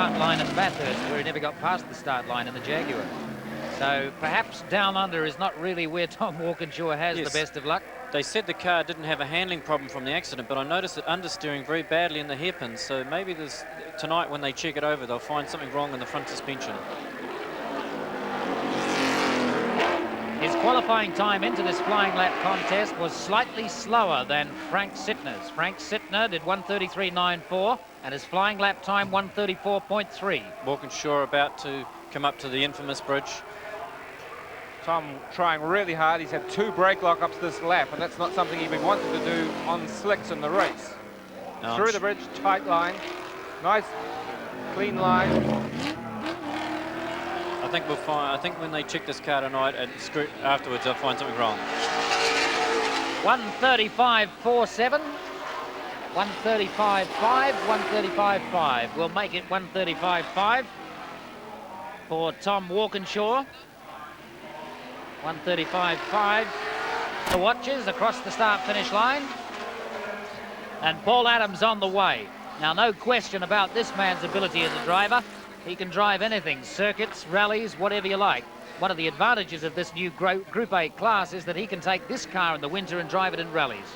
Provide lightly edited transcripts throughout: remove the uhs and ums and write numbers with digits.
start line at Bathurst, where he never got past the start line in the Jaguar. So perhaps down under is not really where Tom Walkinshaw has the best of luck. They said the car didn't have a handling problem from the accident, but I noticed it understeering very badly in the hairpins. So maybe tonight when they check it over, they'll find something wrong in the front suspension. His qualifying time into this flying lap contest was slightly slower than Frank Sittner's. Frank Sittner did 1:33.94 and his flying lap time 1:34.3. Walkinshaw about to come up to the infamous bridge. Tom trying really hard. He's had 2 brake lockups this lap, and that's not something he'd been wanting to do on slicks in the race. No, Through the bridge, tight line. Nice, clean line. I think we'll find. I think when they check this car tonight and afterwards, they'll find something wrong. 1:35.47, 1:35.5, 1:35.5. We'll make it 1:35.5 for Tom Walkinshaw. 1:35.5. The watches across the start-finish line, and Paul Adams on the way. Now, no question about this man's ability as a driver. He can drive anything, circuits, rallies, whatever you like. One of the advantages of this new Group A class is that he can take this car in the winter and drive it in rallies.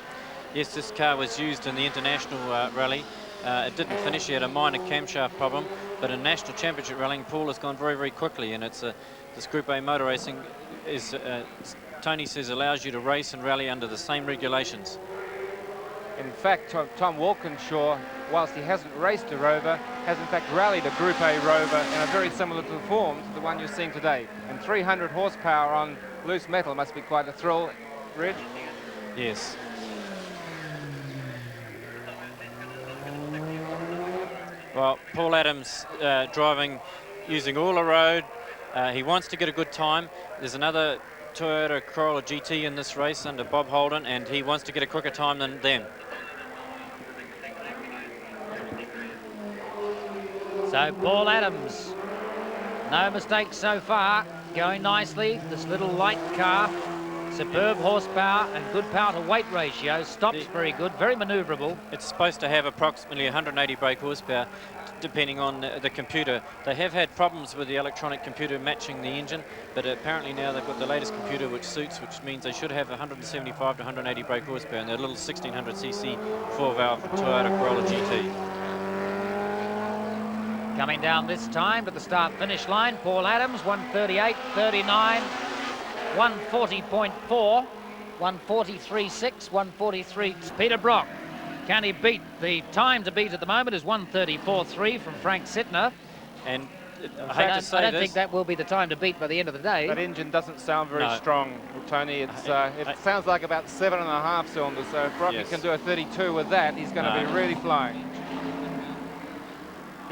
Yes, this car was used in the international rally. It didn't finish. He had a minor camshaft problem, but in national championship rallying, Paul has gone very, very quickly, and it's this Group A motor racing is, Tony says, allows you to race and rally under the same regulations. In fact, Tom Walkinshaw, whilst he hasn't raced a Rover, has in fact rallied a Group A Rover in a very similar form to the one you're seeing today. And 300 horsepower on loose metal must be quite a thrill, Reg. Yes. Well, Paul Adams driving, using all the road. He wants to get a good time. There's another Toyota Corolla GT in this race under Bob Holden, and he wants to get a quicker time than them. So Paul Adams, no mistakes so far, going nicely. This little light car, superb horsepower and good power to weight ratio, stops very good, very manoeuvrable. It's supposed to have approximately 180 brake horsepower, depending on the computer. They have had problems with the electronic computer matching the engine, but apparently now they've got the latest computer which suits, which means they should have 175 to 180 brake horsepower in their little 1600cc 4-valve Toyota Corolla GT. Coming down this time to the start-finish line, Paul Adams, 1:38.39, 1:40.4, 1:43.6, 1:43. Peter Brock, can he beat? The time to beat at the moment is 1:34.3 from Frank Sittner. And I don't think that will be the time to beat by the end of the day. That engine doesn't sound very strong, Tony. It sounds like about 7.5 cylinders, so if Brocky can do a 32 with that, he's going to be really flying.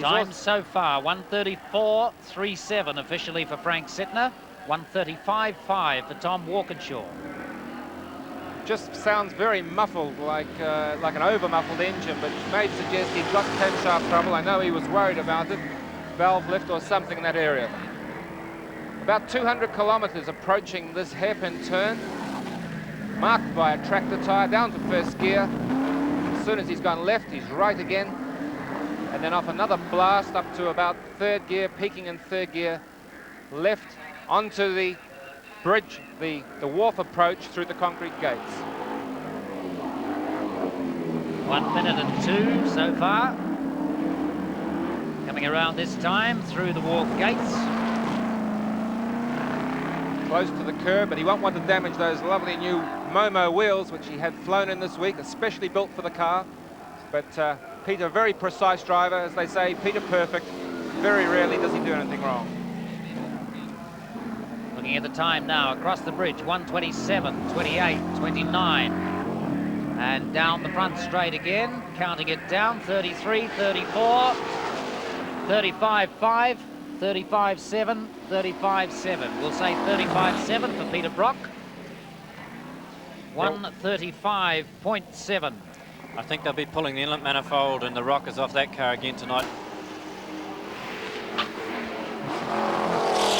Time so far, 1:34.37 officially for Frank Sittner, 1:35.5 for Tom Walkinshaw. Just sounds very muffled, like an over-muffled engine, but may suggest he's got camshaft trouble. I know he was worried about it, valve lift or something in that area. About 200 kilometres approaching this hairpin turn, marked by a tractor tyre, down to first gear. As soon as he's gone left, he's right again. And then off another blast up to about third gear, peaking in third gear, left onto the bridge, the wharf approach through the concrete gates. 1 minute and 2 so far. Coming around this time through the wharf gates. Close to the curb, but he won't want to damage those lovely new Momo wheels, which he had flown in this week, especially built for the car. But Peter, very precise driver, as they say, Peter perfect. Very rarely does he do anything wrong. Looking at the time now, across the bridge, 1:27, 28, 29. And down the front straight again, counting it down, 33, 34, 35.5, 35.7, 35.7. We'll say 35.7 for Peter Brock. 1:35.7. I think they'll be pulling the inlet manifold and the rockers off that car again tonight.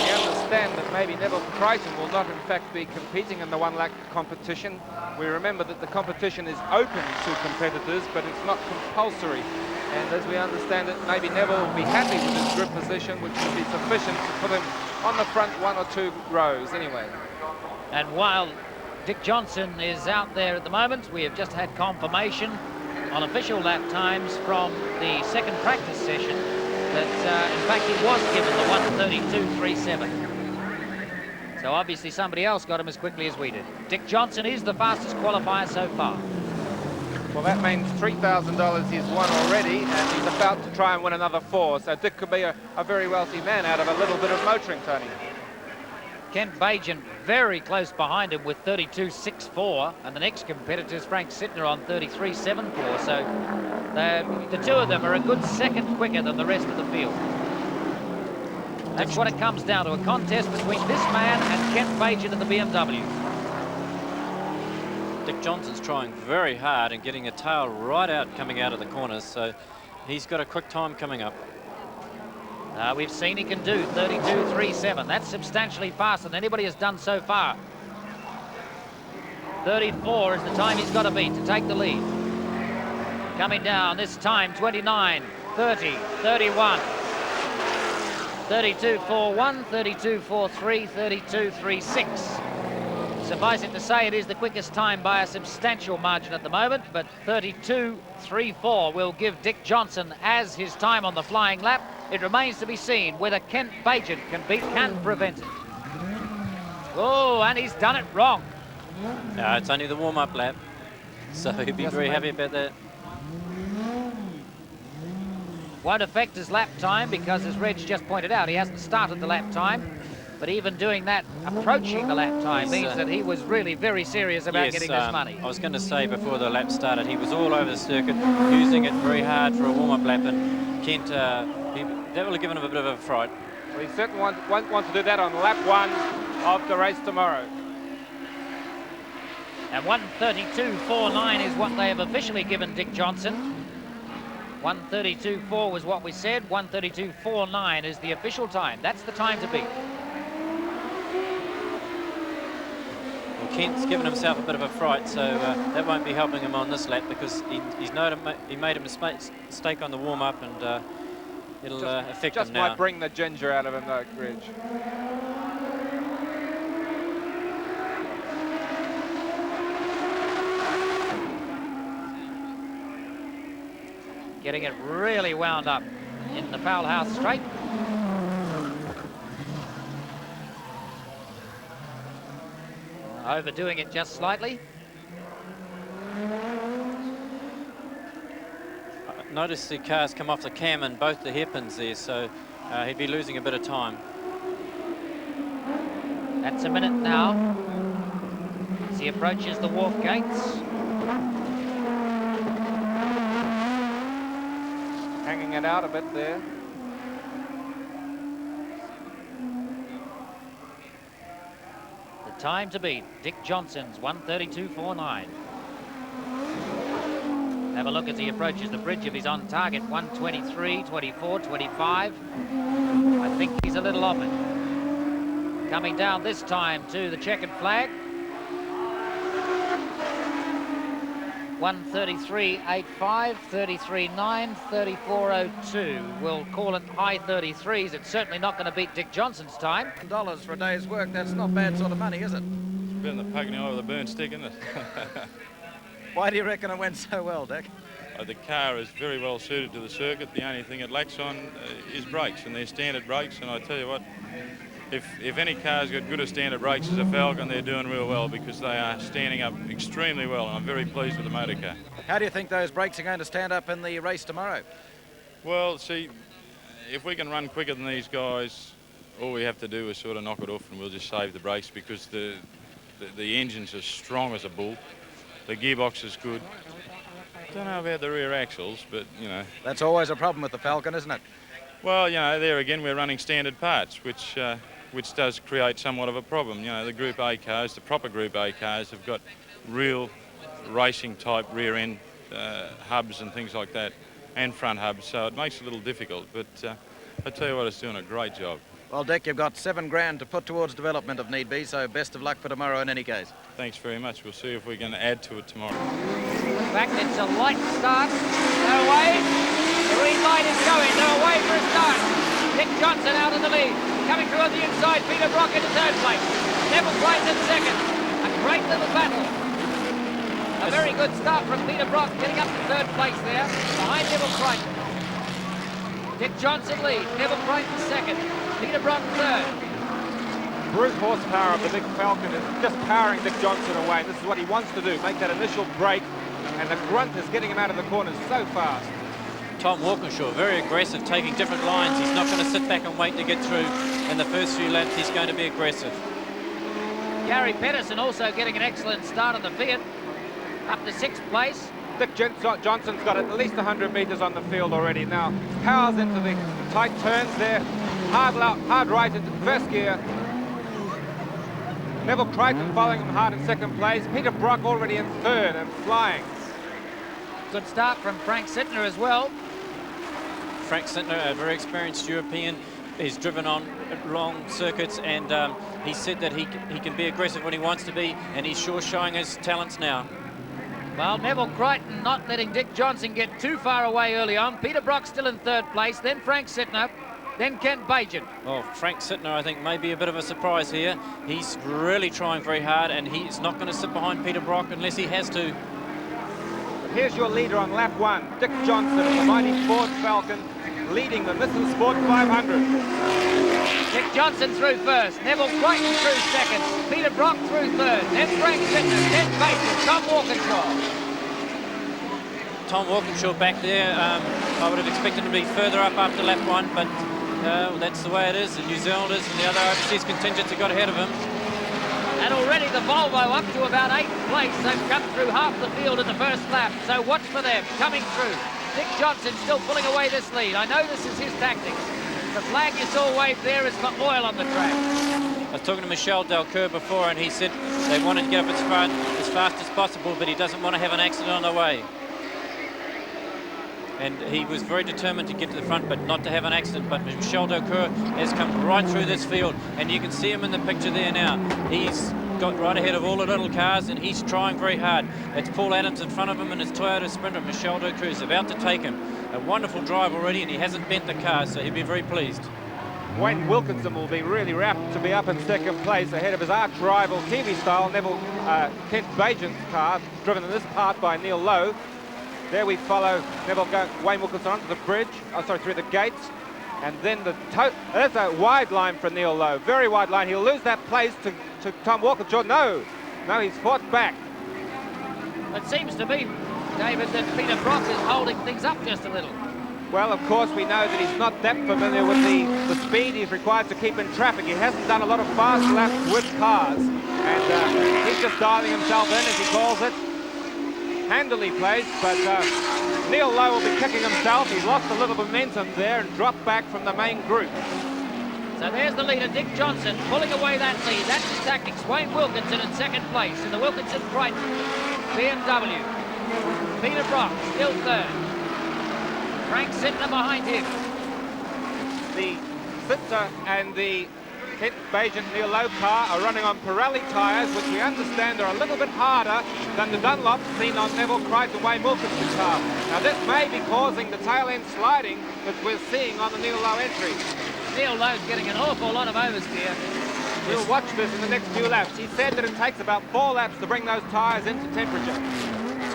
We understand that maybe Neville Crichton will not in fact be competing in the one-lap competition. We remember that the competition is open to competitors, but it's not compulsory. And as we understand it, maybe Neville will be happy with his grip position, which would be sufficient to put him on the front 1 or 2 rows anyway. And while Dick Johnson is out there at the moment, we have just had confirmation on official lap times from the second practice session that in fact he was given the 1:32.37. So obviously somebody else got him as quickly as we did. Dick Johnson is the fastest qualifier so far. Well, that means $3,000 he's won already, and he's about to try and win another 4. So Dick could be a very wealthy man out of a little bit of motoring, Tony. Kent Bajan very close behind him with 32.64, and the next competitor is Frank Sittner on 33.74. So the two of them are a good second quicker than the rest of the field. That's what it comes down to, a contest between this man and Kent Bajan in the BMW. Dick Johnson's trying very hard and getting a tail right out coming out of the corners, so he's got a quick time coming up. We've seen he can do 32.37. That's substantially faster than anybody has done so far. 34 is the time he's got to beat to take the lead. Coming down this time, 29, 30, 31. 32.41, 32.43, 32.36. Suffice it to say, it is the quickest time by a substantial margin at the moment, but 32.34 will give Dick Johnson as his time on the flying lap. It remains to be seen whether Kent Bajan can prevent it. Oh, and he's done it wrong. No, it's only the warm-up lap, so he'd be very happy about that. Won't affect his lap time because, as Reg just pointed out, he hasn't started the lap time. But even doing that, approaching the lap time, means that he was really very serious about getting this money. I was going to say before the lap started, he was all over the circuit, using it very hard for a warm-up lap, and Kent, that will have given him a bit of a fright. Well, he certainly won't want to do that on lap 1 of the race tomorrow. And 1:32.49 is what they have officially given Dick Johnson. 1:32.4 was what we said. 1:32.49 is the official time. That's the time to beat. Kent's given himself a bit of a fright, so that won't be helping him on this lap because he made a mistake on the warm-up, and it'll affect him now. Just might bring the ginger out of him, though, Reg. Getting it really wound up in the foul house straight. Overdoing it just slightly. Notice the cars come off the cam and both the hairpins there, so he'd be losing a bit of time. That's a minute now as he approaches the wharf gates. Hanging it out a bit there. Time to beat Dick Johnson's 1:32.49. Have a look as he approaches the bridge if he's on target. 1:23, 24, 25. I think he's a little off it. Coming down this time to the checkered flag. 1:33.85, 33.9, 34.02. We'll call it high 33s. It's certainly not going to beat Dick Johnson's time. $1 for a day's work, that's not bad sort of money, is it? It's a bit in the poke in the eye with a burn stick, isn't it? Why do you reckon it went so well, Dick? The car is very well suited to the circuit. The only thing it lacks on is brakes, and they're standard brakes. And I tell you what, if any car's got good as standard brakes as a Falcon, they're doing real well because they are standing up extremely well, and I'm very pleased with the motor car. How do you think those brakes are going to stand up in the race tomorrow? Well, see, if we can run quicker than these guys, all we have to do is sort of knock it off and we'll just save the brakes because the engine's as strong as a bull. The gearbox is good. Don't know about the rear axles, but, you know. That's always a problem with the Falcon, isn't it? Well, you know, there again, we're running standard parts, which does create somewhat of a problem. You know, the Group A cars, the proper Group A cars, have got real racing-type rear-end hubs and things like that, and front hubs, so it makes it a little difficult. But I tell you what, it's doing a great job. Well, Dick, you've got $7 grand to put towards development if need be, so best of luck for tomorrow in any case. Thanks very much. We'll see if we can add to it tomorrow. In fact, it's a light start. No way. The green light is going. They're away for a start. Dick Johnson out in the lead. Coming through on the inside, Peter Brock into third place. Neville Crichton in second. A great little battle. A very good start from Peter Brock, getting up to third place there, behind Neville Crichton. Dick Johnson lead, Neville Crichton second, Peter Brock third. Brute horsepower of the big Falcon is just powering Dick Johnson away. This is what he wants to do, make that initial break, and the grunt is getting him out of the corners so fast. Tom Walkinshaw, very aggressive, taking different lines. He's not going to sit back and wait to get through in the first few laps. He's going to be aggressive. Gary Pedersen also getting an excellent start on the Fiat, up to sixth place. Dick Johnson's got at least 100 metres on the field already now. Powers into the tight turns there. Hard right into first gear. Neville Crichton following him hard in second place. Peter Brock already in third and flying. Good start from Frank Sittner as well. Frank Sittner, a very experienced European, is driven on long circuits, and he said that he can be aggressive when he wants to be, and he's sure showing his talents now. Well, Neville Crichton not letting Dick Johnson get too far away early on. Peter Brock still in third place, then Frank Sittner, then Kent Bajan. Well, Frank Sittner, I think, may be a bit of a surprise here. He's really trying very hard, and he's not going to sit behind Peter Brock unless he has to. Here's your leader on lap one, Dick Johnson, the mighty Ford Falcon, leading the Nissan Sport 500. Dick Johnson through first, Neville Crichton through second, Peter Brock through third, then Frank Sittner, then Bajan, Tom Walkinshaw. Tom Walkinshaw back there, I would have expected him to be further up after lap one, but that's the way it is. The New Zealanders and the other overseas contingents have got ahead of him. And already the Volvo up to about 8th place. They've come through half the field in the first lap, so watch for them coming through. Dick Johnson still pulling away this lead. I know this is his tactics. The flag you saw waved there is for oil on the track. I was talking to Michel Delcourt before, and he said they wanted to get up as fast as possible, but he doesn't want to have an accident on the way. And he was very determined to get to the front, but not to have an accident. But Michel Delcourt has come right through this field, and you can see him in the picture there now. He's got right ahead of all the little cars, and he's trying very hard. It's Paul Adams in front of him in his Toyota Sprinter. Michel Delcourt is about to take him. A wonderful drive already, and he hasn't bent the car, so he'll be very pleased. Wayne Wilkinson will be really rapt to be up in second place ahead of his arch rival Kiwi style Neville Kent Bajan's car, driven in this part by Neil Lowe. There we follow Wayne Wilkinson onto the bridge, through the gates, and then there's a wide line for Neil Lowe, very wide line. He'll lose that place to Tom Walkinshaw. No, he's fought back. It seems to be, David, that Peter Brock is holding things up just a little. Well, of course, we know that he's not that familiar with the speed he's required to keep in traffic. He hasn't done a lot of fast laps with cars, and he's just diving himself in, as he calls it. Handily placed, but Neil Lowe will be kicking himself. He's lost a little momentum there and dropped back from the main group. So there's the leader, Dick Johnson, pulling away that lead. That's his tactics. Wayne Wilkinson in second place in the Wilkinson Crichton BMW. Peter Brock still third. Frank Sittner behind him. The Sittner and the Kent Bajan Neil Lowe car are running on Pirelli tyres, which we understand are a little bit harder than the Dunlops seen on Neville Crichton Wayne Wilkinson's car. Now this may be causing the tail end sliding that we're seeing on the Neil Lowe entry. Neil Lowe's getting an awful lot of oversteer. We'll watch this in the next few laps. He said that it takes about 4 laps to bring those tyres into temperature.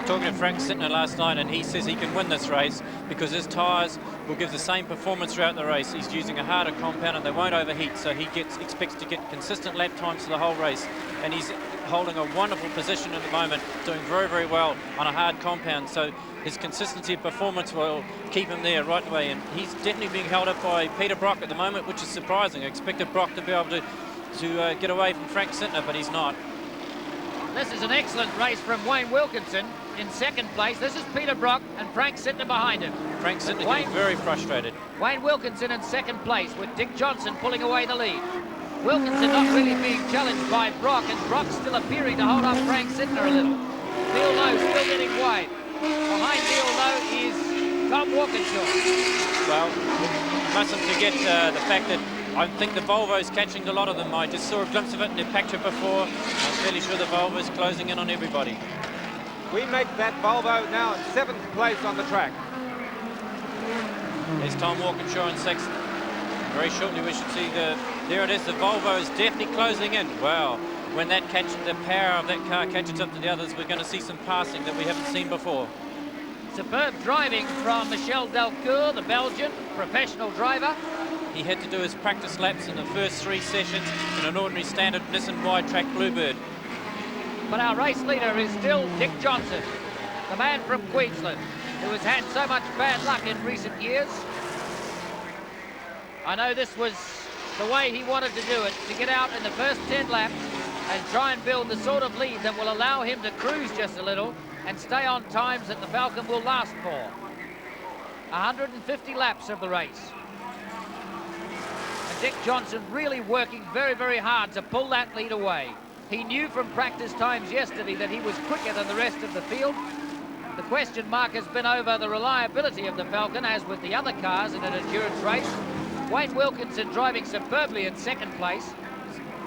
Talking to Frank Sittner last night, and he says he can win this race because his tyres will give the same performance throughout the race. He's using a harder compound and they won't overheat, so he expects to get consistent lap times for the whole race. And he's holding a wonderful position at the moment, doing very, very well on a hard compound. So his consistency of performance will keep him there right away. And he's definitely being held up by Peter Brock at the moment, which is surprising. I expected Brock to be able to get away from Frank Sittner, but he's not. This is an excellent race from Wayne Wilkinson in second place. This is Peter Brock and Frank Sittner behind him. Frank Sittner getting very frustrated. Wayne Wilkinson in second place with Dick Johnson pulling away the lead. Wilkinson not really being challenged by Brock, and Brock still appearing to hold up Frank Sittner a little. Neil Lowe still getting wide. Behind Neil Lowe is Tom Walkinshaw. Well, you mustn't forget the fact that I think the Volvo's catching a lot of them. I just saw a glimpse of it in the picture before. I'm fairly sure the Volvo's closing in on everybody. We make that Volvo now in 7th place on the track. There's Tom Walkinshaw in sixth. Very shortly we should see there it is, the Volvo is definitely closing in. Wow, when the power of that car catches up to the others, we're going to see some passing that we haven't seen before. Superb driving from Michel Delcourt, the Belgian professional driver. He had to do his practice laps in the first 3 sessions in an ordinary standard Nissan wide track Bluebird. But our race leader is still Dick Johnson, the man from Queensland, who has had so much bad luck in recent years. I know this was the way he wanted to do it, to get out in the first 10 laps and try and build the sort of lead that will allow him to cruise just a little and stay on times that the Falcon will last for. 150 laps of the race. And Dick Johnson really working very, very hard to pull that lead away. He knew from practice times yesterday that he was quicker than the rest of the field. The question mark has been over the reliability of the Falcon, as with the other cars in an endurance race. Wayne Wilkinson driving superbly in second place.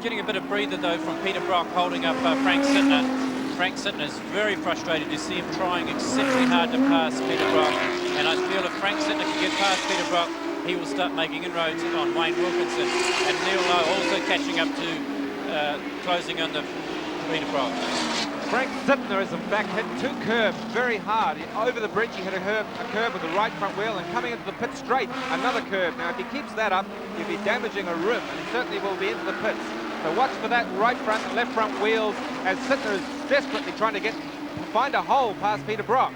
Getting a bit of breather though from Peter Brock holding up Frank Sittner. Frank Sittner is very frustrated to see him trying exceptionally hard to pass Peter Brock. And I feel if Frank Sittner can get past Peter Brock, he will start making inroads on Wayne Wilkinson. And Neil Lowe also catching up to closing under Peter Brock. Frank Sittner is in fact hit 2 curbs very hard. Over the bridge he hit a curb with the right front wheel, and coming into the pit straight, another curb. Now if he keeps that up, he'll be damaging a rim, and he certainly will be into the pits. So watch for that right front and left front wheels, as Sittner is desperately trying to find a hole past Peter Brock.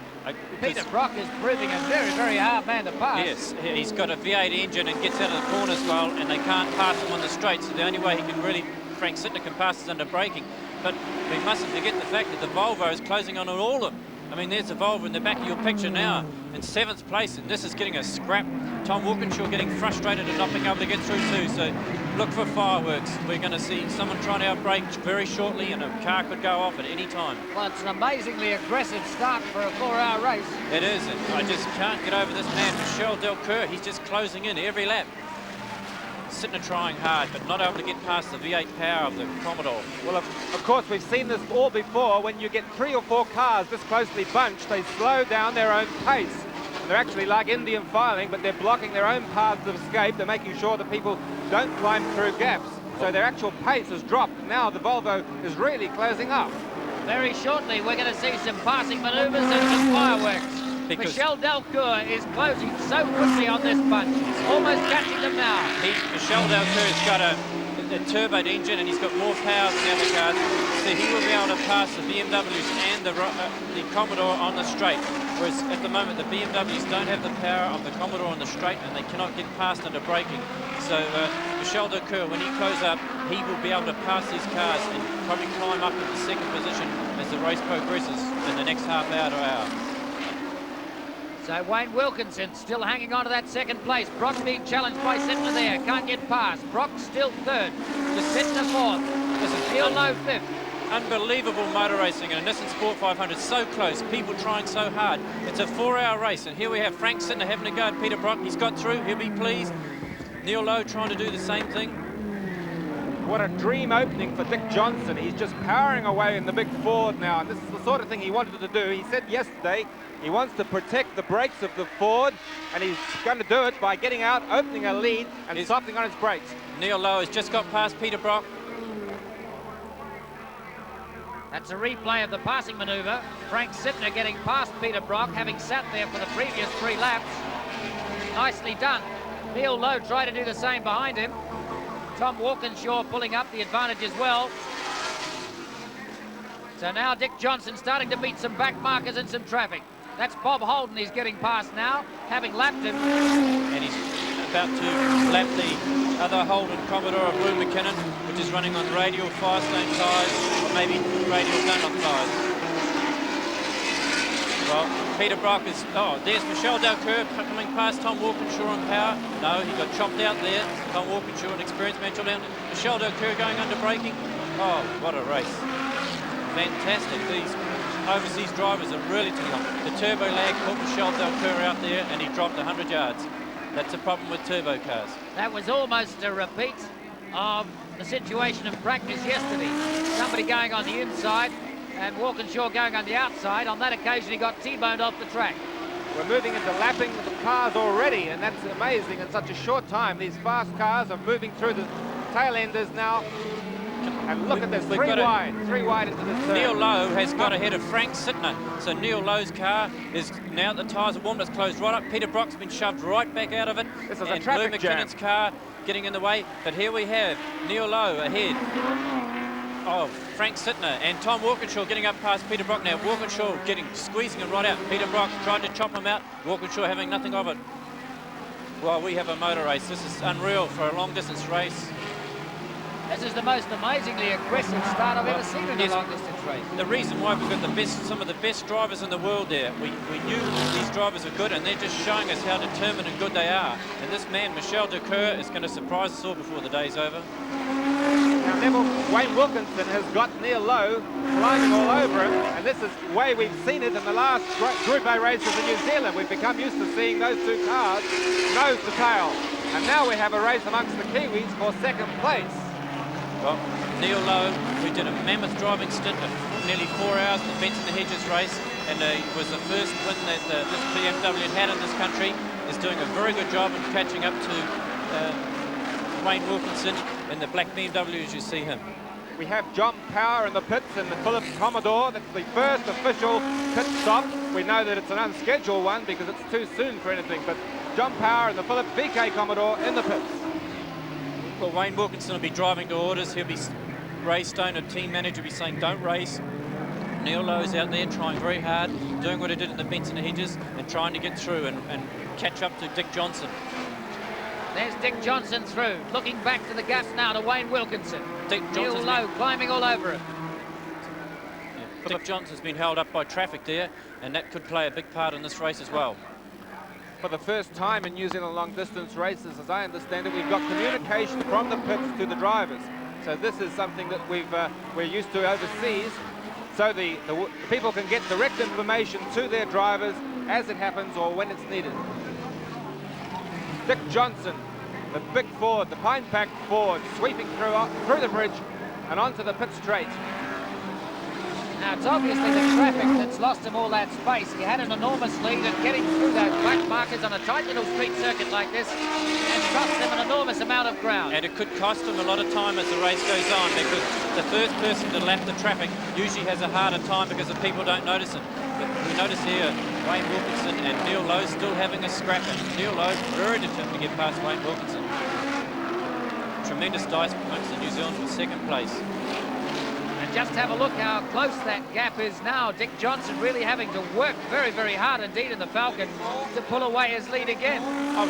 Peter Brock is proving a very, very hard man to pass. Yes, he's got a V8 engine and gets out of the corners well, and they can't pass him on the straight, so the only way he can really, Frank Sittner can pass is under braking. But we mustn't forget the fact that the Volvo is closing on all of them. I mean, there's the Volvo in the back of your picture now in 7th place, and this is getting a scrap. Tom Walkinshaw getting frustrated and not being able to get through too, so look for fireworks. We're going to see someone trying to outbrake very shortly, and a car could go off at any time. Well, it's an amazingly aggressive start for a 4-hour race. It is, and I just can't get over this man, Michel Delcourt. He's just closing in every lap. Sittner trying hard, but not able to get past the V8 power of the Commodore. Well, of course, we've seen this all before. When you get 3 or 4 cars this closely bunched, they slow down their own pace. And they're actually like Indian filing, but they're blocking their own paths of escape. They're making sure that people don't climb through gaps. So their actual pace has dropped. Now the Volvo is really closing up. Very shortly, we're going to see some passing manoeuvres and some fireworks. Michel Delcourt is closing so quickly on this bunch. Almost catching them now. Michel Delcourt's got a turboed engine, and he's got more power than the other cars, so he will be able to pass the BMWs and the Commodore on the straight, whereas at the moment the BMWs don't have the power of the Commodore on the straight, and they cannot get past under braking. So Michel Delcourt, when he closes up, he will be able to pass these cars and probably climb up into 2nd position as the race progresses in the next half hour to hour. So Wayne Wilkinson still hanging on to that 2nd place. Brock being challenged by Sittner there. Can't get past. Brock still 3rd. To Sittner 4th. This is Neil Lowe 5th. Unbelievable motor racing in a Nissan Sport 500. So close. People trying so hard. It's a 4-hour race. And here we have Frank Sittner having a go at Peter Brock. He's got through. He'll be pleased. Neil Lowe trying to do the same thing. What a dream opening for Dick Johnson. He's just powering away in the big Ford now. And this is the sort of thing he wanted to do. He said yesterday he wants to protect the brakes of the Ford, and he's going to do it by getting out, opening a lead, and softening on his brakes. Neil Lowe has just got past Peter Brock. That's a replay of the passing manoeuvre. Frank Sittner getting past Peter Brock, having sat there for the previous 3 laps. Nicely done. Neil Lowe tried to do the same behind him. Tom Walkinshaw pulling up the advantage as well. So now Dick Johnson starting to beat some back markers and some traffic. That's Bob Holden he's getting past now, having lapped him. And he's about to lap the other Holden Commodore of Blue McKinnon, which is running on radial Firestone tyres, or maybe radial Dunlop tyres. Well, Peter Brock is, there's Michel Delcourt coming past Tom Walkinshaw on power. No, he got chopped out there. Tom Walkinshaw, an experienced man, chopped out. Michel Delcourt going under braking. Oh, what a race. Fantastic. These overseas drivers are really too long. The turbo lag caught Michel Delcourt out there, and he dropped 100 yards. That's a problem with turbo cars. That was almost a repeat of the situation in practice yesterday. Somebody going on the inside and Walkinshaw going on the outside. On that occasion, he got T-boned off the track. We're moving into lapping the cars already, and that's amazing in such a short time. These fast cars are moving through the tail enders now. And look at this, three wide into the turn. Neil Lowe has got ahead of Frank Sittner. So Neil Lowe's car is now the tyres are warmed, it's closed right up. Peter Brock's been shoved right back out of it. This is and a traffic Lou jam. McKinnon's car getting in the way. But here we have Neil Lowe ahead of Frank Sittner and Tom Walkinshaw getting up past Peter Brock now. Walkinshaw squeezing him right out. Peter Brock tried to chop him out. Walkinshaw having nothing of it. Well, we have a motor race. This is unreal for a long distance race. This is the most amazingly aggressive start I've ever seen in a long-distance race. The reason why we've got some of the best drivers in the world there. We knew these drivers are good, and they're just showing us how determined and good they are. And this man, Michel Decoeur, is going to surprise us all before the day's over. Now, Neville, Wayne Wilkinson has got Neil Lowe flying all over him, and this is the way we've seen it in the last Group A races in New Zealand. We've become used to seeing those two cars nose to tail. And now we have a race amongst the Kiwis for second place. Well, Neil Lowe, who did a mammoth driving stint of nearly 4 hours in the Benson Hedges race, and was the first win that this BMW had in this country, is doing a very good job of catching up to Wayne Wilkinson in the black BMW as you see him. We have John Power in the pits in the Phillips Commodore. That's the first official pit stop. We know that it's an unscheduled one because it's too soon for anything, but John Power in the Phillips VK Commodore in the pits. Well, Wayne Wilkinson will be driving to orders. He'll be, Ray Stone, a team manager, will be saying don't race. Neil Lowe's out there trying very hard, doing what he did in the Benson Hedges and trying to get through and catch up to Dick Johnson. There's Dick Johnson through, looking back to the gap now to Wayne Wilkinson. Neil Lowe climbing all over him. Yeah. Dick Johnson's been held up by traffic there, and that could play a big part in this race as well. For the first time in New Zealand long-distance races, as I understand it, we've got communication from the pits to the drivers. So this is something that we're used to overseas. So the people can get direct information to their drivers as it happens or when it's needed. Dick Johnson, the big Ford, the pine-packed Ford, sweeping through the bridge and onto the pit straight. Now, it's obviously the traffic that's lost him all that space. He had an enormous lead, and getting through those black markers on a tight little street circuit like this has cost him an enormous amount of ground. And it could cost him a lot of time as the race goes on, because the first person to lap the traffic usually has a harder time because the people don't notice it. But we notice here Wayne Wilkinson and Neil Lowe still having a scrap, and Neil Lowe very determined to get past Wayne Wilkinson. Tremendous dice points in New Zealand for second place. Just have a look how close that gap is now. Dick Johnson really having to work very, very hard indeed in the Falcon to pull away his lead again.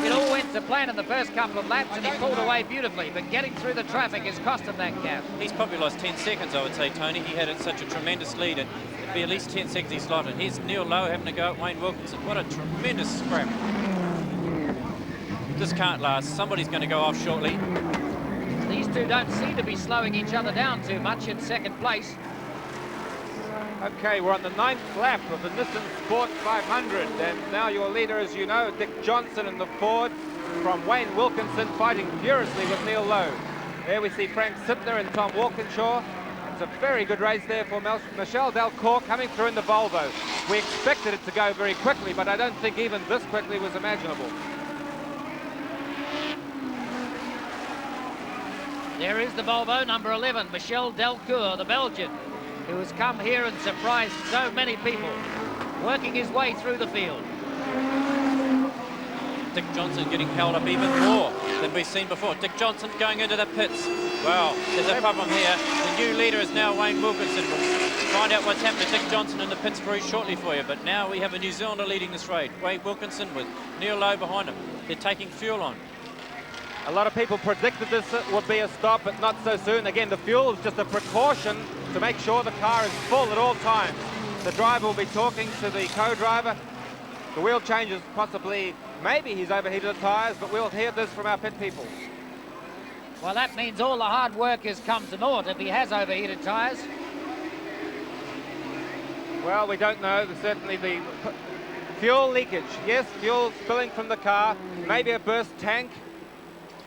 It all went to plan in the first couple of laps and he pulled away beautifully, but getting through the traffic has cost him that gap. He's probably lost 10 seconds, I would say, Tony. He had such a tremendous lead, and it'd be at least 10 seconds he's lost. And here's Neil Lowe having to go at Wayne Wilkinson. What a tremendous scrap. This can't last. Somebody's going to go off shortly. These two don't seem to be slowing each other down too much in second place. Okay, we're on the 9th lap of the Nissan Sport 500, and now your leader, as you know, Dick Johnson in the Ford, from Wayne Wilkinson fighting furiously with Neil Lowe. There we see Frank Sittner and Tom Walkinshaw. It's a very good race there for Michel Delcourt coming through in the Volvo. We expected it to go very quickly, but I don't think even this quickly was imaginable. There is the Volvo, number 11, Michel Delcourt, the Belgian, who has come here and surprised so many people, working his way through the field. Dick Johnson getting held up even more than we've seen before. Dick Johnson going into the pits. Well, there's a problem here. The new leader is now Wayne Wilkinson. We'll find out what's happened to Dick Johnson in the pits very shortly for you. But now we have a New Zealander leading this race. Wayne Wilkinson with Neil Lowe behind him. They're taking fuel on. A lot of people predicted this would be a stop, but not so soon. Again, the fuel is just a precaution to make sure the car is full at all times. The driver will be talking to the co-driver. The wheel changes possibly, maybe he's overheated the tyres, but we'll hear this from our pit people. Well, that means all the hard work has come to naught if he has overheated tyres. Well, we don't know. There's certainly the fuel leakage. Yes, fuel spilling from the car, maybe a burst tank.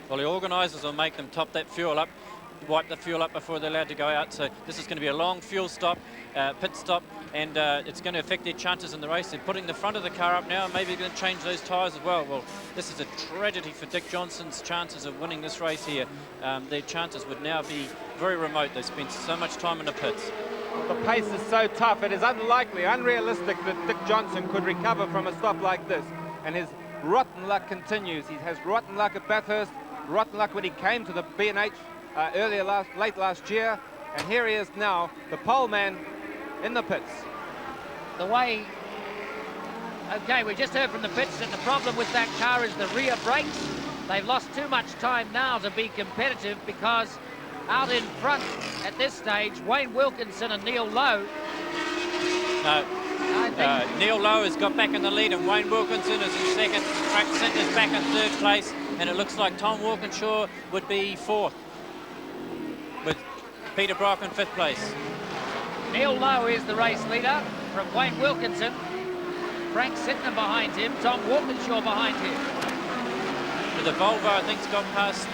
Well, the organisers will make them top that fuel up. wipe the fuel up before they're allowed to go out. So this is going to be a long fuel stop, pit stop, and it's going to affect their chances in the race. They're putting the front of the car up now, and maybe they're going to change those tyres as well. Well, this is a tragedy for Dick Johnson's chances of winning this race here. Their chances would now be very remote. They spent so much time in the pits. The pace is so tough, it is unlikely, unrealistic that Dick Johnson could recover from a stop like this. And his rotten luck continues. He has rotten luck at Bathurst, rotten luck when he came to the B&H late last year. And here he is now, the pole man in the pits. Okay, we just heard from the pits that the problem with that car is the rear brakes. They've lost too much time now to be competitive, because out in front at this stage, Wayne Wilkinson and Neil Lowe. Neil Lowe has got back in the lead, and Wayne Wilkinson is in second. Frank Sintner's back in third place, and it looks like Tom Walkinshaw would be fourth, with Peter Brock in fifth place. Neil Lowe is the race leader from Wayne Wilkinson. Frank Sintner behind him, Tom Walkinshaw behind him. But the Volvo, I think, has got past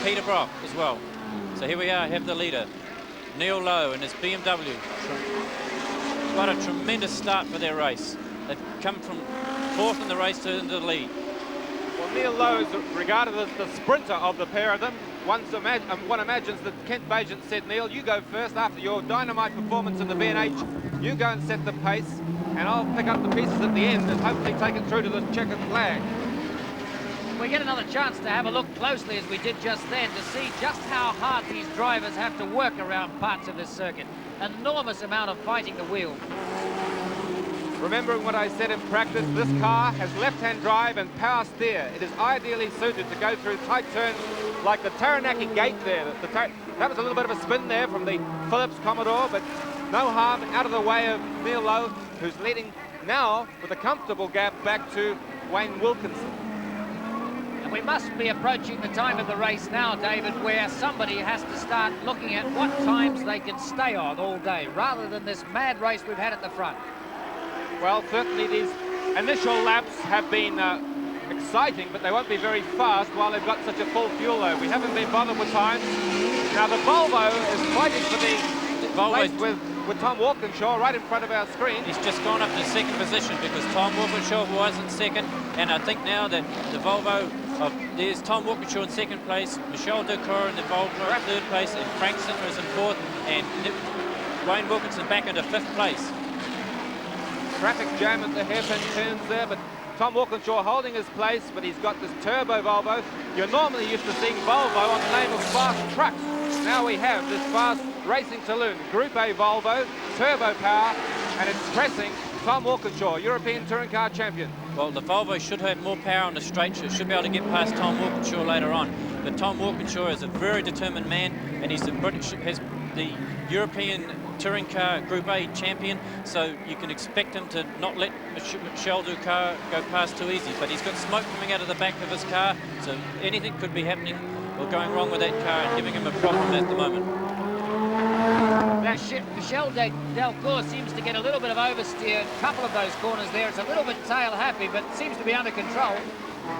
Peter Brock as well. So here we are, have the leader, Neil Lowe and his BMW. What a tremendous start for their race. They've come from fourth in the race to into the lead. Well, Neil Lowe is regarded as the sprinter of the pair of them. One imagines that Kent Bagent said, Neil, you go first after your dynamite performance in the B&H. You go and set the pace, and I'll pick up the pieces at the end and hopefully take it through to the checkered flag. We get another chance to have a look closely, as we did just then, to see just how hard these drivers have to work around parts of this circuit. An enormous amount of fighting the wheel. Remembering what I said in practice, this car has left-hand drive and power steer. It is ideally suited to go through tight turns like the Taranaki gate there. That was a little bit of a spin there from the Phillips Commodore, but no harm out of the way of Neil Lowe, who's leading now with a comfortable gap back to Wayne Wilkinson. We must be approaching the time of the race now, David, where somebody has to start looking at what times they can stay on all day, rather than this mad race we've had at the front. Well, certainly these initial laps have been exciting, but they won't be very fast while they've got such a full fuel load. We haven't been bothered with time. Now the Volvo is fighting for the place with Tom Walkinshaw right in front of our screen. He's just gone up to second position because Tom Walkinshaw was in second, and I think now that the Volvo, there's Tom Walkinshaw in second place, Michel Ducour in the Volvo in third place, and Frank Sintner is in fourth, and Wayne Wilkinson back into fifth place. Traffic jam at the hairpin turns there, but Tom Walkinshaw holding his place, but he's got this turbo Volvo. You're normally used to seeing Volvo on the name of fast trucks. Now we have this fast racing saloon, Group A Volvo, turbo power, and it's pressing Tom Walkinshaw, European Touring Car Champion. Well, the Volvo should have more power on the straight, so it should be able to get past Tom Walkinshaw later on. But Tom Walkinshaw is a very determined man, and he's the European Touring Car Group A champion, so you can expect him to not let Michel Ducour go past too easy. But he's got smoke coming out of the back of his car, so anything could be happening or going wrong with that car and giving him a problem at the moment. Michel Ducour seems to get a little bit of oversteer, a couple of those corners there. It's a little bit tail happy, but seems to be under control.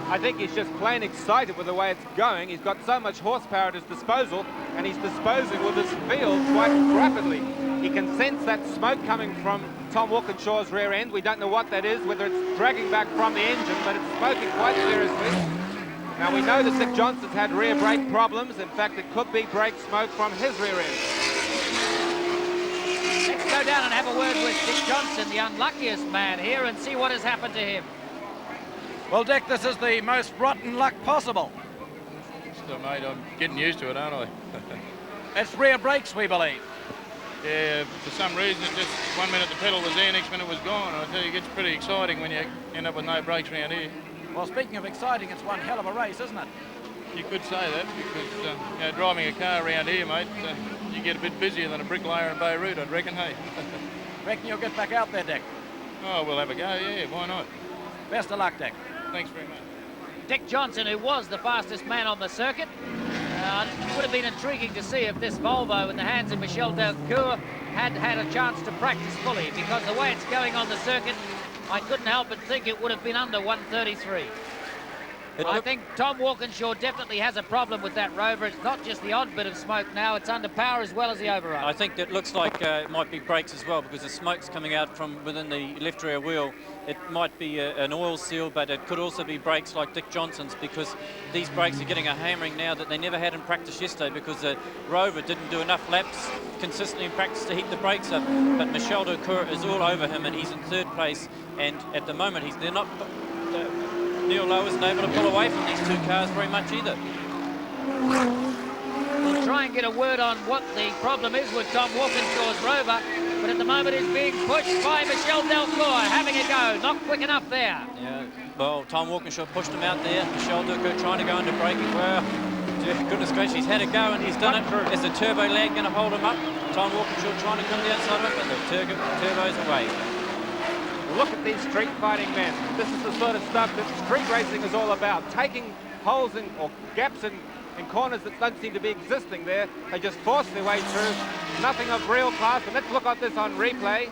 I think he's just plain excited with the way it's going. He's got so much horsepower at his disposal, and he's disposing with his field quite rapidly. He can sense that smoke coming from Tom Walkinshaw's rear end. We don't know what that is, whether it's dragging back from the engine, but it's smoking quite seriously. Now we know that Dick Johnson's had rear brake problems. In fact, it could be brake smoke from his rear end. Let's go down and have a word with Dick Johnson, the unluckiest man here, and see what has happened to him. Well, Dick, this is the most rotten luck possible. Still, mate, I'm getting used to it, aren't I? It's rear brakes, we believe. Yeah, for some reason, it just 1 minute the pedal was there, next minute it was gone. I tell you, it gets pretty exciting when you end up with no brakes around here. Well, speaking of exciting, it's one hell of a race, isn't it? You could say that, because driving a car around here, mate, you get a bit busier than a bricklayer in Beirut, I'd reckon, hey? Reckon you'll get back out there, Dick? Oh, we'll have a go, yeah, why not? Best of luck, Dick. Thanks very much. Dick Johnson, who was the fastest man on the circuit. It would have been intriguing to see if this Volvo in the hands of Michel Ducour had a chance to practice fully, because the way it's going on the circuit, I couldn't help but think it would have been under 1:33. I think Tom Walkinshaw definitely has a problem with that Rover. It's not just the odd bit of smoke now, it's under power as well as the override. I think that looks like it might be brakes as well, because the smoke's coming out from within the left rear wheel. It might be an oil seal, but it could also be brakes like Dick Johnson's, because these brakes are getting a hammering now that they never had in practice yesterday, because the Rover didn't do enough laps consistently in practice to heat the brakes up. But Michel Ducour is all over him, and he's in third place, and at the moment they're not... Neil Lowe isn't able to pull away from these two cars very much either. We'll try and get a word on what the problem is with Tom Walkinshaw's Rover, but at the moment it's being pushed by Michel Delcourt, having a go, not quick enough there. Yeah, well, Tom Walkinshaw pushed him out there. Michel Ducour trying to go into braking. Well, goodness gracious, he's had a go and he's done it. Is the turbo lag going to hold him up? Tom Walkinshaw trying to come the outside of it, but the turbo's away. Look at these street fighting men. This is the sort of stuff that street racing is all about. Taking holes in, or gaps in corners that don't seem to be existing there. They just force their way through. Nothing of real class. And let's look at this on replay.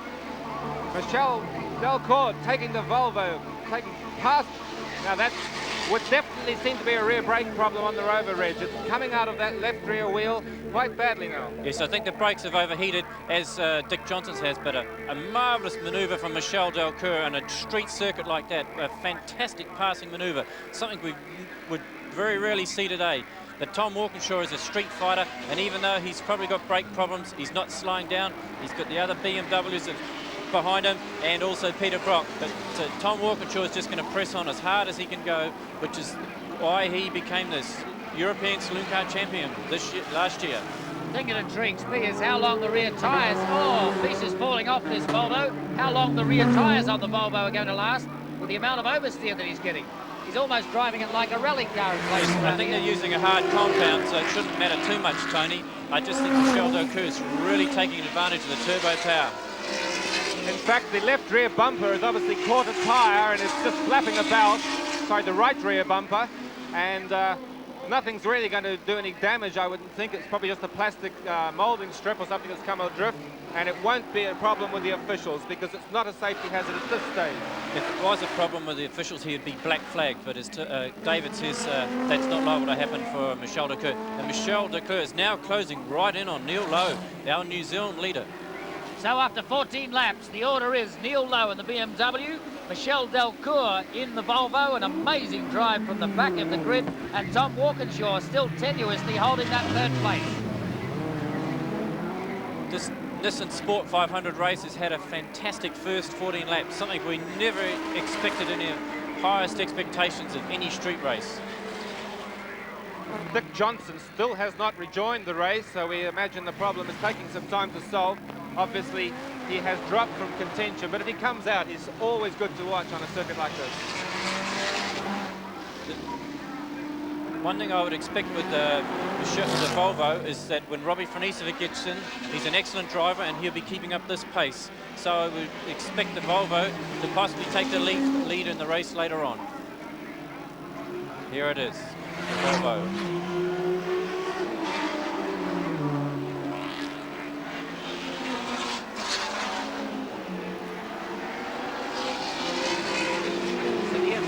Michel Delcourt taking the Volvo, taking past. Now that would definitely seem to be a rear brake problem on the Rover, Reg. It's coming out of that left rear wheel quite badly now. Yes, I think the brakes have overheated, as Dick Johnson's has, but a marvellous manoeuvre from Michel Delcourt on a street circuit like that. A fantastic passing manoeuvre, something we would very rarely see today. But Tom Walkinshaw is a street fighter, and even though he's probably got brake problems, he's not slowing down. He's got the other BMWs behind him, and also Peter Brock. But Tom Walkinshaw is just going to press on as hard as he can go, which is why he became this European saloon car champion last year. The thing that intrigues me is how long the rear tyres, pieces falling off this Volvo, how long the rear tyres on the Volvo are going to last with the amount of oversteer that he's getting. He's almost driving it like a rally car in place. I think they're using a hard compound, so it shouldn't matter too much, Tony. I just think Michel Ducour is really taking advantage of the turbo power. In fact, the left rear bumper has obviously caught a tyre and it's just flapping about. Sorry, the right rear bumper. And nothing's really going to do any damage, I wouldn't think. It's probably just a plastic moulding strip or something that's come adrift. And it won't be a problem with the officials because it's not a safety hazard at this stage. If it was a problem with the officials, he would be black flagged. But as David says, that's not liable to happen for Michel Ducour. And Michel Ducour is now closing right in on Neil Lowe, our New Zealand leader. So after 14 laps, the order is Neil Lowe in the BMW, Michel Delcourt in the Volvo, an amazing drive from the back of the grid, and Tom Walkinshaw still tenuously holding that third place. This Nissan Sport 500 race has had a fantastic first 14 laps, something we never expected in our highest expectations of any street race. Dick Johnson still has not rejoined the race, so we imagine the problem is taking some time to solve. Obviously, he has dropped from contention, but if he comes out, he's always good to watch on a circuit like this. One thing I would expect with the Volvo is that when Robbie Franisevic gets in, he's an excellent driver and he'll be keeping up this pace. So I would expect the Volvo to possibly take the lead in the race later on. Here it is, the Volvo.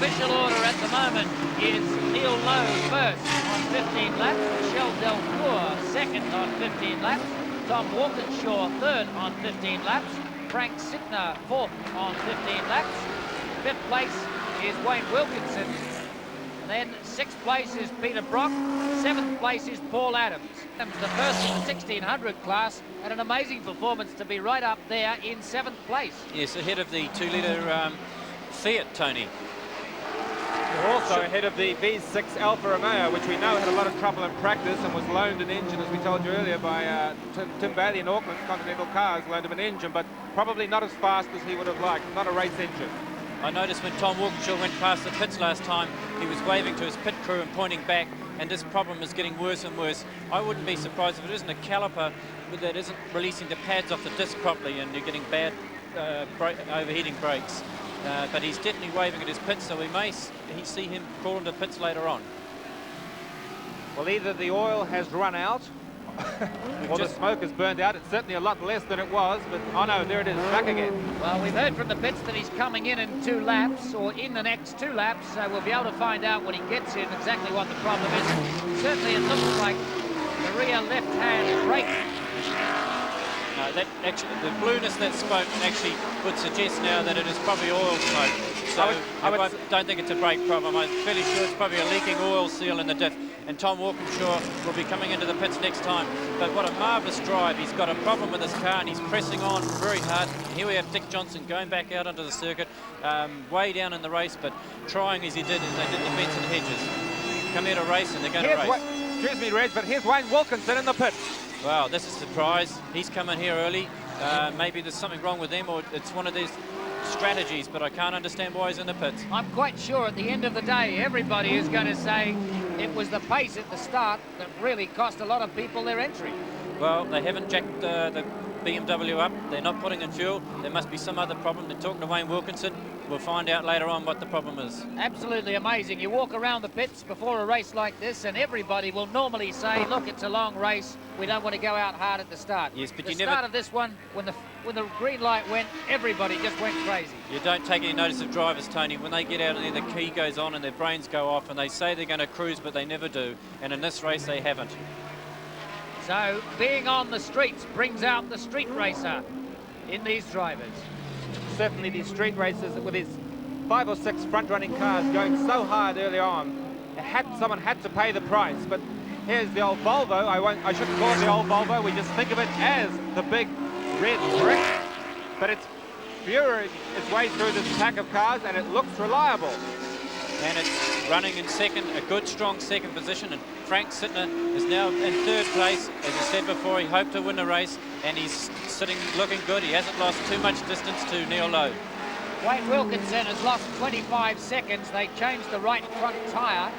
Official order at the moment is Neil Lowe first on 15 laps, Michel Delcourt second on 15 laps, Tom Walkinshaw third on 15 laps, Frank Sickner fourth on 15 laps, fifth place is Wayne Wilkinson, and then sixth place is Peter Brock, seventh place is Paul Adams. The first in the 1600 class, and an amazing performance to be right up there in seventh place. Yes, ahead of the 2-litre Fiat, Tony. Also ahead of the V6 Alfa Romeo, which we know had a lot of trouble in practice and was loaned an engine, as we told you earlier, by Tim Bailey in Auckland. Continental Cars loaned him an engine, but probably not as fast as he would have liked, not a race engine. I noticed when Tom Walkinshaw went past the pits last time, he was waving to his pit crew and pointing back, and this problem is getting worse and worse. I wouldn't be surprised if it isn't a caliper that isn't releasing the pads off the disc properly and you're getting bad overheating brakes. But he's definitely waving at his pits, so we may see him crawl into pits later on. Well, either the oil has run out Well, the smoke has burned out. It's certainly a lot less than it was, but oh no, there it is, back again. Well, we've heard from the pits that he's coming in 2 laps, or in the next 2 laps, so we'll be able to find out when he gets in exactly what the problem is. Certainly it looks like the rear left-hand brake. No, that actually, the blueness that smoke actually would suggest now that it is probably oil smoke. So I don't think it's a brake problem. I'm fairly sure it's probably a leaking oil seal in the diff. And Tom Walkinshaw will be coming into the pits next time. But what a marvellous drive. He's got a problem with his car and he's pressing on very hard. Here we have Dick Johnson going back out onto the circuit, way down in the race, but trying as he did, as they did the Benson Hedges. Come here to race and they're going to race. Excuse me, Reg, but here's Wayne Wilkinson in the pits. Wow, that's a surprise. He's coming here early. Maybe there's something wrong with him, or it's one of these strategies, but I can't understand why he's in the pits. I'm quite sure at the end of the day, everybody is going to say it was the pace at the start that really cost a lot of people their entry. Well, they haven't jacked the BMW up. They're not putting in fuel. There must be some other problem. They're talking to Wayne Wilkinson. We'll find out later on what the problem is. Absolutely amazing. You walk around the pits before a race like this and everybody will normally say, look, it's a long race. We don't want to go out hard at the start. Yes, but the you start never... of this one, when the green light went, everybody just went crazy. You don't take any notice of drivers, Tony. When they get out and the key goes on and their brains go off and they say they're going to cruise, but they never do. And in this race, they haven't. So being on the streets brings out the street racer in these drivers. Certainly these street racers with his 5 or 6 front-running cars going so hard early on, someone had to pay the price. But here's the old Volvo. I shouldn't call it the old Volvo. We just think of it as the big red brick. But it's furiousing its way through this pack of cars, and it looks reliable. And it's running in second, a good, strong second position. And Frank Sittner is now in 3rd place. As I said before, he hoped to win the race, and he's sitting looking good. He hasn't lost too much distance to Neil Lowe. Wayne Wilkinson has lost 25 seconds. They changed the right front tyre.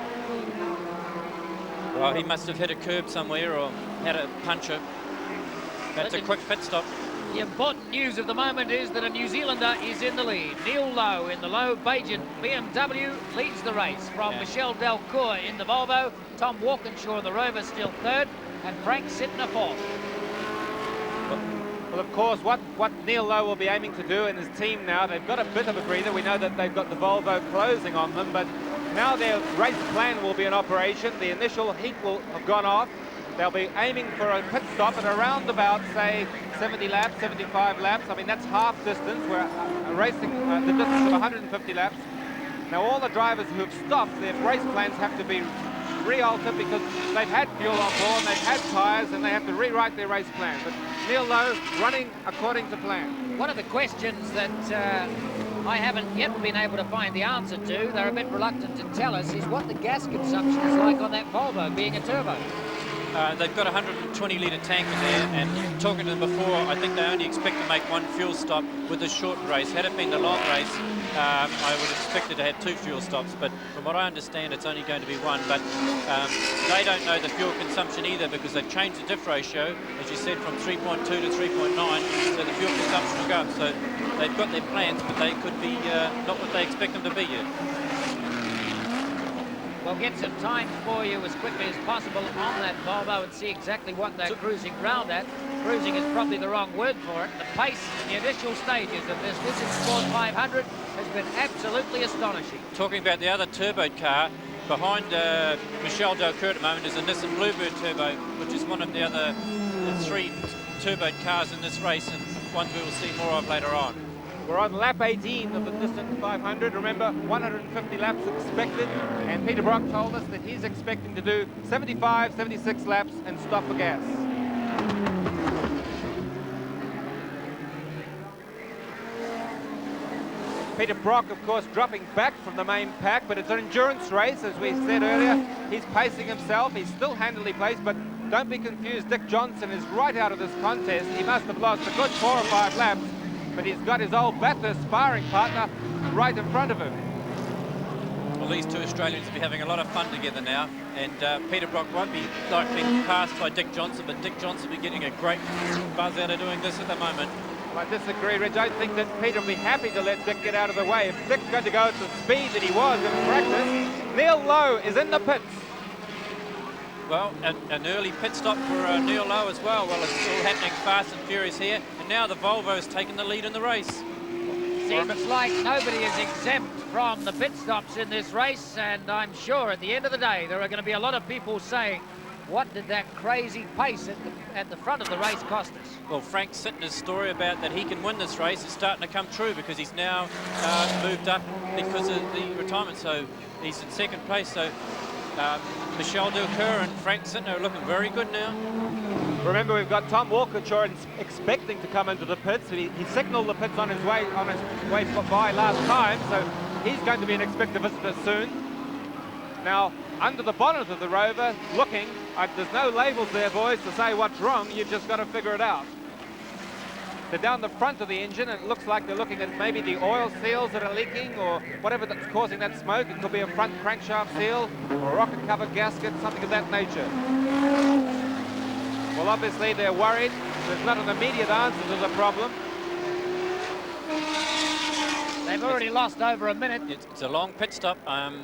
Well, he must have hit a curb somewhere or had a puncture. That's a quick pit stop. The important news of the moment is that a New Zealander is in the lead. Neil Lowe in the Lowe Bajan BMW leads the race from Michel Delcourt in the Volvo, Tom Walkinshaw in the Rover still 3rd, and Frank Sittner 4th. Well, of course, what Neil Lowe will be aiming to do in his team now, they've got a bit of a breather. We know that they've got the Volvo closing on them, but now their race plan will be in operation. The initial heat will have gone off. They'll be aiming for a pit stop at around about, say, 70 laps, 75 laps. I mean, that's half distance. We're racing the distance of 150 laps. Now, all the drivers who have stopped, their race plans have to be re-altered because they've had fuel on board, and they've had tyres, and they have to rewrite their race plan. But Neil Lowe running according to plan. One of the questions that I haven't yet been able to find the answer to, they're a bit reluctant to tell us, is what the gas consumption is like on that Volvo, being a turbo. They've got a 120-litre tank in there, and talking to them before, I think they only expect to make 1 fuel stop with the short race. Had it been the long race, I would expect it to have 2 fuel stops, but from what I understand, it's only going to be 1. But they don't know the fuel consumption either, because they've changed the diff ratio, as you said, from 3.2 to 3.9, so the fuel consumption will go up. So they've got their plans, but they could be not what they expect them to be yet. We'll get some time for you as quickly as possible on that Volvo and see exactly what they're cruising round at. Cruising is probably the wrong word for it. The pace in the initial stages of this Sport 500 has been absolutely astonishing. Talking about the other turboed car, behind Michel Delcourt at the moment is a Nissan Bluebird Turbo, which is one of the other 3 turboed cars in this race, and ones we will see more of later on. We're on lap 18 of the Nissan 500. Remember, 150 laps expected, and Peter Brock told us that he's expecting to do 75, 76 laps and stop for gas. Peter Brock, of course, dropping back from the main pack, but it's an endurance race, as we said earlier. He's pacing himself. He's still handily placed, but don't be confused. Dick Johnson is right out of this contest. He must have lost a good 4 or 5 laps, but he's got his old Bathurst sparring partner right in front of him. Well, these 2 Australians will be having a lot of fun together now, and Peter Brock won't be likely passed by Dick Johnson, but Dick Johnson will be getting a great buzz out of doing this at the moment. Well, I disagree, Rich. I think that Peter will be happy to let Dick get out of the way. If Dick's going to go at the speed that he was in practice, Neil Lowe is in the pits. Well, an early pit stop for Neil Lowe as well. Well, it's all happening fast and furious here. And now the Volvo has taken the lead in the race. Seems like nobody is exempt from the pit stops in this race, and I'm sure at the end of the day there are going to be a lot of people saying, what did that crazy pace at the front of the race cost us? Well, Frank Sittner's story about that he can win this race is starting to come true, because he's now moved up because of the retirement. So he's in second place. So Michel Delcourt and Frank Sittner are looking very good now. Remember, we've got Tom Walkinshaw expecting to come into the pits. He signalled the pits on his way by last time, so he's going to be an expected visitor soon. Now, under the bonnet of the Rover, looking, there's no labels there, boys, to say what's wrong. You've just got to figure it out. They're down the front of the engine, and it looks like they're looking at maybe the oil seals that are leaking, or whatever that's causing that smoke. It could be a front crankshaft seal or a rocket-covered gasket, something of that nature. Well, obviously they're worried. There's not an immediate answer to the problem. They've already lost over a minute. It's a long pit stop.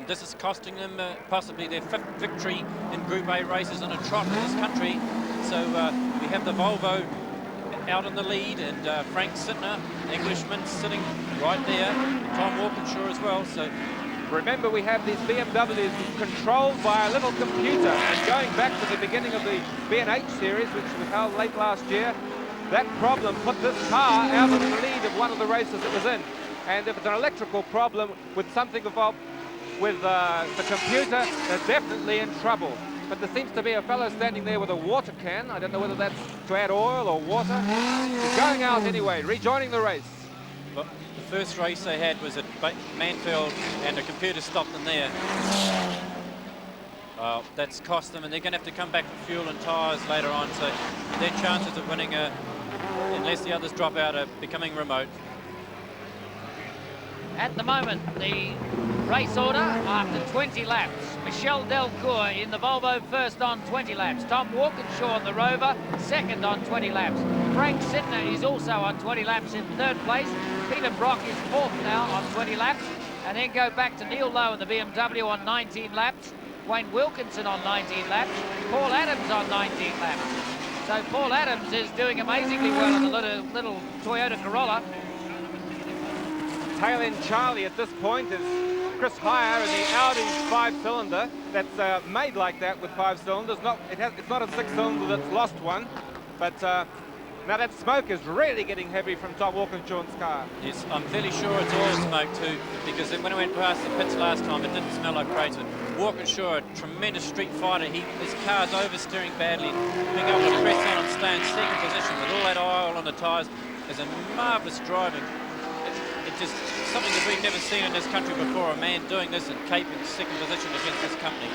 This is costing them possibly their 5th victory in Group A races in a trot in this country. So we have the Volvo out in the lead, and Frank Sittner, Englishman, sitting right there. Tom Walkinshaw as well. So remember, we have these BMWs controlled by a little computer, and going back to the beginning of the B&H series, which was held late last year, that problem put this car out of the lead of one of the races it was in. And if it's an electrical problem with something involved with the computer, they're definitely in trouble. But there seems to be a fellow standing there with a water can. I don't know whether that's to add oil or water. He's going out anyway, rejoining the race. But the first race they had was at Manfield, and the computer stopped them there. That's cost them, and they're going to have to come back for fuel and tyres later on. So their chances of winning, unless the others drop out, are becoming remote. At the moment, the race order after 20 laps. Michel Delcourt in the Volvo first on 20 laps. Tom Walkinshaw on the Rover second on 20 laps. Frank Sittner is also on 20 laps in third place. Peter Brock is fourth now on 20 laps. And then go back to Neil Lowe in the BMW on 19 laps. Wayne Wilkinson on 19 laps. Paul Adams on 19 laps. So Paul Adams is doing amazingly well in the little Toyota Corolla. Tail end Charlie at this point is Chris Heyer in the Audi 5-cylinder that's made like that with 5 cylinders. It's not a 6-cylinder that's lost one, but now that smoke is really getting heavy from Tom Walkinshaw's car. Yes, I'm fairly sure it's oil smoke too, because when I went past the pits last time, it didn't smell like crazy. Walkinshaw, a tremendous street fighter. His car's oversteering badly, being able to press on and stay in second position with all that oil on the tyres is a marvellous driving. It's just something that we've never seen in this country before, a man doing this and keeping second position against this company.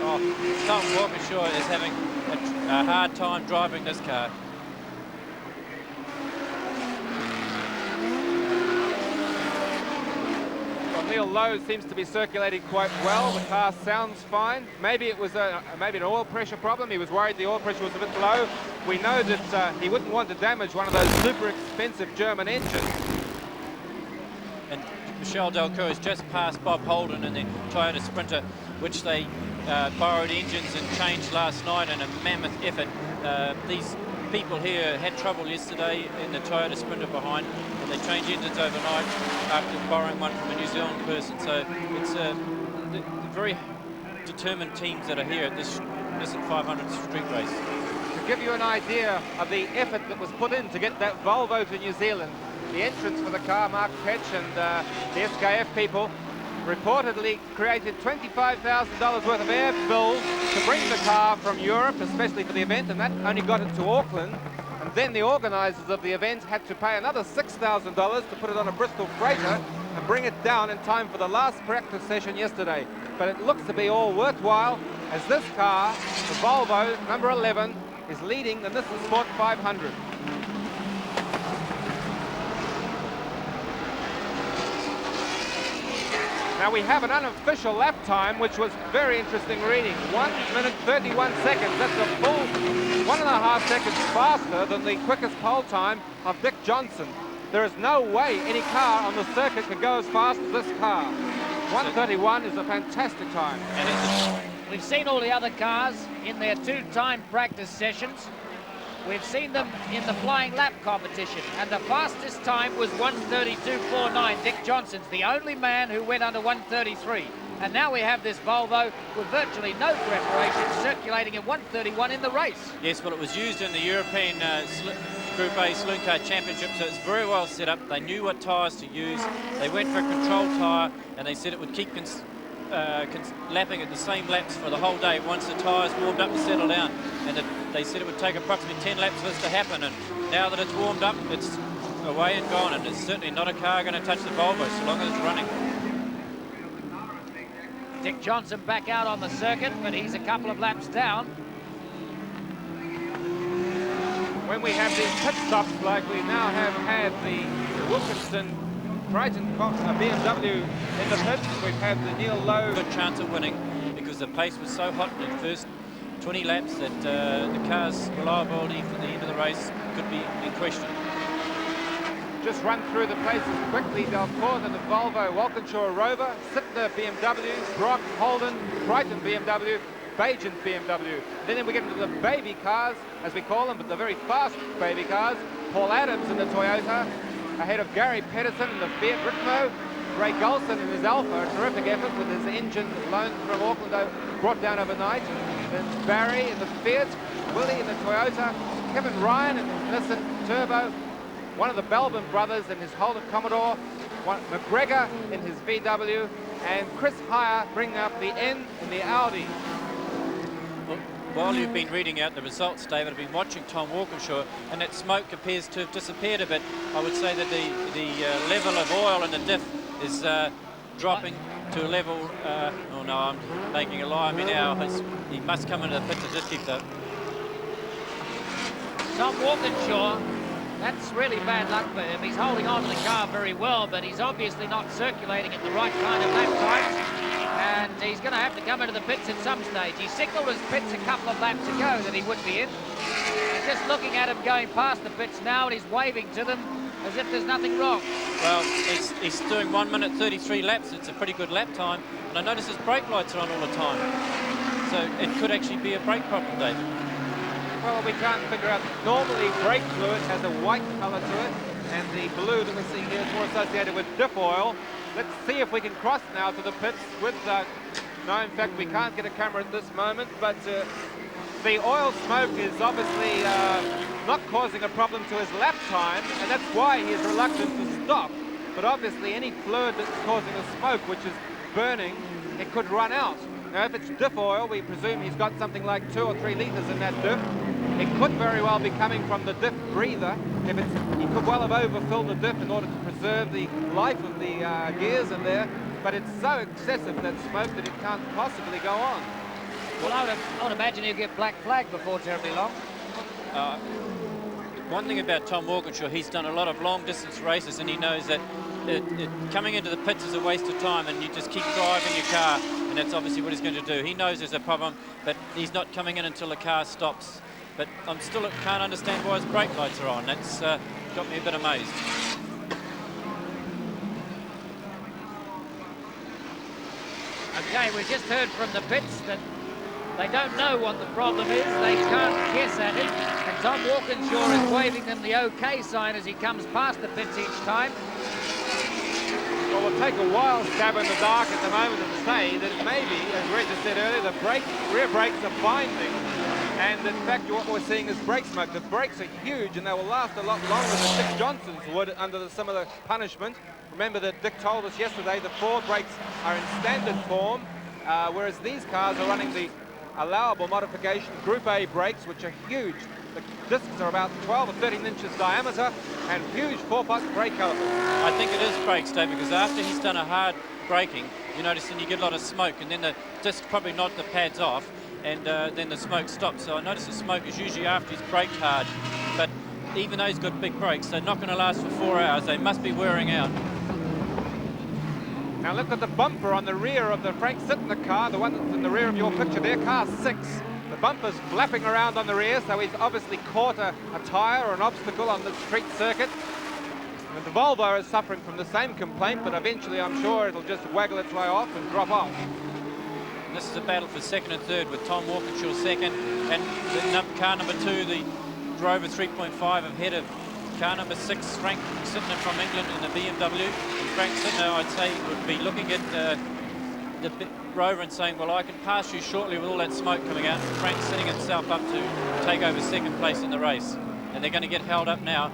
Oh, Tom Walkinshaw is having a hard time driving this car. Well, Neil Lowe seems to be circulating quite well. The car sounds fine. Maybe it was maybe an oil pressure problem. He was worried the oil pressure was a bit low. We know that he wouldn't want to damage one of those super expensive German engines. And Michel Delcourt has just passed Bob Holden in the Toyota Sprinter, which they borrowed engines and changed last night in a mammoth effort. These people here had trouble yesterday in the Toyota Sprinter behind, and they changed engines overnight after borrowing one from a New Zealand person. So it's the very determined teams that are here at this Nissan 500 street race. To give you an idea of the effort that was put in to get that Volvo to New Zealand, the entrance for the car, Mark Petch and the SKF people, reportedly created $25,000 worth of air bills to bring the car from Europe, especially for the event, and that only got it to Auckland. And then the organisers of the event had to pay another $6,000 to put it on a Bristol freighter and bring it down in time for the last practice session yesterday. But it looks to be all worthwhile, as this car, the Volvo number 11, is leading the Nissan Sport 500. Now we have an unofficial lap time, which was very interesting reading. 1 minute 31 seconds. That's a full 1.5 seconds faster than the quickest pole time of Dick Johnson. There is no way any car on the circuit could go as fast as this car. 1:31 is a fantastic time. And We've seen all the other cars in their 2-time practice sessions. We've seen them in the flying lap competition, and the fastest time was 1:32.49. Dick Johnson's the only man who went under 1:33. And now we have this Volvo with virtually no preparation, circulating at 1:31 in the race. yes, well, it was used in the European Group A Saloon Car Championship, so it's very well set up. They knew what tyres to use. They went for a control tyre, and they said it would keep lapping at the same laps for the whole day once the tyres warmed up and settled down. And they said it would take approximately 10 laps for this to happen, and now that it's warmed up, it's away and gone, and it's certainly not a car going to touch the Volvo so long as it's running. Dick Johnson back out on the circuit, but he's a couple of laps down. When we have these pit stops like we now have had the Wilkinson Triton BMW in the pits, we've had the Neil Lowe. Good chance of winning because the pace was so hot in the first 20 laps that the car's reliability for the end of the race could be in question. Just run through the places quickly. Del Corte, the Volvo, Walkinshaw Rover, Sittner BMW, Brock, Holden, Triton BMW, Bajan BMW. Then we get into the baby cars, as we call them, but the very fast baby cars. Paul Adams in the Toyota, ahead of Gary Pedersen in the Fiat Ritmo. Ray Gulson in his Alfa, a terrific effort with his engine loaned from Auckland, brought down overnight. Then Barry in the Fiat, Willie in the Toyota, Kevin Ryan in the Nissan Turbo, one of the Belbin brothers in his Holden Commodore, McGregor in his VW, and Chris Heyer bringing up the N in the Audi. Well, while you've been reading out the results, David, I've been watching Tom Walkinshaw, and that smoke appears to have disappeared a bit. I would say that the level of oil in the diff is dropping to a level, oh no, I'm making a lie. I mean, now he must come into the pits to just keep that. Tom Walkinshaw, that's really bad luck for him. He's holding on to the car very well, but he's obviously not circulating at the right kind of lap times, and he's going to have to come into the pits at some stage. He signalled his pits a couple of laps ago that he would be in. And just looking at him going past the pits now, and he's waving to them as if there's nothing wrong. Well, he's doing 1 minute 33 laps. It's a pretty good lap time, and I notice his brake lights are on all the time. So it could actually be a brake problem, David. Well, we can't figure out. Normally, brake fluid has a white colour to it, and the blue that we're seeing here is more associated with diff oil. Let's see if we can cross now to the pits with no, in fact, we can't get a camera at this moment, but the oil smoke is obviously not causing a problem to his lap time, and that's why he is reluctant to stop. But obviously, any fluid that's causing the smoke, which is burning, it could run out. Now, if it's diff oil, we presume he's got something like 2 or 3 litres in that diff. It could very well be coming from the diff breather. If it's, he could well have overfilled the diff in order to preserve the life of the gears in there, but it's so excessive, that smoke, that it can't possibly go on. Well, I would imagine he'll get black flag before terribly long. One thing about Tom Walkinshaw, he's done a lot of long distance races, and he knows that coming into the pits is a waste of time, and you just keep driving your car, and that's obviously what he's going to do. He knows there's a problem, but he's not coming in until the car stops. But I'm still can't understand why his brake lights are on. That's got me a bit amazed. Okay, we've just heard from the pits that they don't know what the problem is. They can't guess at it. And Tom Walkinshaw is waving them the OK sign as he comes past the pits each time. Well, we'll take a wild stab in the dark at the moment and say that maybe, as Reg just said earlier, the rear brakes are binding. And in fact, what we're seeing is brake smoke. The brakes are huge, and they will last a lot longer than Dick Johnson's would under the similar punishment. Remember that Dick told us yesterday the Ford brakes are in standard form, whereas these cars are running the allowable modification Group A brakes, which are huge. The discs are about 12 or 13 inches diameter, and huge 4-pot brake calipers. I think it is brakes, Dave, because after he's done a hard braking, you notice then you get a lot of smoke, and then the disc probably knocked the pads off, and then the smoke stops. So I notice the smoke is usually after he's braked hard. But even though he's got big brakes, they're not going to last for 4 hours. They must be wearing out. Now look at the bumper on the rear of the Frank Sittner car, the one that's in the rear of your picture there, car 6. The bumper's flapping around on the rear, so he's obviously caught a tyre or an obstacle on the street circuit. And the Volvo is suffering from the same complaint, but eventually I'm sure it'll just waggle its way off and drop off. This is a battle for second and third with Tom Walkinshaw second, and the car number 2, the Rover 3.5, ahead of car number 6, Frank Sittner from England in the BMW. And Frank Sittner, I'd say, would be looking at the Rover and saying, well, I can pass you shortly with all that smoke coming out. And Frank's setting himself up to take over second place in the race. And they're going to get held up now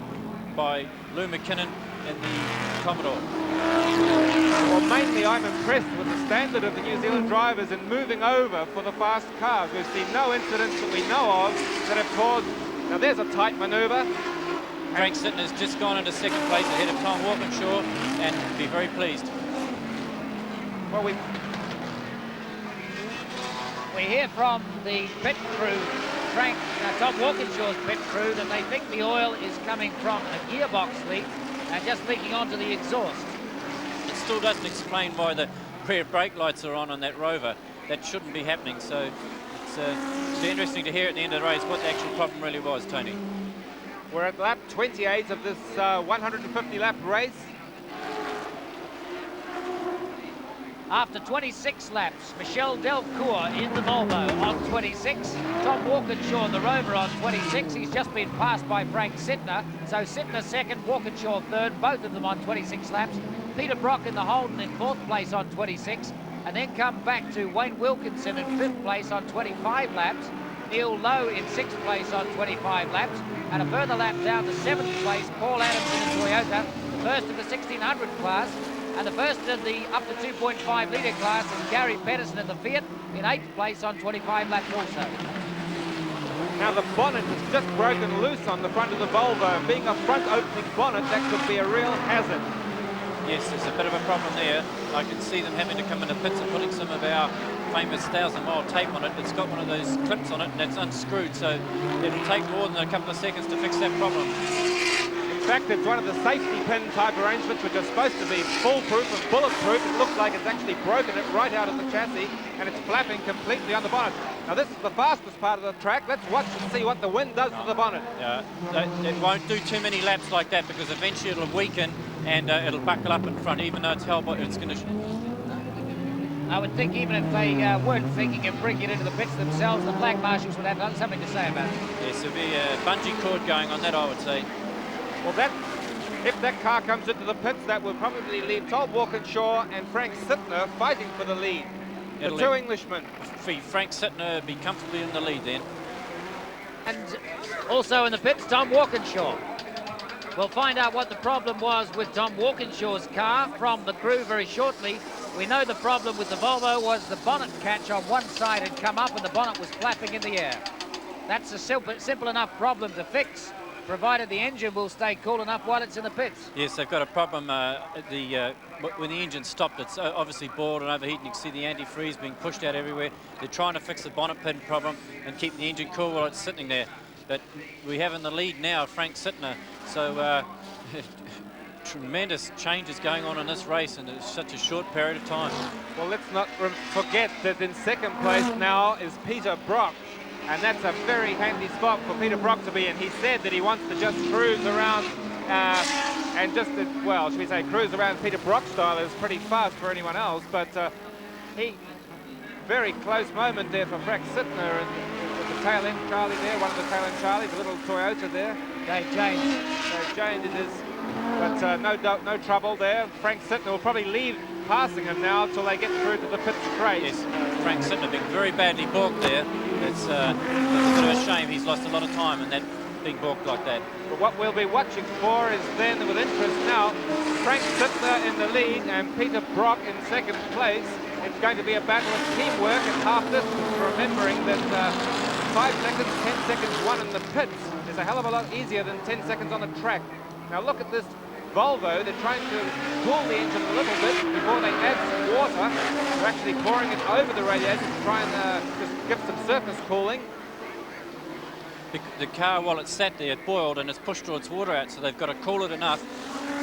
by Lou McKinnon and the Commodore. Well, mainly I'm impressed with the standard of the New Zealand drivers in moving over for the fast cars. We've seen no incidents that we know of that have caused... Now there's a tight manoeuvre. Frank Sittner's just gone into second place ahead of Tom Walkinshaw and be very pleased. Well, we hear from the pit crew, Tom Walkinshaw's pit crew, that they think the oil is coming from a gearbox leak and just leaking onto the exhaust. It still doesn't explain why the rear brake lights are on that Rover. That shouldn't be happening, so it's interesting to hear at the end of the race what the actual problem really was, Tony. We're at lap 28 of this 150 lap race. After 26 laps, Michel Delcourt in the Volvo on 26. Tom Walkinshaw in the Rover on 26. He's just been passed by Frank Sittner. So Sittner second, Walkinshaw third, both of them on 26 laps. Peter Brock in the Holden in fourth place on 26. And then come back to Wayne Wilkinson in fifth place on 25 laps. Neil Lowe in sixth place on 25 laps. And a further lap down to seventh place, Paul Adams in the Toyota, the first of the 1600 class. And the first of the up to 2.5 litre class is Gary Pedersen in the Fiat in 8th place on 25 laps also. Now the bonnet has just broken loose on the front of the Volvo. Being a front opening bonnet, that could be a real hazard. Yes, there's a bit of a problem there. I can see them having to come into pits and putting some of our famous 1,000-mile tape on it. It's got one of those clips on it and it's unscrewed, so it'll take more than a couple of seconds to fix that problem. In fact, it's one of the safety pin type arrangements which are supposed to be foolproof and bulletproof. It looks like it's actually broken it right out of the chassis and it's flapping completely on the bonnet. Now this is the fastest part of the track. Let's watch and see what the wind does to the bonnet. It won't do too many laps like that because eventually it'll weaken and it'll buckle up in front, even though it's held, it's going to... I would think even if they weren't thinking of bringing it into the pits themselves, the flag marshals would have something to say about it. Yes, there'll be a bungee cord going on that, I would say. Well, if that car comes into the pits, that will probably leave Tom Walkinshaw and Frank Sittner fighting for the lead. The two Englishmen. Frank Sittner be comfortably in the lead then. And also in the pits, Tom Walkinshaw. We'll find out what the problem was with Tom Walkinshaw's car from the crew very shortly. We know the problem with the Volvo was the bonnet catch on one side had come up and the bonnet was flapping in the air. That's a simple enough problem to fix, provided the engine will stay cool enough while it's in the pits. Yes, they've got a problem when the engine stopped. It's obviously bored and overheating. You can see the antifreeze being pushed out everywhere. They're trying to fix the bonnet pin problem and keep the engine cool while it's sitting there. But we have in the lead now Frank Sittner. So tremendous changes going on in this race in such a short period of time. Well, let's not forget that in second place now is Peter Brock. And that's a very handy spot for Peter Brock to be in. He said that he wants to just cruise around and just, well, should we say cruise around Peter Brock style is pretty fast for anyone else. But very close moment there for Frank Sittner and with the tail end Charlie there, one of the tail end Charlies, a little Toyota there. Dave James. Dave James it is. But no trouble there. Frank Sittner will probably leave passing him now until they get through to the pit straight. Yes, Frank Sittner being very badly balked there. It's a bit of a shame. He's lost a lot of time in that being balked like that. But what we'll be watching for is then, with interest now, Frank Sittner in the lead and Peter Brock in second place. It's going to be a battle of teamwork and half distance, remembering that 5 seconds, 10 seconds won in the pits is a hell of a lot easier than 10 seconds on the track. Now look at this Volvo. They're trying to cool the engine a little bit before they add some water. They're actually pouring it over the radiator to try and just give some surface cooling. The car, while it's sat there, it boiled and it's pushed all its water out, so they've got to cool it enough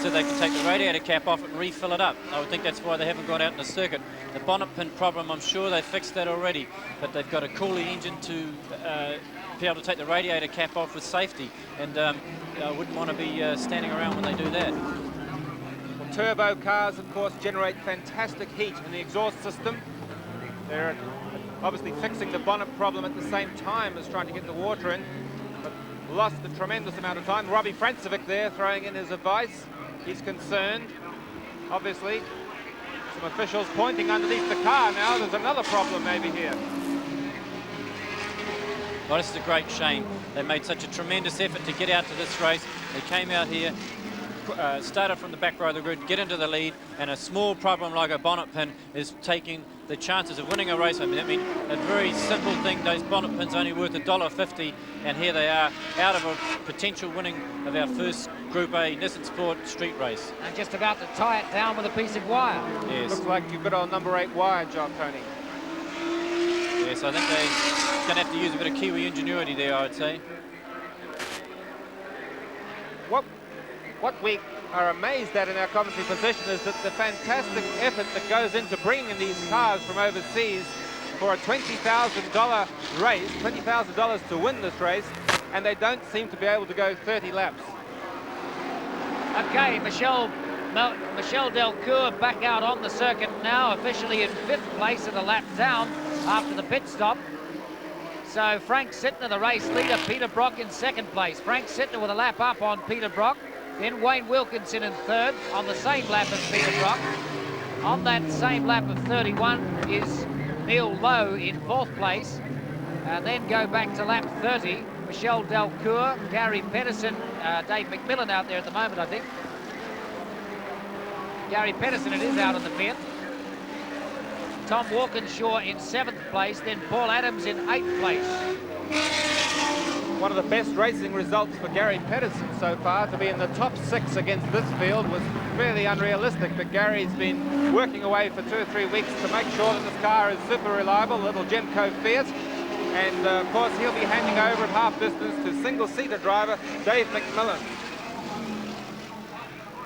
so they can take the radiator cap off and refill it up. I would think that's why they haven't gone out in the circuit. The bonnet pin problem, I'm sure they fixed that already, but they've got to cool the engine to be able to take the radiator cap off with safety, and I wouldn't want to be standing around when they do that. turbo cars, of course, generate fantastic heat in the exhaust system. They're obviously fixing the bonnet problem at the same time as trying to get the water in, but lost a tremendous amount of time. Robbie Francevic there throwing in his advice. He's concerned, obviously. Some officials pointing underneath the car now. There's another problem maybe here. Well, this is a great shame. They made such a tremendous effort to get out to this race. They came out here, started from the back row of the grid, get into the lead, and a small problem like a bonnet pin is taking the chances of winning a race. I mean, a very simple thing. Those bonnet pins only worth $1.50, and here they are out of a potential winning of our first Group A Nissan Sport street race. And just about to tie it down with a piece of wire. Yes. Looks like you've got on number 8 wire job, Tony. Yes, I think they're going to have to use a bit of Kiwi ingenuity there, I would say. What we are amazed at in our commentary position is that the fantastic effort that goes into bringing in these cars from overseas for a $20,000 race, $20,000 to win this race, and they don't seem to be able to go 30 laps. Okay, Michel Delcourt back out on the circuit now, officially in 5th place at a lap down after the pit stop. So Frank Sittner, the race leader, Peter Brock in 2nd place. Frank Sittner with a lap up on Peter Brock. Then Wayne Wilkinson in 3rd on the same lap as Peter Brock. On that same lap of 31 is Neil Lowe in 4th place. And then go back to lap 30. Michel Delcourt, Gary Pedersen, Dave McMillan out there at the moment, I think. Gary Pedersen, it is out on the pit. Tom Walkinshaw in 7th place, then Paul Adams in 8th place. One of the best racing results for Gary Pedersen so far. To be in the top 6 against this field was fairly unrealistic, but Gary's been working away for 2 or 3 weeks to make sure that this car is super reliable, little Genco Fiat. And of course he'll be handing over at half distance to single-seater driver Dave McMillan.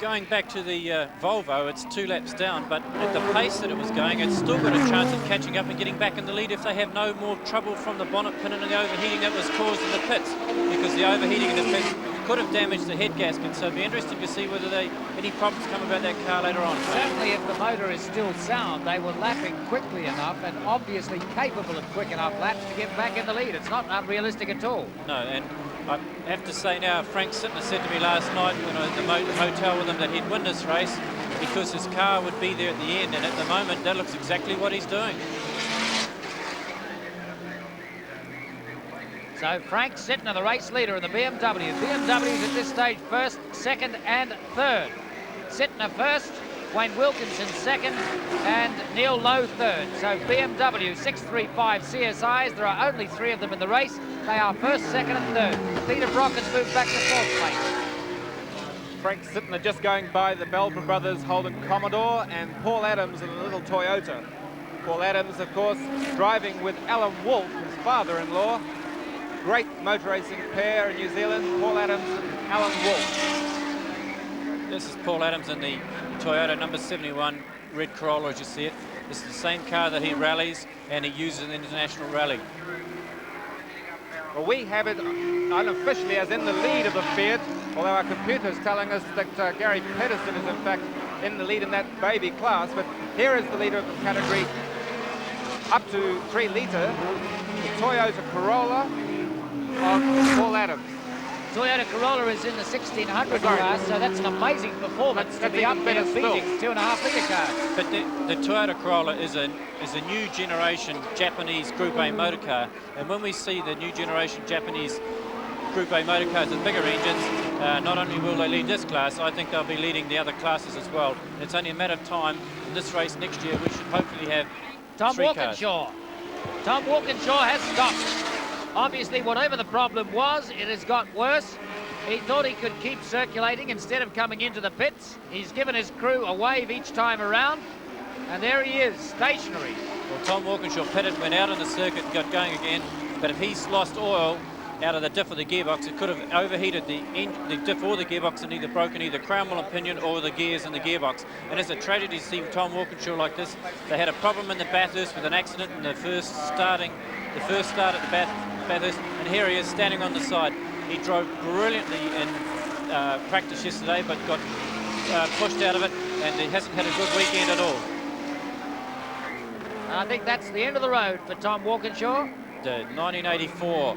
Going back to the Volvo, it's 2 laps down, but at the pace that it was going, it's still got a chance of catching up and getting back in the lead if they have no more trouble from the bonnet pin and the overheating that was caused in the pits, because the overheating in the pits could have damaged the head gasket. So it'll be interesting to see whether any problems come about that car later on. Certainly if the motor is still sound, they were lapping quickly enough and obviously capable of quick enough laps to get back in the lead. It's not unrealistic at all. No, and I have to say now, Frank Sittner said to me last night when I was at the hotel with him that he'd win this race because his car would be there at the end, and at the moment that looks exactly what he's doing. So Frank Sittner, the race leader in the BMW. BMWs at this stage 1st, 2nd and 3rd. Sittner 1st, Wayne Wilkinson 2nd, and Neil Lowe 3rd. So BMW 635 CSIs, there are only 3 of them in the race. They are 1st, 2nd and 3rd. Peter Brock has moved back to 4th place. Frank Sittner just going by the Belbin brothers Holden Commodore and Paul Adams in a little Toyota. Paul Adams, of course, driving with Alan Wolfe, his father-in-law. Great motor racing pair in New Zealand, Paul Adams and Alan Wolfe. This is Paul Adams in the Toyota number 71 red Corolla, as you see it. This is the same car that he rallies and he uses in the international rally. Well, we have it unofficially as in the lead of the Fiat, although our computer's telling us that Gary Pedersen is in fact in the lead in that baby class. But here is the leader of the category, up to 3 litre, the Toyota Corolla of Paul Adams. Toyota Corolla is in the 1600 class, so that's an amazing performance to be up there beating 2.5 litre cars. But the Toyota Corolla is a new generation Japanese Group A motor car, and when we see the new generation Japanese Group A motor cars with bigger engines, not only will they lead this class, I think they'll be leading the other classes as well. And it's only a matter of time. In this race next year, we should hopefully have Tom 3 Walkinshaw. cars. Tom Walkinshaw has stopped. Obviously, whatever the problem was, it has got worse. He thought he could keep circulating instead of coming into the pits. He's given his crew a wave each time around, and there he is, stationary. Well, Tom Walkinshaw pitted, went out on the circuit, got going again, but if he's lost oil out of the diff of the gearbox, it could have overheated the diff or the gearbox and either broken either crown wheel and pinion or the gears in the gearbox. And it's a tragedy to see Tom Walkinshaw like this. They had a problem in the Bathurst with an accident in the first start at the Bathurst, and here he is standing on the side. He drove brilliantly in practice yesterday, but got pushed out of it. and he hasn't had a good weekend at all. I think that's the end of the road for Tom Walkinshaw. The 1984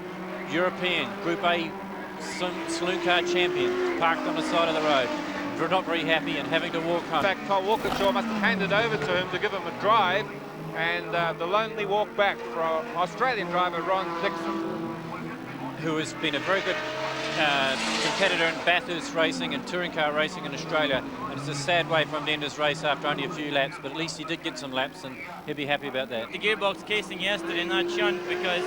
European Group A saloon car champion, parked on the side of the road. We're not very happy and having to walk home. In fact, Tom Walkinshaw must have handed over to him to give him a drive, and the lonely walk back from Australian driver Ron Dixon, who has been a very good competitor in Bathurst racing and touring car racing in Australia. And it's a sad way for him to end his race after only a few laps, but at least he did get some laps and he'll be happy about that. The gearbox casing yesterday not shunt because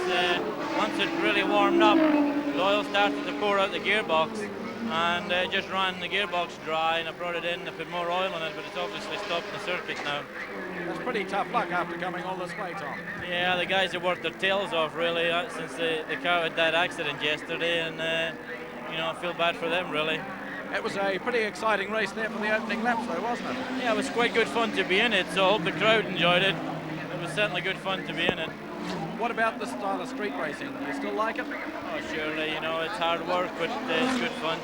once it really warmed up, the oil started to pour out the gearbox, and just ran the gearbox dry, and I brought it in to put more oil in it, but it's obviously stopped the circuit now. That's pretty tough luck after coming all this way, Tom. Yeah, the guys have worked their tails off really since the car had that accident yesterday, and you know, I feel bad for them really. It was a pretty exciting race there for the opening laps though, wasn't it? Yeah, it was quite good fun to be in it, so I hope the crowd enjoyed it. It was certainly good fun to be in it. What about this style of street racing? Do you still like it? Oh, surely, you know, it's hard work, but it's good fun.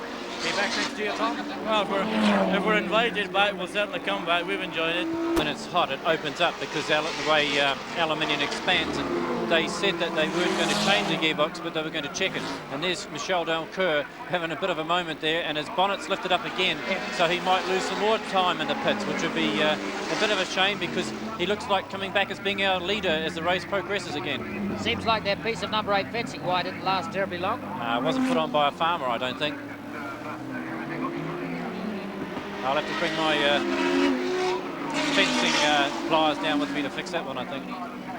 Be back next year, Tom? Well, if we're invited back, we'll certainly come back. We've enjoyed it. When it's hot, it opens up because the way aluminium expands, and they said that they weren't going to change the gearbox, but they were going to check it. And there's Michel Delcourt having a bit of a moment there, and his bonnet's lifted up again, so he might lose some more time in the pits, which would be a bit of a shame because he looks like coming back as being our leader as the race progresses again. Seems like their piece of number 8 fencing wire didn't last terribly long. Wasn't put on by a farmer, I don't think. I'll have to bring my fencing pliers down with me to fix that one, I think.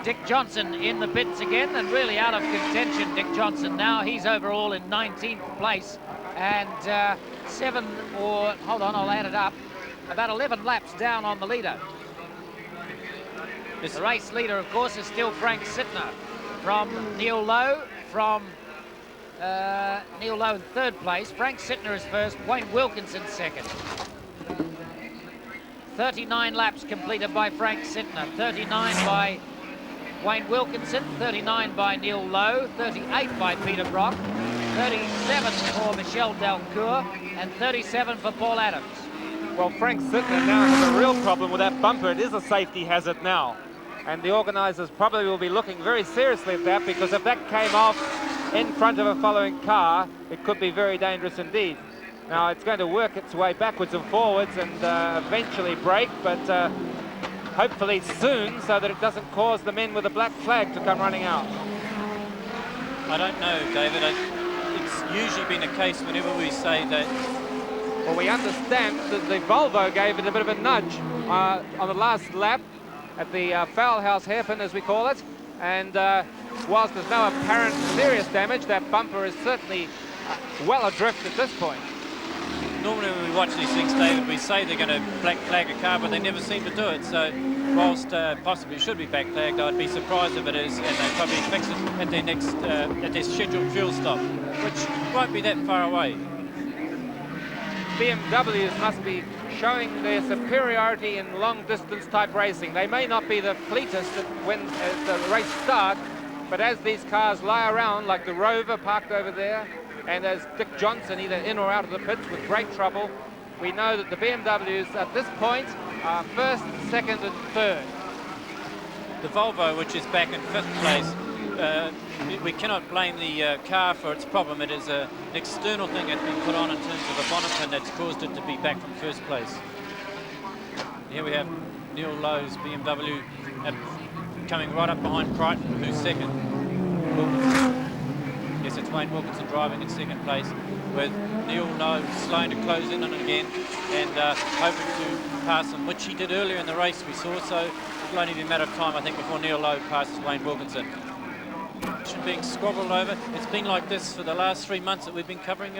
Dick Johnson in the pits again, and really out of contention, Dick Johnson now. He's overall in 19th place, and I'll add it up, about 11 laps down on the leader. The race leader, of course, is still Frank Sittner from Neil Lowe, Neil Lowe in 3rd place. Frank Sittner is first, Wayne Wilkinson second. 39 laps completed by Frank Sittner, 39 by Wayne Wilkinson, 39 by Neil Lowe, 38 by Peter Brock, 37 for Michel Delcourt, and 37 for Paul Adams. Well, Frank Sittner now has a real problem with that bumper. It is a safety hazard now, and the organisers probably will be looking very seriously at that, because if that came off in front of a following car, it could be very dangerous indeed. Now it's going to work its way backwards and forwards and eventually break, but hopefully soon, so that it doesn't cause the men with the black flag to come running out. I don't know, David. It's usually been a case whenever we say that. Well, we understand that the Volvo gave it a bit of a nudge on the last lap at the foul house hairpin, as we call it, and whilst there's no apparent serious damage, that bumper is certainly well adrift at this point. Normally when we watch these things, David, we say they're going to black flag a car, but they never seem to do it. So whilst possibly should be black flagged, I'd be surprised if it is, and they probably fix it at their next, at their scheduled fuel stop, which won't be that far away. BMWs must be showing their superiority in long-distance type racing. They may not be the fleetest when the race starts, but as these cars lie around, like the Rover parked over there, and as Dick Johnson either in or out of the pits with great trouble, we know that the BMWs at this point are 1st, 2nd and 3rd. The Volvo, which is back in 5th place, we cannot blame the car for its problem. It is an external thing that's been put on in terms of a bonnet pin that's caused it to be back from 1st place. Here we have Neil Lowe's BMW coming right up behind Crichton, who's 2nd. Yes, it's Wayne Wilkinson driving in 2nd place, with Neil Lowe slowing to close in on it again and hoping to pass him, which he did earlier in the race we saw, so it'll only be a matter of time, I think, before Neil Lowe passes Wayne Wilkinson. Being squabbled over. It's been like this for the last 3 months that we've been covering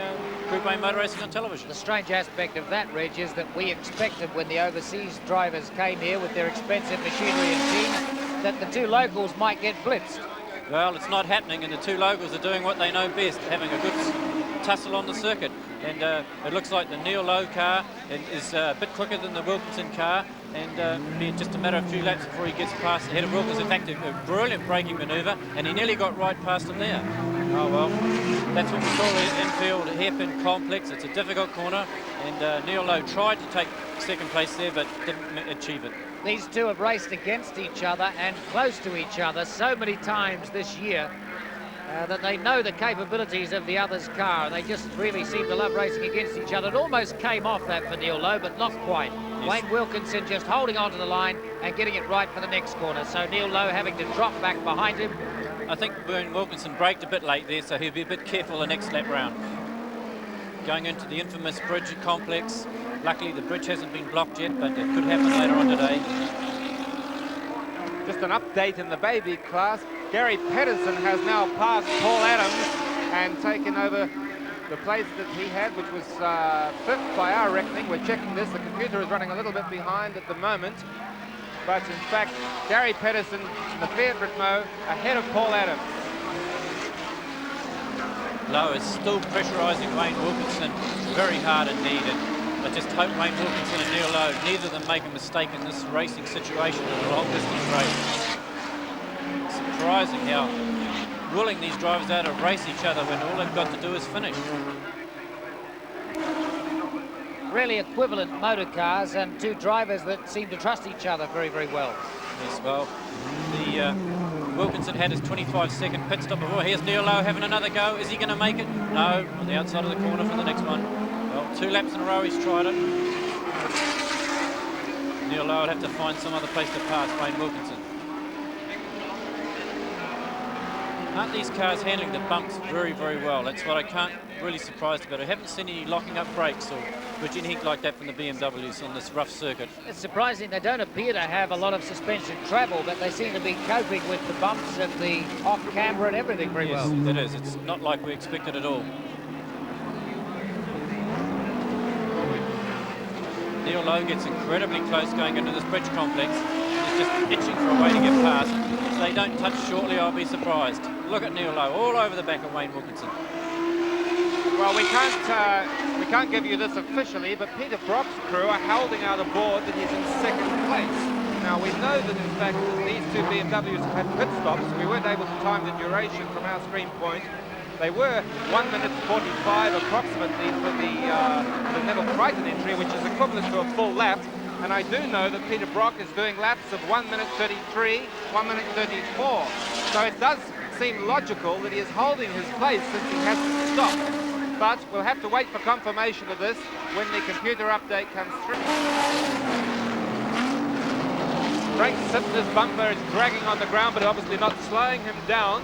Group A motor racing on television. The strange aspect of that, Reg, is that we expected when the overseas drivers came here with their expensive machinery and teams that the 2 locals might get blitzed. Well, it's not happening, and the 2 locals are doing what they know best, having a good tussle on the circuit. And it looks like the Neil Lowe car is a bit quicker than the Wilkinson car, and be just a matter of a few laps before he gets past the head of Wilkinson. In fact, a brilliant braking manoeuvre, and he nearly got right past him there. Oh, well, that's what we call the infield hairpin complex. It's a difficult corner, and Neil Lowe tried to take second place there, but didn't achieve it. These two have raced against each other and close to each other so many times this year that they know the capabilities of the other's car. They just really seem to love racing against each other. It almost came off that for Neil Lowe, but not quite. Yes. Wayne Wilkinson just holding onto the line and getting it right for the next corner. So Neil Lowe having to drop back behind him. I think Wayne Wilkinson braked a bit late there, so he'll be a bit careful the next lap round. Going into the infamous bridge complex. Luckily, the bridge hasn't been blocked yet, but it could happen later on today. Just an update in the baby class. Gary Pedersen has now passed Paul Adams and taken over the place that he had, which was fifth by our reckoning. We're checking this. The computer is running a little bit behind at the moment. But in fact, Gary Pedersen, the favourite Mo, ahead of Paul Adams. Lowe is still pressurising Wayne Wilkinson very hard indeed. I just hope Wayne Wilkinson and Neil Lowe, neither of them make a mistake in this racing situation in a long distance race. Surprising how willing these drivers are to race each other when all they've got to do is finish. Really equivalent motor cars and two drivers that seem to trust each other very, very well. Yes, well, the Wilkinson had his 25-second pit stop before. Here's Neil Lowe having another go. Is he going to make it? No, on the outside of the corner for the next one. Well, 2 laps in a row he's tried it. Neil Lowe will have to find some other place to pass Wayne Wilkinson. Aren't these cars handling the bumps very, very well? That's what I can't really surprised about. I haven't seen any locking up brakes or anything like that from the BMWs on this rough circuit. It's surprising they don't appear to have a lot of suspension travel, but they seem to be coping with the bumps and the off-camber and everything very well. Yes, it is. It's not like we expected at all. Neil Lowe gets incredibly close going into this bridge complex. He's just itching for a way to get past. If they don't touch shortly, I'll be surprised. Look at Neil Lowe all over the back of Wayne Wilkinson. Well, we can't give you this officially, but Peter Brock's crew are holding out a board that he's in second place. Now, we know that, in fact, these two BMWs have had pit stops. We weren't able to time the duration from our stream point. They were 1 minute 45 approximately for the Neville Crichton entry, which is equivalent to a full lap. And I do know that Peter Brock is doing laps of 1 minute 33, 1 minute 34. So it does seem logical that he is holding his place since he hasn't stopped. But we'll have to wait for confirmation of this when the computer update comes through. Frank Sittner's bumper is dragging on the ground, but obviously not slowing him down.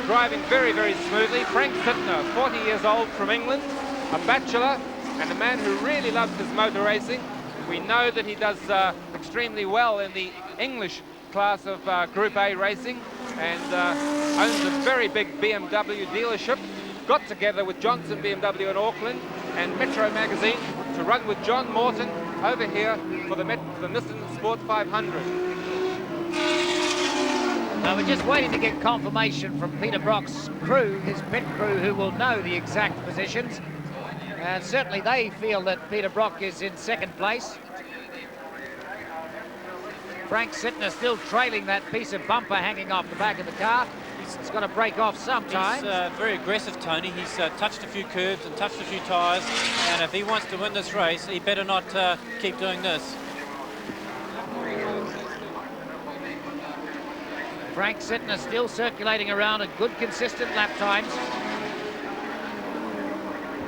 Driving very, very smoothly. Frank Sittner, 40 years old, from England, a bachelor, and a man who really loves his motor racing. We know that he does extremely well in the English class of Group A racing, and owns a very big BMW dealership. Got together with Johnson BMW in Auckland and Metro Magazine to run with John Morton over here for the Nissan Sport 500. Now we're just waiting to get confirmation from Peter Brock's crew, his pit crew, who will know the exact positions. And certainly they feel that Peter Brock is in second place. Frank Sittner still trailing that piece of bumper hanging off the back of the car. He's got to break off sometime. He's very aggressive, Tony. He's touched a few curbs and touched a few tyres, and if he wants to win this race, he better not keep doing this. Frank Sittner still circulating around at good, consistent lap times.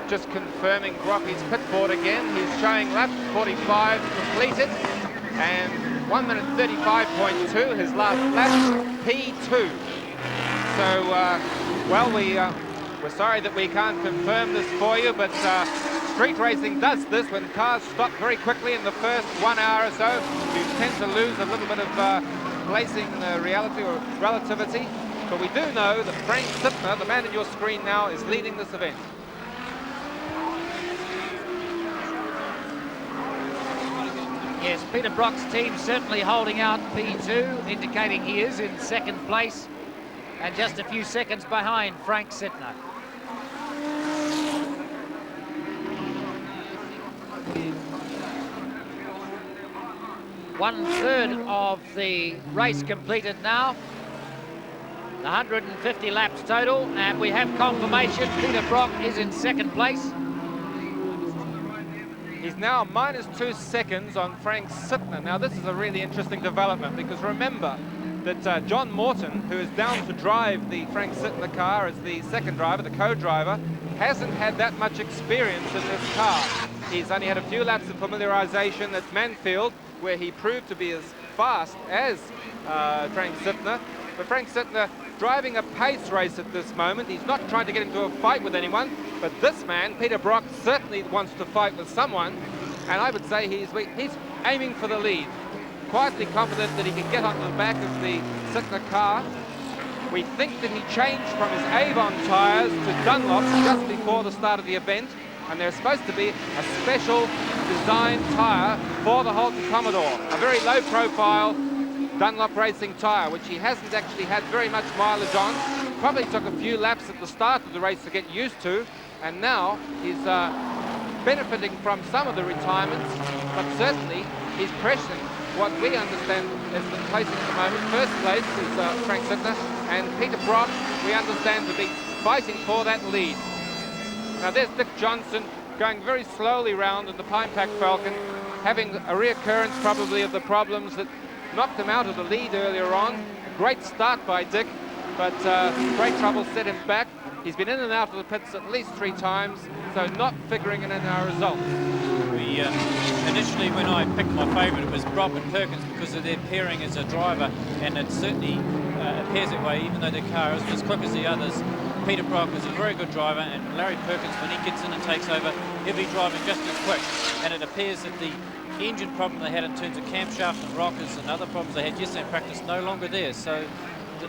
Just confirming Grocky's pit board again. He's showing lap 45 completed, and 1 minute 35.2, his last lap, P2. So, well, we're sorry that we can't confirm this for you, but street racing does this. When cars stop very quickly in the first 1 hour or so, you tend to lose a little bit of placing reality or relativity. But we do know that Frank Sittner, the man on your screen now, is leading this event. Yes, Peter Brock's team certainly holding out P2, indicating he is in second place and just a few seconds behind Frank Sittner. One third of the race completed now. 150 laps total, and we have confirmation Peter Brock is in second place. He's now -2 seconds on Frank Sittner. Now this is a really interesting development, because remember that John Morton, who is down to drive the Frank Sittner car as the second driver, the co-driver, hasn't had that much experience in this car. He's only had a few laps of familiarization at Mansfield, where he proved to be as fast as Frank Sittner. But Frank Sittner driving a pace race at this moment. He's not trying to get into a fight with anyone, but this man, Peter Brock, certainly wants to fight with someone, and I would say he's aiming for the lead. Quietly confident that he can get onto the back of the Sittner car. We think that he changed from his Avon tyres to Dunlops just before the start of the event, and there's supposed to be a special design tyre for the Halton Commodore, a very low profile Dunlop racing tyre, which he hasn't actually had very much mileage on. Probably took a few laps at the start of the race to get used to, and now he's benefiting from some of the retirements, but certainly he's pressing what we understand is the placing at the moment. First place is Frank Sittner, and Peter Brock, we understand, to be fighting for that lead. Now there's Dick Johnson going very slowly round in the Pine Pack Falcon, having a reoccurrence probably of the problems that knocked him out of the lead earlier on. A great start by Dick, but great trouble set him back. He's been in and out of the pits at least 3 times, so not figuring in our results. We, initially when I picked my favourite, it was Brock and Perkins because of their pairing as a driver, and it certainly appears that way, even though the car isn't as quick as the others. Peter Brock is a very good driver, and Larry Perkins, when he gets in and takes over, he'll be driving just as quick. And it appears that the engine problem they had in terms of camshaft and rockers and other problems they had yesterday in practice no longer there. So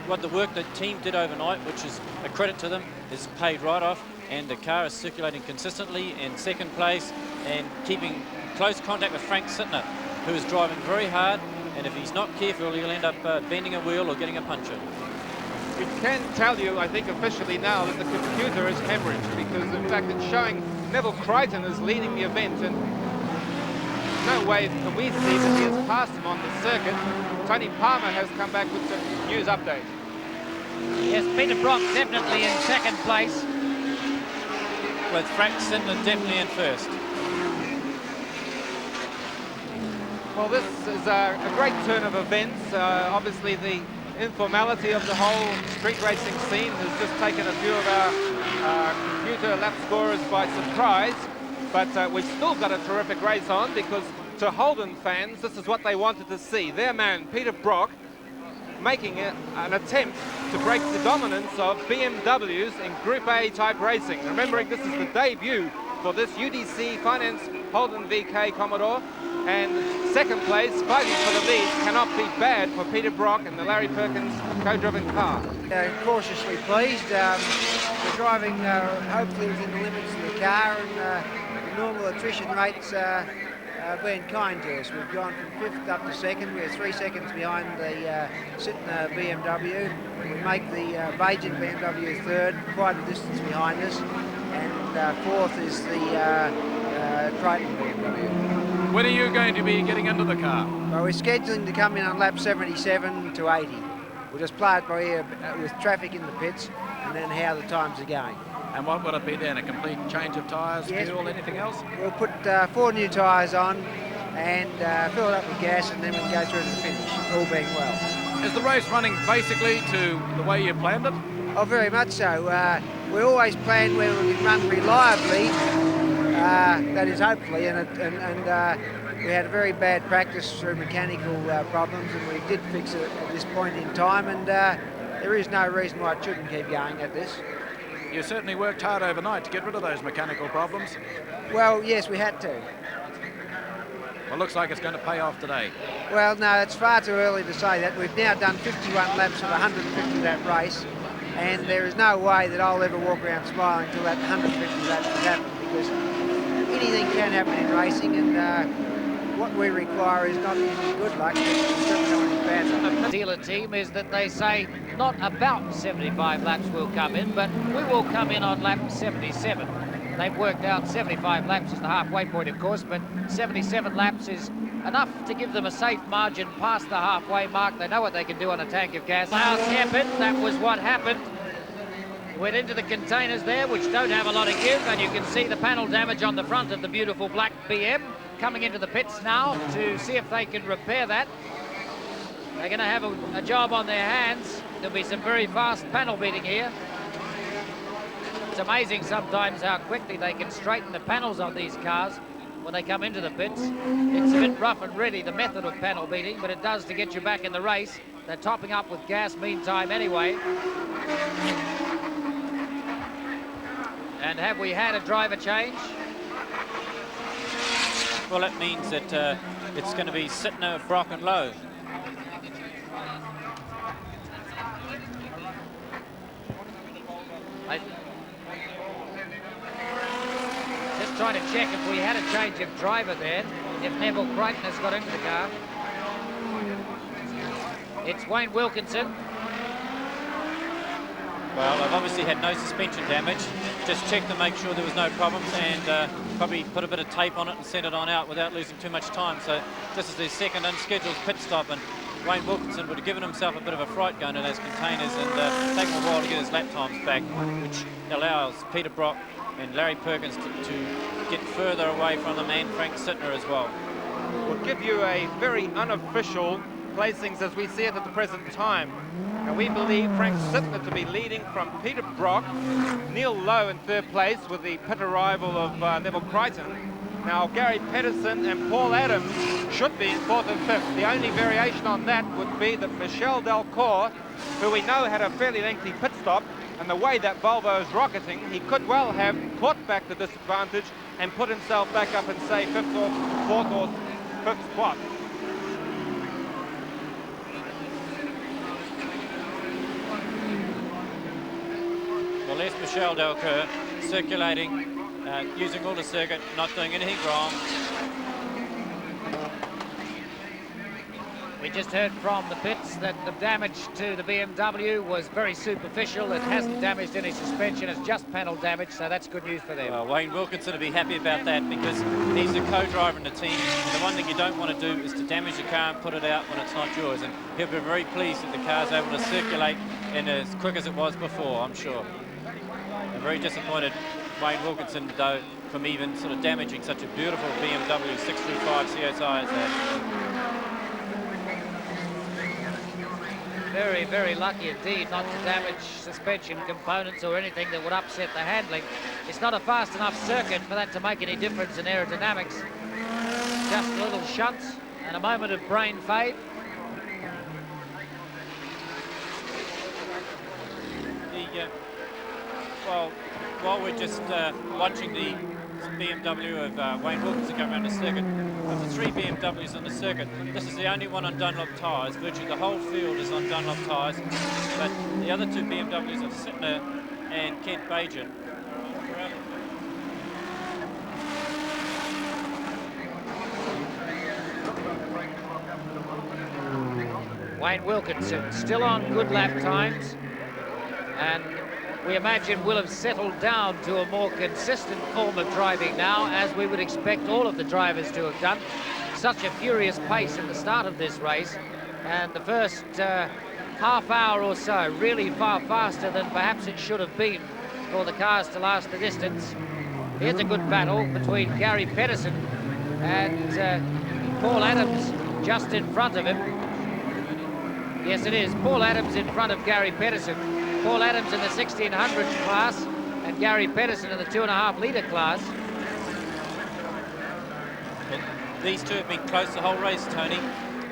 what the work the team did overnight, which is a credit to them, is paid right off, and the car is circulating consistently in second place and keeping close contact with Frank Sittner, who is driving very hard, and if he's not careful he'll end up bending a wheel or getting a puncture. We can tell you, I think officially now, that the computer is hemorrhaged, because in fact it's showing Neville Crichton is leading the event, and no way can we see that he has passed him on the circuit. Tony Palmer has come back with some news update. Yes, Peter Brock definitely in second place, With Frank Sittner definitely in first. Well, this is a great turn of events. Obviously the informality of the whole street racing scene has just taken a few of our computer lap scorers by surprise, but we've still got a terrific race on, because to Holden fans, this is what they wanted to see. Their man, Peter Brock, making an attempt to break the dominance of BMWs in Group A type racing. Remembering this is the debut for this UDC Finance Holden VK Commodore, and second place, fighting for the lead, cannot be bad for Peter Brock and the Larry Perkins co-driven car. Cautiously pleased. We're driving hopefully within the limits of the car, and the normal attrition rates been kind to us. We've gone from 5th up to 2nd. We're 3 seconds behind the Sittner BMW. We make the Bajan BMW 3rd, quite a distance behind us, and 4th is the Crichton BMW. When are you going to be getting into the car? Well, we're scheduling to come in on lap 77 to 80. We'll just play it by ear with traffic in the pits, and then how the times are going. And what would it be then? A complete change of tyres, Yes, fuel, anything else? We'll put 4 new tyres on and fill it up with gas, and then we can go through to the finish, all being well. Is the race running basically to the way you planned it? Oh, very much so. We always plan where we can run reliably, that is hopefully, and we had a very bad practice through mechanical problems, and we did fix it at this point in time, and there is no reason why it shouldn't keep going at this. You certainly worked hard overnight to get rid of those mechanical problems. Well, yes, we had to. Well, looks like it's going to pay off today. Well, no, it's far too early to say that. We've now done 51 laps of a 150 lap race, and there is no way that I'll ever walk around smiling until that 150 laps has happened, because anything can happen in racing, and what we require is not any good luck, but certainly not any bad luck. The dealer team is that they say not about 75 laps will come in, but we will come in on lap 77. They've worked out 75 laps is the halfway point, of course, but 77 laps is enough to give them a safe margin past the halfway mark. They know what they can do on a tank of gas. House hairpin, that was what happened. Went into the containers there, which don't have a lot of give, and you can see the panel damage on the front of the beautiful black BM. Coming into the pits now to see if they can repair that. They're going to have a job on their hands. There'll be some very fast panel beating here. It's amazing sometimes how quickly they can straighten the panels on these cars when they come into the pits. It's a bit rough and ready, the method of panel beating, but it does to get you back in the race. They're topping up with gas meantime anyway. And have we had a driver change? Well, that means that it's going to be Sittner, Brock and Lowe. Just trying to check if we had a change of driver there, if Neville Crichton has got into the car. It's Wayne Wilkinson. Well, they've obviously had no suspension damage. Just checked to make sure there was no problems, and probably put a bit of tape on it and sent it on out without losing too much time. So this is their second unscheduled pit stop, and Wayne Wilkinson would have given himself a bit of a fright going in those containers and taken a while to get his lap times back, which allows Peter Brock and Larry Perkins to get further away from the man Frank Sittner as well. We'll give you a very unofficial placings as we see it at the present time. And we believe Frank Sittner to be leading from Peter Brock, Neil Lowe in third place with the pit arrival of Neville Crichton. Now Gary Pedersen and Paul Adams should be in fourth and fifth. The only variation on that would be that Michel Delcourt, who we know had a fairly lengthy pit stop, and the way that Volvo is rocketing, he could well have caught back the disadvantage and put himself back up in, say, fifth or fourth or fifth spot. Well, there's Michel Delcourt circulating, using all the circuit, not doing anything wrong. We just heard from the pits that the damage to the BMW was very superficial. It hasn't damaged any suspension, it's just panel damage, so that's good news for them. Well, Wayne Wilkinson will be happy about that because he's the co-driver in the team. And the one thing you don't want to do is to damage the car and put it out when it's not yours. And he'll be very pleased that the car's able to circulate in as quick as it was before, I'm sure. I'm very disappointed, Wayne Wilkinson, though, from even sort of damaging such a beautiful BMW 635 CSI as that. Very, very lucky indeed not to damage suspension components or anything that would upset the handling. It's not a fast enough circuit for that to make any difference in aerodynamics. Just a little shunt and a moment of brain fade. Well, while we're just watching the BMW of Wayne Wilkinson come around the circuit, of the three BMWs on the circuit, this is the only one on Dunlop tyres. Virtually the whole field is on Dunlop tyres, but the other two BMWs of Sittner and Kent Bajan. Wayne Wilkinson still on good lap times, and we imagine will have settled down to a more consistent form of driving now, as we would expect all of the drivers to have done. Such a furious pace at the start of this race, and the first half hour or so really far faster than perhaps it should have been for the cars to last the distance. Here's a good battle between Gary Pedersen and Paul Adams just in front of him. Yes, it is. Paul Adams in front of Gary Pedersen. Paul Adams in the 1600 class and Gary Pedersen in the 2.5 litre class. Well, these two have been close the whole race, Tony.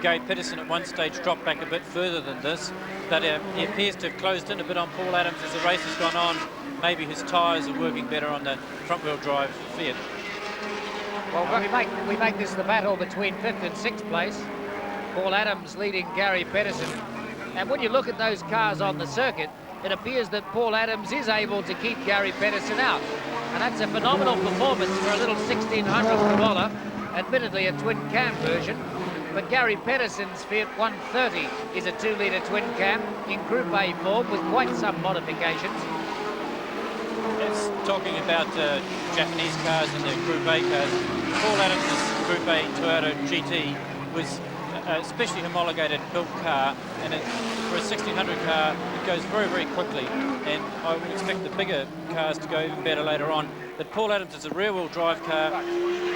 Gary Pedersen at one stage dropped back a bit further than this, but he appears to have closed in a bit on Paul Adams as the race has gone on. Maybe his tyres are working better on the front-wheel drive Fiat. Well, we make this the battle between 5th and 6th place. Paul Adams leading Gary Pedersen. And when you look at those cars on the circuit, it appears that Paul Adams is able to keep Gary Pedersen out. And that's a phenomenal performance for a little 1600 Corolla, admittedly a twin cam version. But Gary Pedersen's Fiat 130 is a 2-litre twin cam in Group A form with quite some modifications. It's talking about Japanese cars and the Group A cars. Paul Adams' Group A Toyota GT was a specially homologated built car, and for a 1600 car it goes very, very quickly, and I would expect the bigger cars to go even better later on. But Paul Adams is a rear-wheel drive car.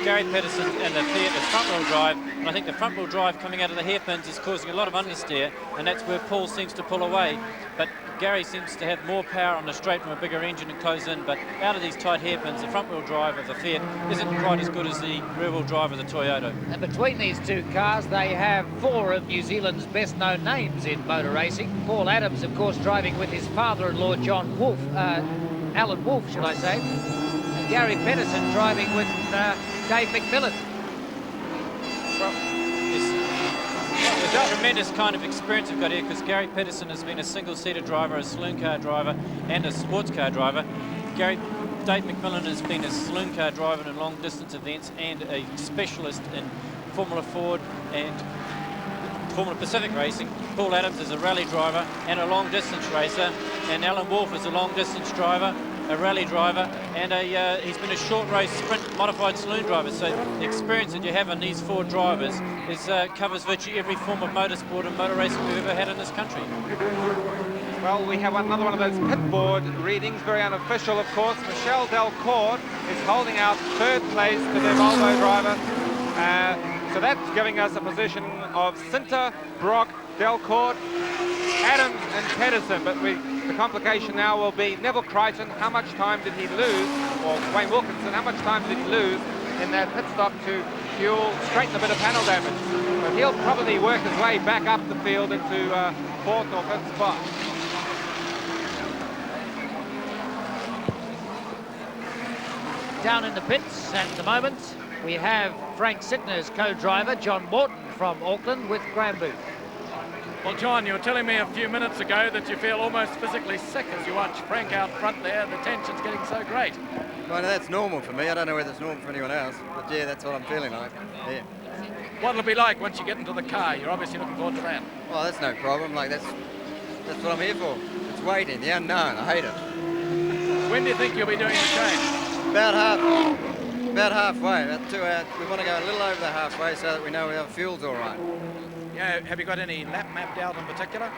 Gary Pedersen and the Fiat is front-wheel drive, and I think the front-wheel drive coming out of the hairpins is causing a lot of understeer, and that's where Paul seems to pull away. But Gary seems to have more power on the straight from a bigger engine and close in, but out of these tight hairpins, the front-wheel drive of the Fiat isn't quite as good as the rear-wheel drive of the Toyota. And between these two cars, they have 4 of New Zealand's best-known names in motor racing. Paul Adams, of course, driving with his father-in-law, Alan Wolfe, should I say. And Gary Pedersen driving with Dave McMillan. It's a tremendous kind of experience we've got here, because Gary Pedersen has been a single-seater driver, a saloon car driver, and a sports car driver. Dave McMillan has been a saloon car driver in long-distance events and a specialist in Formula Ford and Formula Pacific racing. Paul Adams is a rally driver and a long-distance racer, and Alan Wolfe is a long-distance driver, a rally driver, and he's been a short race sprint modified saloon driver. So the experience that you have in these 4 drivers covers virtually every form of motorsport and motor racing we've ever had in this country. Well, we have another one of those pit board readings, very unofficial, of course. Michel Delcourt is holding out 3rd place to their Volvo driver. So that's giving us a position of Sinter, Brock, Delcourt, Adams and Pedersen. But the complication now will be Neville Crichton. How much time did he lose? Or Wayne Wilkinson, how much time did he lose in that pit stop to fuel, straighten a bit of panel damage? But he'll probably work his way back up the field into 4th or 5th spot. Down in the pits at the moment, we have Frank Sittner's co-driver, John Morton from Auckland, with Graham Booth. Well, John, you were telling me a few minutes ago that you feel almost physically sick as you watch Frank out front there. The tension's getting so great. Well, that's normal for me. I don't know whether it's normal for anyone else, but yeah, that's what I'm feeling like. Yeah. What'll it be like once you get into the car? You're obviously looking forward to that. Well, that's no problem. Like that's what I'm here for. It's waiting, the unknown. I hate it. When do you think you'll be doing the change? About halfway. About 2 hours. We want to go a little over the halfway so that we know our fuel's all right. Yeah, have you got any lap mapped out in particular?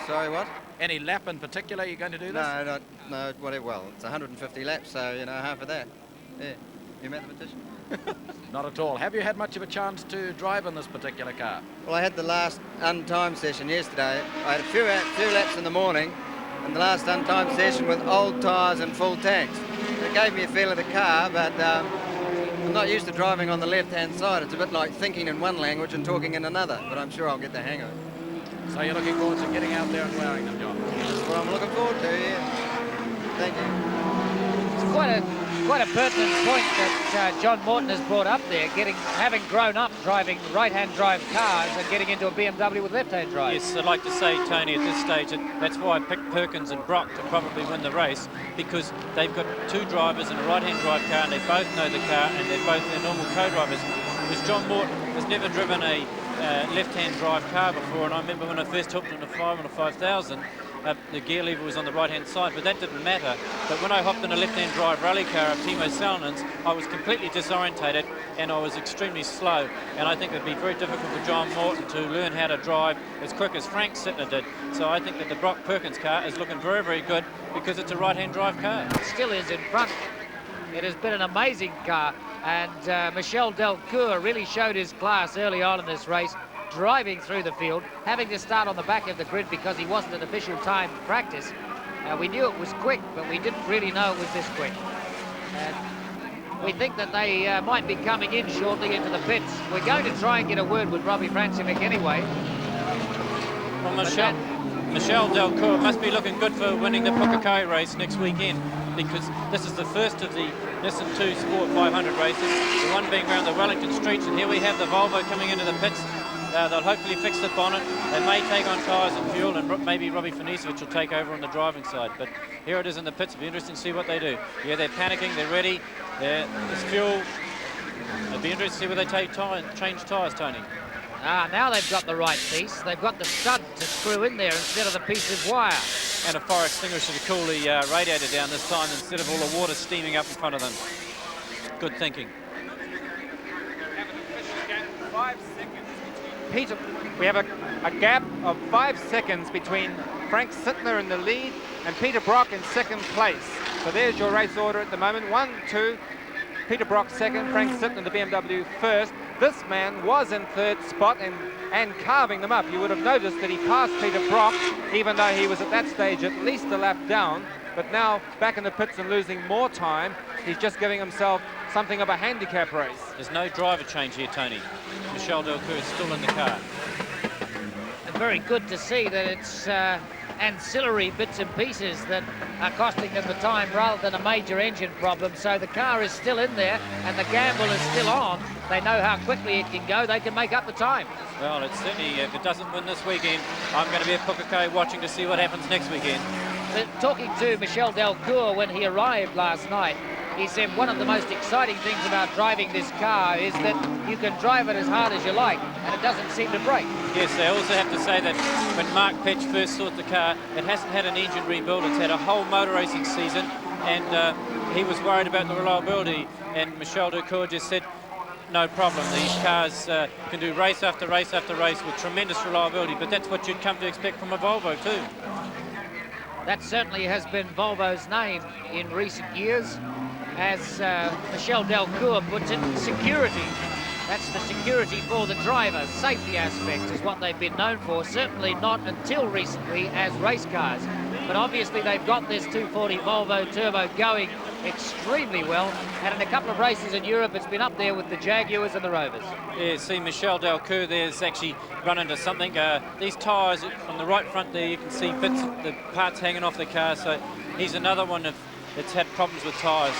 Sorry, what? Any lap in particular you're going to do this? No, whatever. Well, it's 150 laps, so, you know, half of that. Yeah, you a mathematician? Not at all. Have you had much of a chance to drive in this particular car? Well, I had the last untimed session yesterday. I had a few laps in the morning, and the last untimed session with old tyres and full tanks. It gave me a feel of the car, but I'm not used to driving on the left-hand side. It's a bit like thinking in one language and talking in another, but I'm sure I'll get the hang of it. So you're looking forward to getting out there and wearing them, John? That's what I'm looking forward to, yeah. Thank you. It's quite a pertinent point that John Morton has brought up there, having grown up driving right-hand drive cars and getting into a BMW with left-hand drive. Yes, I'd like to say, Tony, at this stage, that's why I picked Perkins and Brock to probably win the race, because they've got 2 drivers in a right-hand drive car, and they both know the car, and they're both their normal co-drivers. Because John Morton has never driven a left-hand drive car before, and I remember when I first hopped in a 5000, the gear lever was on the right-hand side, but that didn't matter. But when I hopped in a left-hand drive rally car of Timo Salinen's, I was completely disorientated and I was extremely slow. And I think it would be very difficult for John Morton to learn how to drive as quick as Frank Sittner did. So I think that the Brock Perkins car is looking very, very good because it's a right-hand drive car. It still is in front. It has been an amazing car, and Michel Delcourt really showed his class early on in this race, driving through the field, having to start on the back of the grid because he wasn't an official timed practice. We knew it was quick, but we didn't really know it was this quick. We think that they might be coming in shortly into the pits. We're going to try and get a word with Robbie Francivic anyway. Well, Michel Delcourt must be looking good for winning the Pukekohe race next weekend, because this is the first of the Nissan 2 Sport 500 races, the one being around the Wellington streets, and here we have the Volvo coming into the pits. They'll hopefully fix the bonnet. They may take on tyres and fuel, and maybe Robbie Francivic will take over on the driving side. But here it is in the pits. It'll be interesting to see what they do. Yeah, they're panicking. They're ready. There's fuel. It'll be interesting to see where they change tyres, Tony. Now they've got the right piece. They've got the stud to screw in there instead of the piece of wire. and a fire extinguisher to cool the radiator down this time instead of all the water steaming up in front of them. Good thinking. Peter, we have a gap of 5 seconds between Frank Sittner in the lead and Peter Brock in second place. So there's your race order at the moment. 1, 2, Peter Brock second, Frank Sittner, the BMW first. This man was in third spot and carving them up. You would have noticed that he passed Peter Brock, even though he was at that stage at least a lap down. But now back in the pits and losing more time, he's just giving himself something of a handicap race. There's no driver change here, Tony. Michel Delcourt is still in the car. And very good to see that it's ancillary bits and pieces that are costing them the time rather than a major engine problem. So the car is still in there and the gamble is still on. They know how quickly it can go. They can make up the time. Well, it's certainly, if it doesn't win this weekend, I'm going to be at Pukekohe watching to see what happens next weekend. But talking to Michel Delcourt when he arrived last night, he said one of the most exciting things about driving this car is that you can drive it as hard as you like and it doesn't seem to break. Yes, they also have to say that when Mark Petch first saw the car, it hasn't had an engine rebuild. It's had a whole motor racing season, and he was worried about the reliability, and Michel Delcourt just said, no problem. These cars can do race after race after race with tremendous reliability, but that's what you'd come to expect from a Volvo too. That certainly has been Volvo's name in recent years. As Michel Delcourt puts it, security. That's the security for the driver. Safety aspects is what they've been known for, certainly not until recently as race cars. But obviously they've got this 240 Volvo Turbo going extremely well, and in a couple of races in Europe it's been up there with the Jaguars and the Rovers. Yeah, see Michel Delcourt there's actually run into something. These tyres on the right front there, you can see bits of the parts hanging off the car, so he's another one that's had problems with tyres.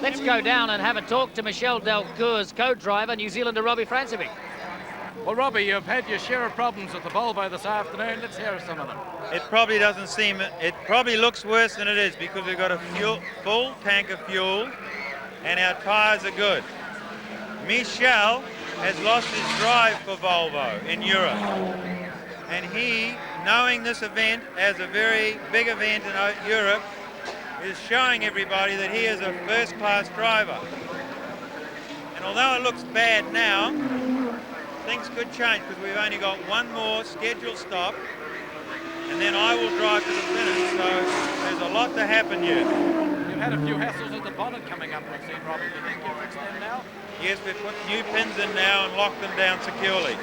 Let's go down and have a talk to Michel Delcourt's co-driver, New Zealander Robbie Francevic. Well, Robbie, you've had your share of problems with the Volvo this afternoon. Let's hear some of them. It probably doesn't seem, it probably looks worse than it is because we've got a full tank of fuel and our tyres are good. Michel has lost his drive for Volvo in Europe, and he, knowing this event as a very big event in Europe, is showing everybody that he is a first-class driver. And although it looks bad now, things could change because we've only got one more scheduled stop, and then I will drive to the finish. So there's a lot to happen here. You've had a few hassles with the bonnet coming up, we've seen, Robbie. Do you think you've fixed them now? Yes, we've put new pins in now and locked them down securely.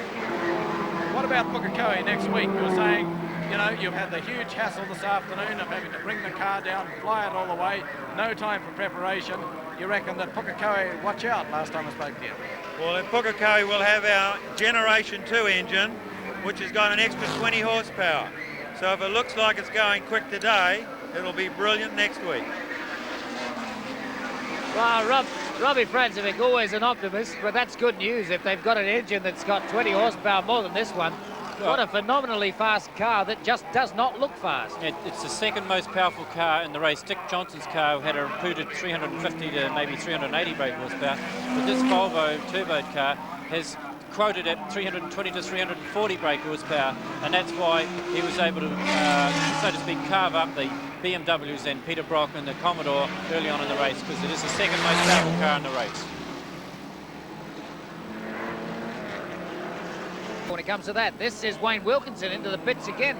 What about Pukekohe next week? You're saying, you know, you've had the huge hassle this afternoon of having to bring the car down, fly it all the way, no time for preparation. You reckon that Pukekohe, watch out, last time I spoke to you? Well, at Pukekohe we'll have our Generation 2 engine, which has got an extra 20 horsepower. So if it looks like it's going quick today, it'll be brilliant next week. Well, Robbie Francevic, always an optimist, but that's good news if they've got an engine that's got 20 horsepower more than this one. What a phenomenally fast car that just does not look fast. It's the second most powerful car in the race. Dick Johnson's car had a reputed 350 to maybe 380 brake horsepower, but this Volvo turbo car has quoted at 320 to 340 brake horsepower, and that's why he was able to, so to speak, carve up the BMWs and Peter Brock and the Commodore early on in the race, because it is the second most powerful car in the race. When it comes to that, this is Wayne Wilkinson into the pits again.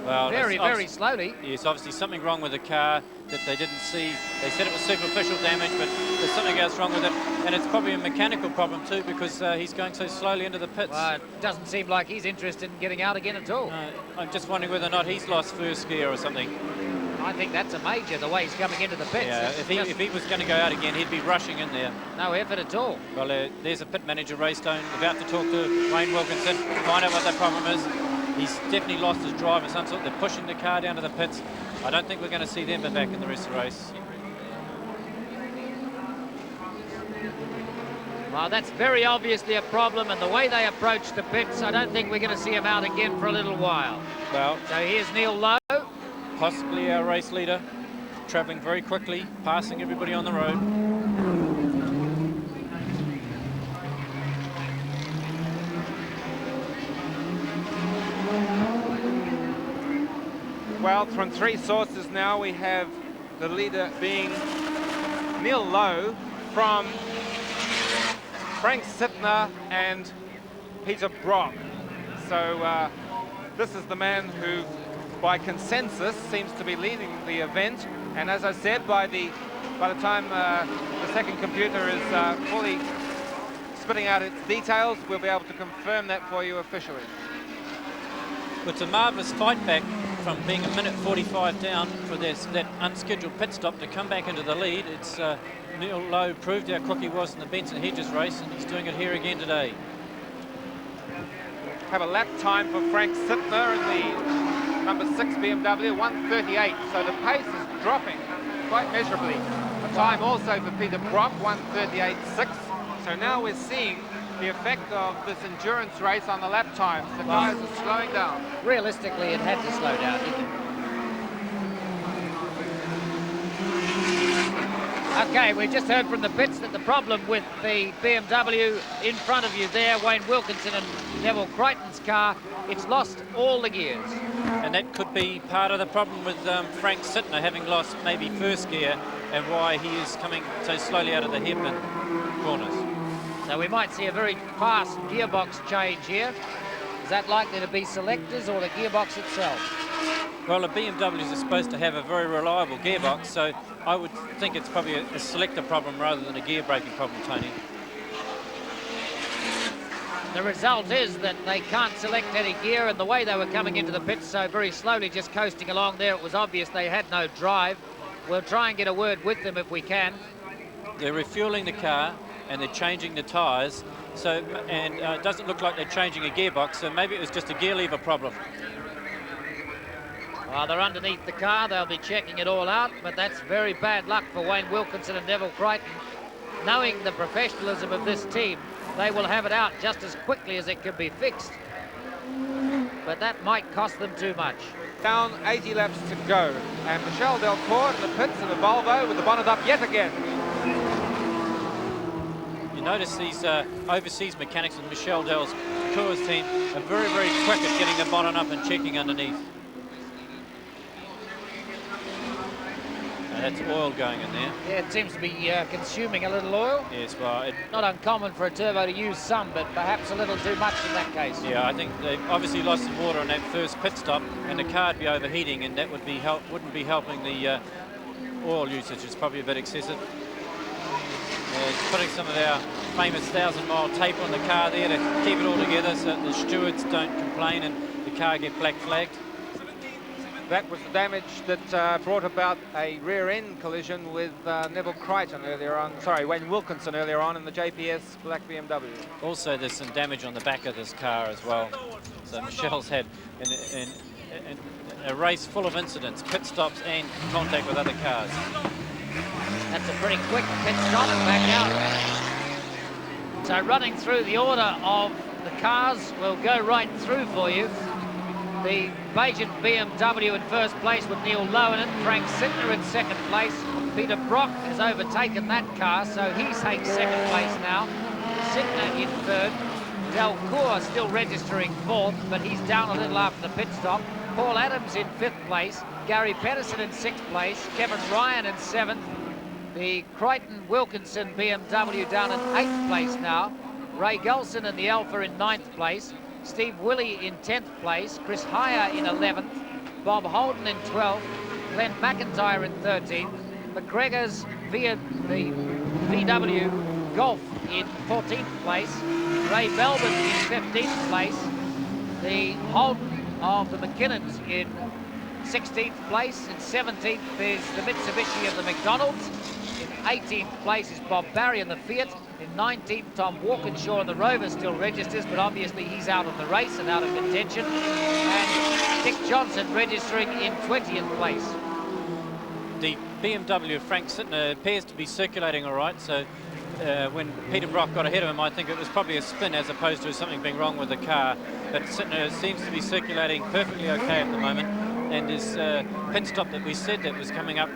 Well, very slowly. Yes, obviously something wrong with the car that they didn't see. They said it was superficial damage, but there's something else wrong with it. And it's probably a mechanical problem too, because he's going so slowly into the pits. Well, it doesn't seem like he's interested in getting out again at all. I'm just wondering whether or not he's lost first gear or something. I think that's a major, the way he's coming into the pits. Yeah, if he was going to go out again, he'd be rushing in there. No effort at all. Well, there's a pit manager, Raystone, about to talk to Wayne Wilkinson, find out what that problem is. He's definitely lost his drive of some sort. They're pushing the car down to the pits. I don't think we're going to see them back in the rest of the race. Well, that's very obviously a problem, and the way they approach the pits, I don't think we're going to see him out again for a little while. Well, so here's Neil Lowe. Possibly our race leader, travelling very quickly, passing everybody on the road. Well, from three sources now, we have the leader being Neil Lowe from Frank Sittner and Peter Brock. So this is the man who, by consensus, seems to be leading the event. And as I said, by the time the second computer is fully spitting out its details, we'll be able to confirm that for you officially. It's a marvellous fight back from being a minute 45 down for that unscheduled pit stop to come back into the lead. It's Neil Lowe proved how quick he was in the Benson Hedges race, and he's doing it here again today. Have a lap time for Frank Sittner in the number 6 BMW, 1:38. So the pace is dropping quite measurably. A time also for Peter Brock, 1:38.6. So now we're seeing the effect of this endurance race on the lap times. The guys are slowing down. Realistically, it had to slow down, didn't it? Okay, we just heard from the pits that the problem with the BMW in front of you there, Wayne Wilkinson and Neville Crichton's car, it's lost all the gears. And that could be part of the problem with Frank Sittner having lost maybe first gear, and why he is coming so slowly out of the hairpin corners. So we might see a very fast gearbox change here. Is that likely to be selectors or the gearbox itself? Well, the BMWs are supposed to have a very reliable gearbox, so I would think it's probably a selector problem rather than a gear braking problem, Tony. The result is that they can't select any gear, and the way they were coming into the pits so very slowly, just coasting along there, it was obvious they had no drive. We'll try and get a word with them if we can. They're refueling the car and they're changing the tyres, so it doesn't look like they're changing a gearbox, so maybe it was just a gear lever problem. Well, they're underneath the car, they'll be checking it all out, but that's very bad luck for Wayne Wilkinson and Neville Crichton. Knowing the professionalism of this team, they will have it out just as quickly as it can be fixed. But that might cost them too much. Down 80 laps to go, and Michel Delcourt in the pits in the Volvo with the bonnet up yet again. You notice these overseas mechanics with Michel Delcourt's team are very, very quick at getting the bonnet up and checking underneath. That's oil going in there. Yeah, it seems to be consuming a little oil. Yes, well... Not uncommon for a turbo to use some, but perhaps a little too much in that case. Yeah, I think they obviously lost some water on that first pit stop, and the car would be overheating, and that would be wouldn't be helping the oil usage. It's probably a bit excessive. Putting some of our famous 1,000-mile tape on the car there to keep it all together so that the stewards don't complain and the car get black flagged. That was the damage that brought about a rear-end collision with Neville Crichton earlier on. Sorry, Wayne Wilkinson earlier on in the JPS black BMW. Also, there's some damage on the back of this car as well. So Michel's had a race full of incidents, pit stops and contact with other cars. That's a pretty quick pit stop and back out. So running through the order of the cars, we'll go right through for you. The Bajan BMW in first place with Neil Lowe in it. Frank Sittner in second place. Peter Brock has overtaken that car, so he's taking second place now. Sittner in third. Delcourt still registering fourth, but he's down a little after the pit stop. Paul Adams in fifth place. Gary Pedersen in sixth place. Kevin Ryan in seventh. The Crichton-Wilkinson BMW down in eighth place now. Ray Gulson in the Alpha in ninth place. Steve Willey in 10th place, Chris Heyer in 11th, Bob Holden in 12th, Glenn McIntyre in 13th, McGregor's via the VW Golf in 14th place, Ray Melbourne in 15th place, the Holden of the McKinnons in 16th place, in 17th is the Mitsubishi of the McDonald's, in 18th place is Bob Barry in the Fiat. In 19th, Tom Walkinshaw in the Rover still registers, but obviously he's out of the race and out of contention. And Dick Johnson registering in 20th place. The BMW of Frank Sittner appears to be circulating all right, so when Peter Brock got ahead of him, I think it was probably a spin as opposed to something being wrong with the car. But Sittner seems to be circulating perfectly okay at the moment, and his pit stop that we said that was coming up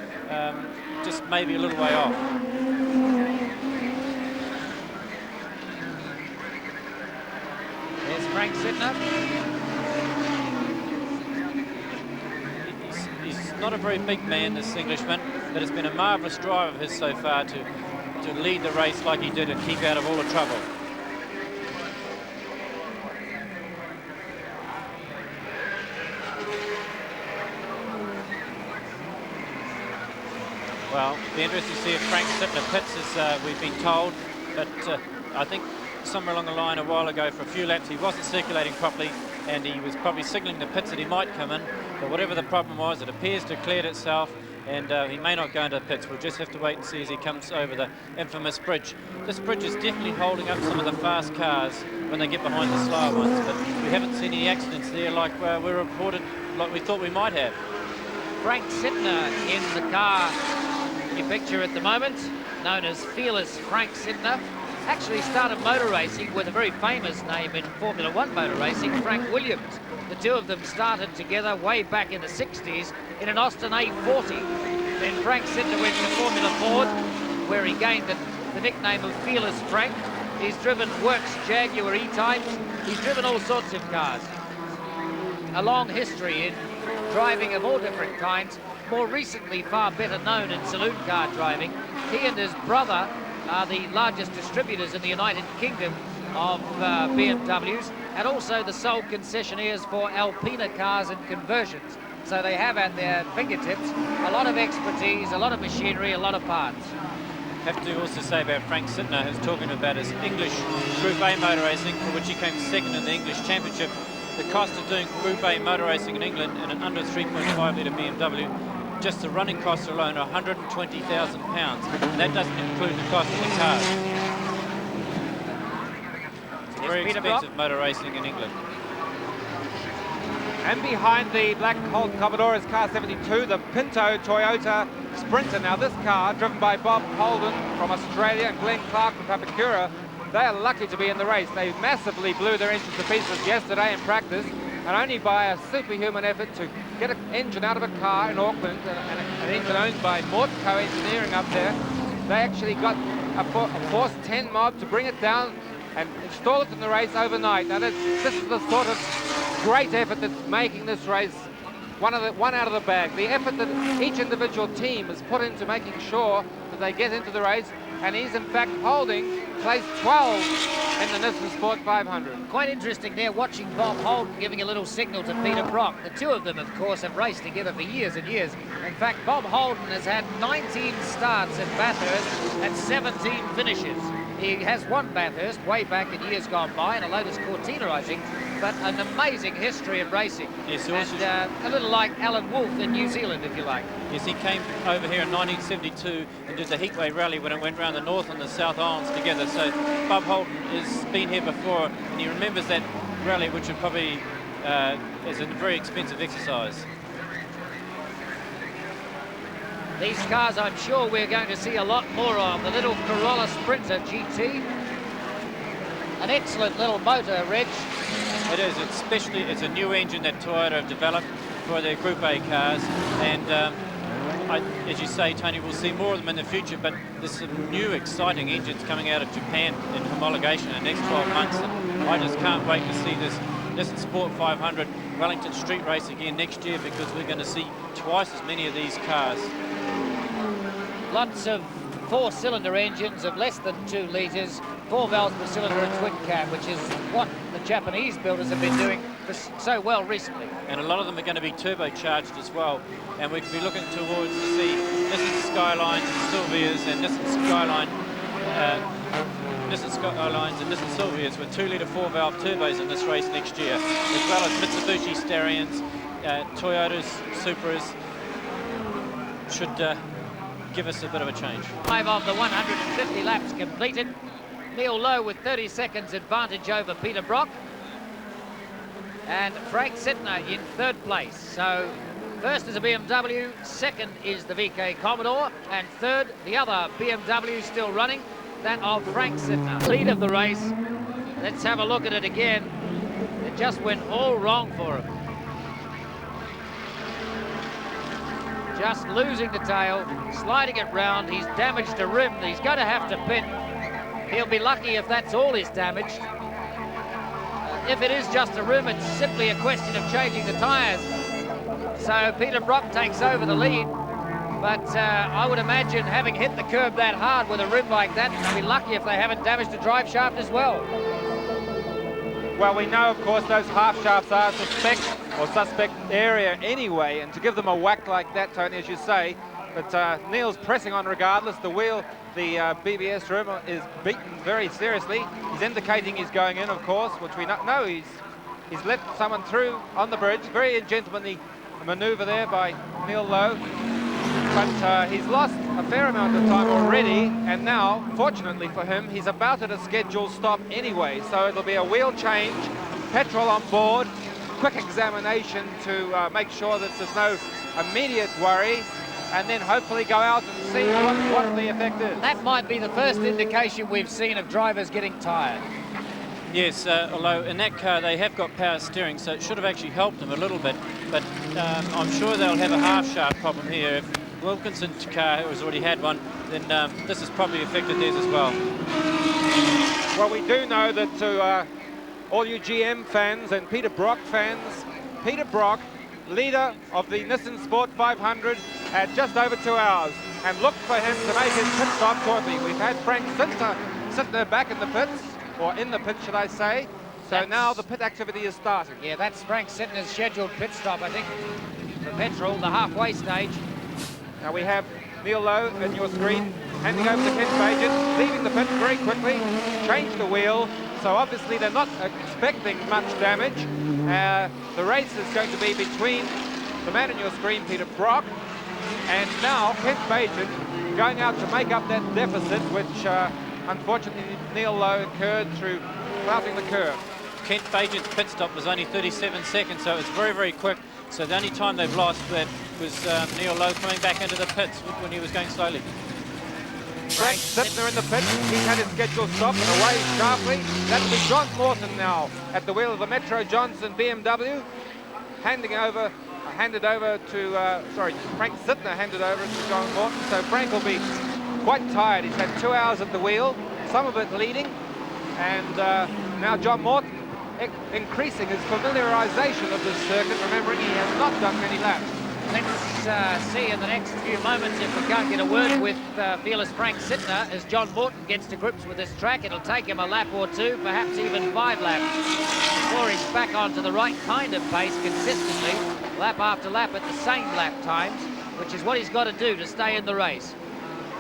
just maybe a little way off. There's Frank Sittner. not a very big man, this Englishman, but it's been a marvellous drive of his so far to lead the race like he did and keep out of all the trouble. Well, it'll be interesting to see if Frank Sittner pits, as we've been told, but I think somewhere along the line a while ago for a few laps he wasn't circulating properly, and he was probably signalling the pits that he might come in, but whatever the problem was, it appears to have cleared itself, and he may not go into the pits. We'll just have to wait and see as he comes over the infamous bridge. This bridge is definitely holding up some of the fast cars when they get behind the slower ones, but we haven't seen any accidents there like we reported, like we thought we might have. Frank Sittner in the car you picture at the moment, known as Fearless Frank Sittner. Actually started motor racing with a very famous name in Formula One motor racing, Frank Williams. The two of them started together way back in the 60s in an Austin A40. Then Frank Sittner went to Formula Ford, where he gained the nickname of Fearless Frank. He's driven Works Jaguar E-types. He's driven all sorts of cars. A long history in driving of all different kinds. More recently, far better known in saloon car driving. He and his brother are the largest distributors in the United Kingdom of BMWs, and also the sole concessionaires for Alpina cars and conversions. So they have at their fingertips a lot of expertise, a lot of machinery, a lot of parts. Have to also say about Frank Sittner, who's talking about his English Group A motor racing, for which he came second in the English Championship. The cost of doing Group A motor racing in England in an under 3.5 litre BMW, just the running costs alone are £120,000, and that doesn't include the cost of the car. It's very expensive motor racing in England. And behind the black Colt Commodore is car 72, the Pinto Toyota Sprinter. Now this car, driven by Bob Holden from Australia and Glenn Clark from Papakura, they are lucky to be in the race. They massively blew their engines to pieces yesterday in practice, and only by a superhuman effort to get an engine out of a car in Auckland, an engine owned by Mortco Engineering up there, they actually got a Force 10 mob to bring it down and install it in the race overnight. Now this is the sort of great effort that's making this race one out of the bag. The effort that each individual team has put into making sure that they get into the race, and he's in fact holding place 12 in the Nissan Sport 500. Quite interesting there, watching Bob Holden giving a little signal to Peter Brock. The two of them, of course, have raced together for years and years. In fact, Bob Holden has had 19 starts at Bathurst and 17 finishes. He has won Bathurst way back in years gone by in a Lotus Cortina, I think, but an amazing history of racing. Yes, and a little like Alan Wolfe in New Zealand, if you like. Yes, he came over here in 1972 and did the Heatway Rally when it went round the North and the South Islands together. So Bob Holden has been here before, and he remembers that rally, which would probably is a very expensive exercise. These cars, I'm sure we're going to see a lot more of. The little Corolla Sprinter GT. An excellent little motor, Reg. It is. It's a new engine that Toyota have developed for their Group A cars. And as you say, Tony, we'll see more of them in the future. But there's some new, exciting engines coming out of Japan in homologation in the next 12 months. And I just can't wait to see this Nissan Sport 500 Wellington Street Race again next year, because we're going to see twice as many of these cars. Lots of four-cylinder engines of less than 2 litres, 4 valves per cylinder and twin cam, which is what the Japanese builders have been doing for so well recently. And a lot of them are going to be turbocharged as well. And we could be looking towards to see Nissan Skylines and Silvias and Nissan Skylines and Nissan Silvias with 2-litre 4-valve turbos in this race next year, as well as Mitsubishi Starions, Toyotas, Supras. Should give us a bit of a change. 5 of the 150 laps completed. Neil Lowe with 30 seconds advantage over Peter Brock. And Frank Sittner in 3rd place. So first is a BMW, second is the VK Commodore, and third, the other BMW still running, that of Frank Sittner. Lead of the race. Let's have a look at it again. It just went all wrong for him. Just losing the tail, sliding it round. He's damaged a rim. He's going to have to pit. He'll be lucky if that's all is damaged. If it is just a rim, it's simply a question of changing the tyres. So Peter Brock takes over the lead. But I would imagine having hit the curb that hard with a rim like that, they'll be lucky if they haven't damaged the drive shaft as well. Well, we know, of course, those half shafts are suspect area anyway, and to give them a whack like that, Tony, as you say, but Neil's pressing on regardless. The wheel, the BBS rim is beaten very seriously. He's indicating he's going in, of course, which we know he's let someone through on the bridge. Very gentlemanly manoeuvre there by Neil Lowe. But he's lost a fair amount of time already, and now, fortunately for him, he's about at a scheduled stop anyway, so it'll be a wheel change, petrol on board, quick examination to make sure that there's no immediate worry, and then hopefully go out and see what the effect is. That might be the first indication we've seen of drivers getting tired. Yes, although in that car they have got power steering, so it should have actually helped them a little bit, but I'm sure they'll have a half shaft problem here. If Wilkinson's car has already had one, then this has probably affected theirs as well. Well, we do know that to all you GM fans and Peter Brock fans, Peter Brock, leader of the Nissan Sport 500, at just over 2 hours, and look for him to make his pit stop shortly. We've had Frank Sittner back in the pits, or in the pit, should I say. So now the pit activity is starting. Yeah, that's Frank Sittner's scheduled pit stop, I think, for petrol, the halfway stage. Now we have Neil Lowe in your screen, handing over to Ken Bajan, leaving the pit very quickly, change the wheel, so obviously they're not expecting much damage. The race is going to be between the man in your screen, Peter Brock, and now Ken Bajan going out to make up that deficit, which unfortunately Neil Lowe incurred through flouting the curve. Kent Bajan's pit stop was only 37 seconds, so it's very, very quick. So the only time they've lost that was Neil Lowe coming back into the pits when he was going slowly. Frank Sittner in the pit, he's had his scheduled stop and away sharply. That'll be John Morton now at the wheel of the Metro Johnson BMW, Frank Sittner handed over to John Morton, so Frank will be quite tired. He's had 2 hours at the wheel, some of it leading, and now John Morton increasing his familiarization of this circuit, remembering he has not done many laps. Let's see in the next few moments if we can't get a word with fearless Frank Sittner as John Morton gets to grips with this track. It'll take him a lap or two, perhaps even 5 laps, before he's back onto the right kind of pace consistently, lap after lap at the same lap times, which is what he's got to do to stay in the race.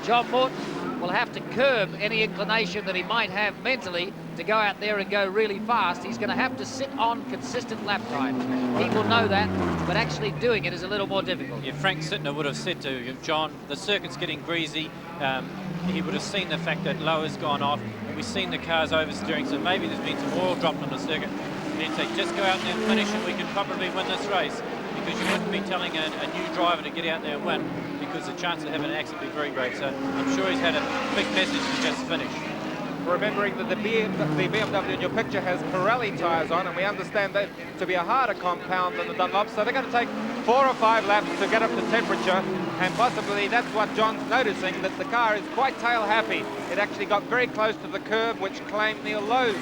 John Morton will have to curb any inclination that he might have mentally to go out there and go really fast. He's going to have to sit on consistent lap times. People know that, but actually doing it is a little more difficult. Yeah, Frank Sittner would have said to John, the circuit's getting greasy. He would have seen the fact that Lowe's gone off, and we've seen the cars oversteering, so maybe there's been some oil dropped on the circuit. And he'd say, just go out there and finish, and we can probably win this race, because you wouldn't be telling a new driver to get out there and win, because the chance of having an accident would be very great. So I'm sure he's had a big message to just finish. Remembering that the BMW in your picture has Pirelli tyres on, and we understand that to be a harder compound than the Dunlop, so they're going to take 4 or 5 laps to get up to temperature, and possibly that's what John's noticing, that the car is quite tail happy. It actually got very close to the curve, which claimed Neil Lowe's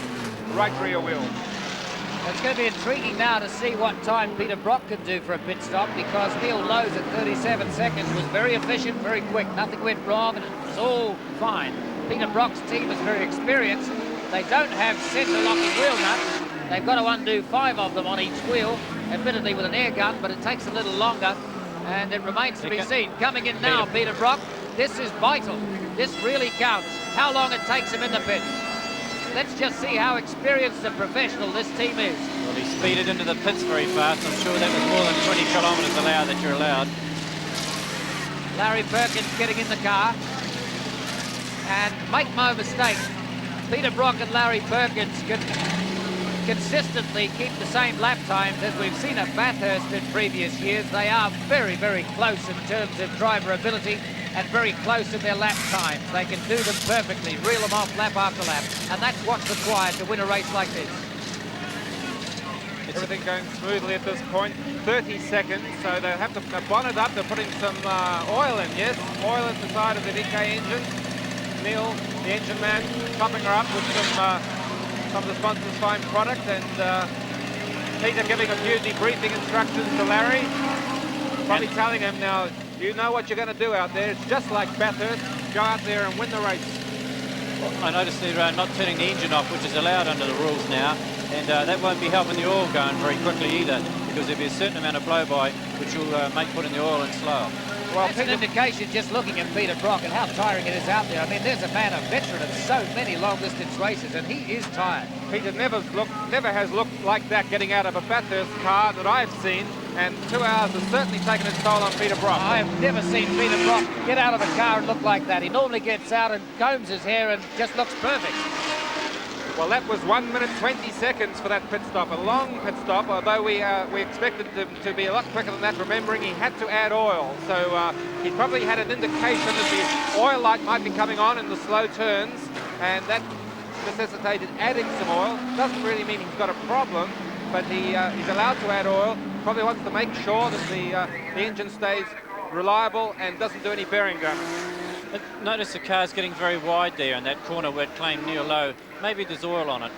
right rear wheel. It's going to be intriguing now to see what time Peter Brock can do for a pit stop, because Neil Lowe's at 37 seconds was very efficient, very quick. Nothing went wrong, and it was all fine. Peter Brock's team is very experienced. They don't have centre-locking wheel nuts. They've got to undo 5 of them on each wheel, admittedly with an air gun, but it takes a little longer, and it remains to be seen. Coming in now, Peter Brock. This is vital. This really counts. How long it takes him in the pits. Let's just see how experienced and professional this team is. Well, he speeded into the pits very fast. I'm sure that was more than 20 kilometres allowed that you're allowed. Larry Perkins getting in the car. And make no mistake, Peter Brock and Larry Perkins can consistently keep the same lap times as we've seen at Bathurst in previous years. They are very, very close in terms of driver ability and very close in their lap times. They can do them perfectly, reel them off lap after lap, and that's what's required to win a race like this. Everything going smoothly at this point. 30 seconds, so they have to bonnet up. They're putting some oil in, yes, oil in the side of the DK engine. Neil, the engine man, topping her up with some of the sponsor's fine product, and Peter giving a few debriefing instructions to Larry. Probably telling him now, you know what you're going to do out there. It's just like Bathurst. Go out there and win the race. Well, I noticed they're not turning the engine off, which is allowed under the rules now, and that won't be helping the oil going very quickly either, because there'll be a certain amount of blow-by which will make putting the oil in slower. Well, that's an indication just looking at Peter Brock and how tiring it is out there. I mean, there's a man, a veteran of so many long-distance races, and he is tired. Peter never has looked like that getting out of a Bathurst car that I've seen, and 2 hours has certainly taken its toll on Peter Brock. I have never seen Peter Brock get out of a car and look like that. He normally gets out and combs his hair and just looks perfect. Well, that was 1 minute 20 seconds for that pit stop, a long pit stop, although we expected them to be a lot quicker than that, remembering he had to add oil. So he probably had an indication that the oil light might be coming on in the slow turns, and that necessitated adding some oil. Doesn't really mean he's got a problem, but he's allowed to add oil. Probably wants to make sure that the engine stays reliable and doesn't do any bearing damage. Notice the car's getting very wide there in that corner where it claimed near low. Maybe there's oil on it.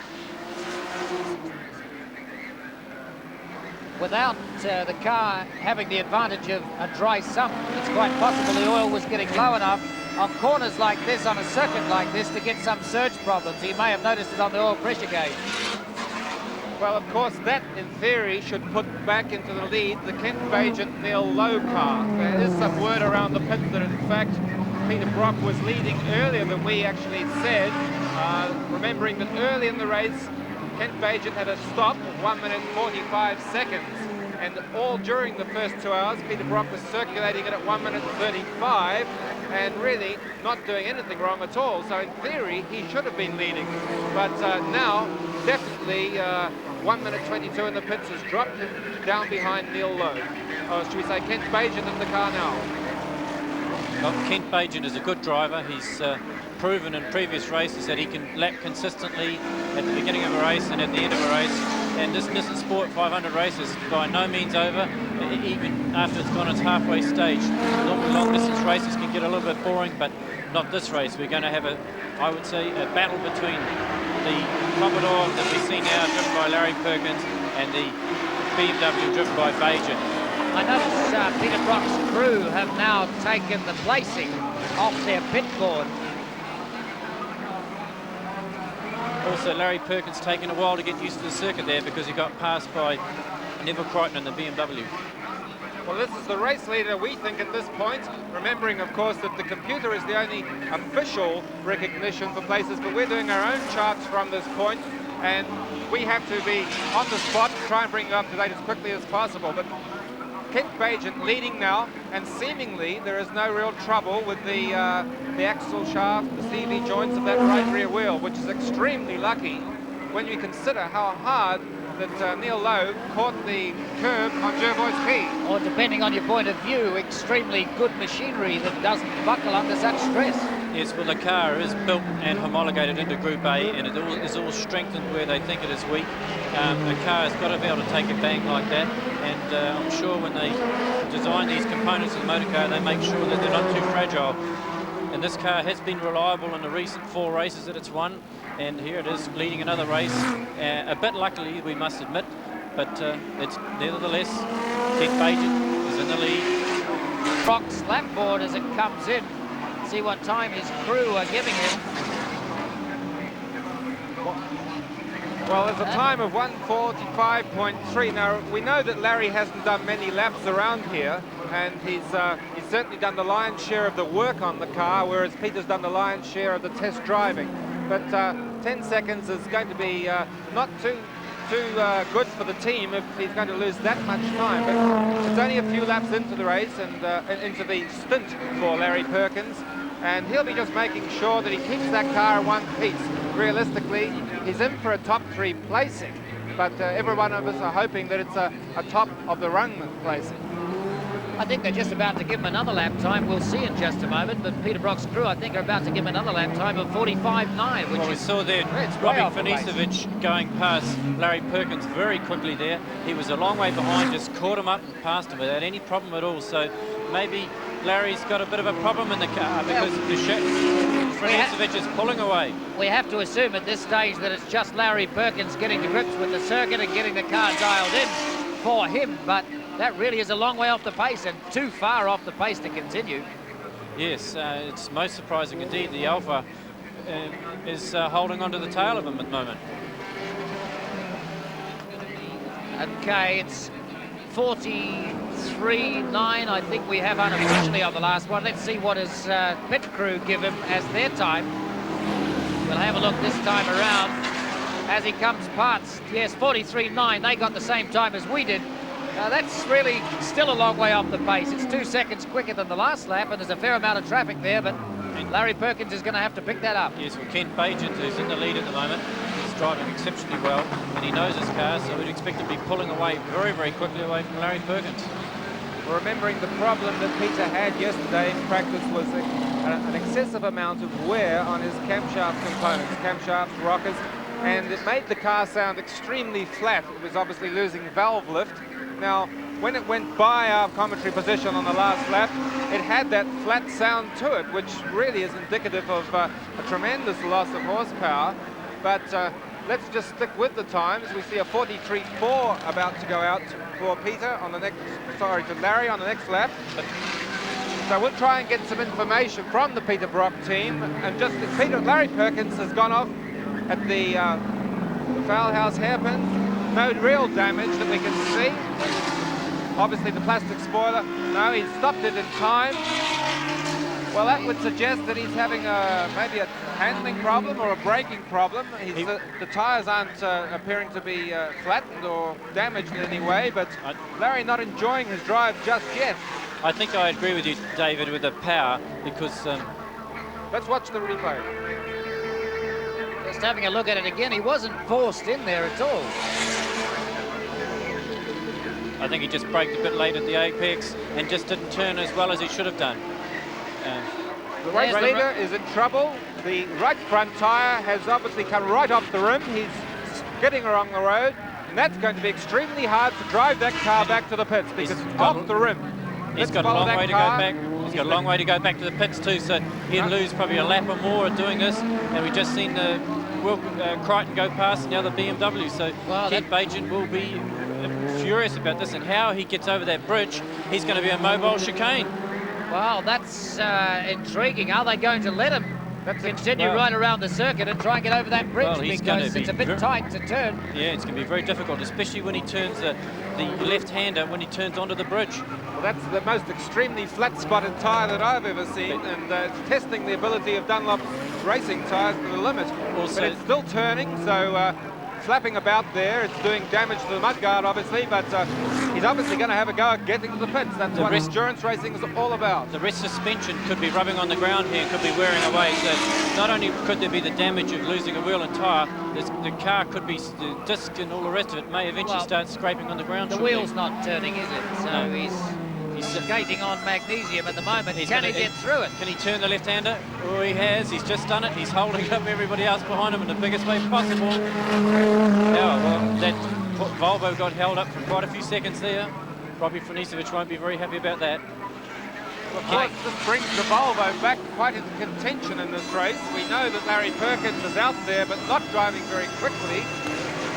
Without the car having the advantage of a dry sump, it's quite possible the oil was getting low enough on corners like this, on a circuit like this, to get some surge problems. He may have noticed it on the oil pressure gauge. Well, of course, that, in theory, should put back into the lead the Kent Bagent Neil Lowe car. There is some word around the pit that, in fact, Peter Brock was leading earlier than we actually said, remembering that early in the race, Kent Bagent had a stop of 1 minute 45 seconds, and all during the first 2 hours, Peter Brock was circulating it at 1 minute 35, and really not doing anything wrong at all. So in theory, he should have been leading, but now, definitely 1 minute 22 in the pits has dropped him down behind Neil Lowe. Or should we say Kent Bagent in the car now? Well, Kent Bagent is a good driver. He's proven in previous races that he can lap consistently at the beginning of a race and at the end of a race. And this Nissan Sport 500 race is by no means over, even after it's gone its halfway stage. Long distance races can get a little bit boring, but not this race. We're going to have I would say, a battle between the Commodore that we see now driven by Larry Perkins and the BMW driven by Bagent. I notice Peter Brock's crew have now taken the placing off their pit board. Also, Larry Perkins taking a while to get used to the circuit there because he got passed by Neville Crichton in the BMW. Well, this is the race leader, we think, at this point, remembering, of course, that the computer is the only official recognition for places, but we're doing our own charts from this point, and we have to be on the spot, try and bring you up to date as quickly as possible. But Kent Bagent leading now, and seemingly there is no real trouble with the axle shaft, the CV joints of that right rear wheel, which is extremely lucky when you consider how hard that Neil Lowe caught the curb on Jervois Key. Or depending on your point of view, extremely good machinery that doesn't buckle under such stress. Yes, well, the car is built and homologated into Group A, and it is all strengthened where they think it is weak. The car has got to be able to take a bang like that, and I'm sure when they design these components of the motor car, they make sure that they're not too fragile. And this car has been reliable in the recent 4 races that it's won, and here it is leading another race, a bit luckily, we must admit, but it's nevertheless, Kent Bagent is in the lead. Brock's lap board as it comes in. See what time his crew are giving him. Well, there's a time of 1:45.3. Now, we know that Larry hasn't done many laps around here, and he's certainly done the lion's share of the work on the car, whereas Peter's done the lion's share of the test driving. But 10 seconds is going to be not too good for the team if he's going to lose that much time. But it's only a few laps into the race and into the stint for Larry Perkins, and he'll be just making sure that he keeps that car in one piece. Realistically, he's in for a top 3 placing, but every one of us are hoping that it's a top of the run placing. I think they're just about to give him another lap time. We'll see in just a moment, but Peter Brock's crew, I think, are about to give him another lap time of 45.9, which well, we saw there Robbie Finisevic going past Larry Perkins very quickly there. He was a long way behind, just caught him up and passed him without any problem at all. So maybe Larry's got a bit of a problem in the car because Finisevic is pulling away. We have to assume at this stage that it's just Larry Perkins getting to grips with the circuit and getting the car dialed in for him, but that really is a long way off the pace and too far off the pace to continue. Yes, it's most surprising indeed. The Alpha is holding onto the tail of him at the moment. Okay, it's 43.9, I think we have unofficially on the last one. Let's see what his pit crew give him as their time. We'll have a look this time around as he comes past. Yes, 43.9, they got the same time as we did. That's really still a long way off the pace. It's 2 seconds quicker than the last lap, and there's a fair amount of traffic there, but Larry Perkins is going to have to pick that up. Yes, well, Ken Bagent, who's in the lead at the moment, is driving exceptionally well, and he knows his car, so we'd expect him to be pulling away very, very quickly away from Larry Perkins. Remembering the problem that Peter had yesterday in practice was an excessive amount of wear on his camshaft components, camshafts, rockers, and it made the car sound extremely flat. It was obviously losing valve lift. Now, when it went by our commentary position on the last lap, it had that flat sound to it, which really is indicative of a tremendous loss of horsepower. But let's just stick with the times. We see a 43.4 about to go out for Peter on the next, sorry, to Larry on the next lap. So we'll try and get some information from the Peter Brock team. And just Larry Perkins has gone off at the foul house hairpin. No real damage that we can see. Obviously the plastic spoiler, no, he's stopped it in time. Well, that would suggest that he's having maybe a handling problem or a braking problem. The tyres aren't appearing to be flattened or damaged in any way, but Larry not enjoying his drive just yet. I think I agree with you, David, with the power, because... Let's watch the replay. Just having a look at it again, he wasn't forced in there at all. I think he just braked a bit late at the apex and just didn't turn as well as he should have done. The race leader is in trouble. The right front tyre has obviously come right off the rim. He's skidding along the road, and that's going to be extremely hard to drive that car back to the pits because it's off the rim. He's got a long way to go back. He's got a long way to go back to the pits too, so he'd lose probably a lap or more doing this. And we've just seen the Crichton go past and the other BMW, so Ken Bagent will be furious about this, and how he gets over that bridge. He's going to be a mobile chicane. Well, that's intriguing. Are they going to let him continue right around the circuit and try and get over that bridge, because it's a bit tight to turn? Yeah, it's going to be very difficult, especially when he turns the left-hander, when he turns onto the bridge. Well, that's the most extremely flat-spotted tyre that I've ever seen, and it's testing the ability of Dunlop's racing tyres to the limit. But it's still turning, so flapping about there. It's doing damage to the mudguard, obviously, but he's obviously going to have a go at getting to the pits. That's what endurance racing is all about. The rest suspension could be rubbing on the ground here and could be wearing away. So not only could there be the damage of losing a wheel and tyre, the car could be, the disc and all the rest of it may eventually start scraping on the ground. The wheel's not turning, is it? So he's skating on magnesium at the moment. Can he get through it? Can he turn the left-hander? Oh, he has. He's just done it. He's holding up everybody else behind him in the biggest way possible. Well, that Volvo got held up for quite a few seconds there. Probably Franicevic won't be very happy about that. Of course, this brings the Volvo back quite into contention in this race. We know that Larry Perkins is out there, but not driving very quickly.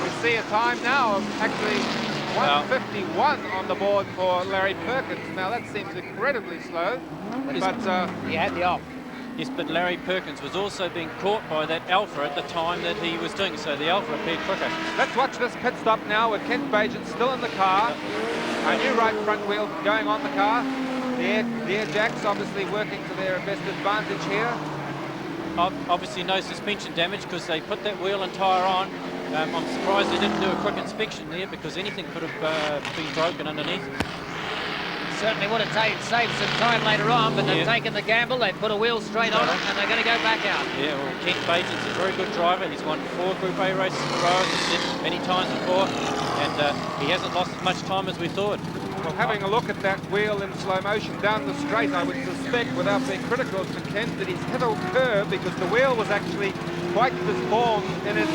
We see a time now of actually 1:51 on the board for Larry Perkins. Now that seems incredibly slow, but he had the off. Yes, but Larry Perkins was also being caught by that Alpha at the time that he was doing so. The Alpha appeared quicker. Let's watch this pit stop now with Kent Bagent still in the car. A new right front wheel going on the car. The air jacks obviously working to their best advantage here. Obviously no suspension damage because they put that wheel and tyre on. I'm surprised they didn't do a quick inspection there, because anything could have been broken underneath. Certainly would have saved some time later on, but they've taken the gamble. They've put a wheel straight on it, and they're going to go back out. Yeah, well, Kent Bagent's a very good driver. He's won 4 Group A races in a row, as I said many times before, and he hasn't lost as much time as we thought. Well, having a look at that wheel in slow motion down the straight, I would suspect, without being critical to Kent, that he's hit a curve, because the wheel was actually quite disformed in its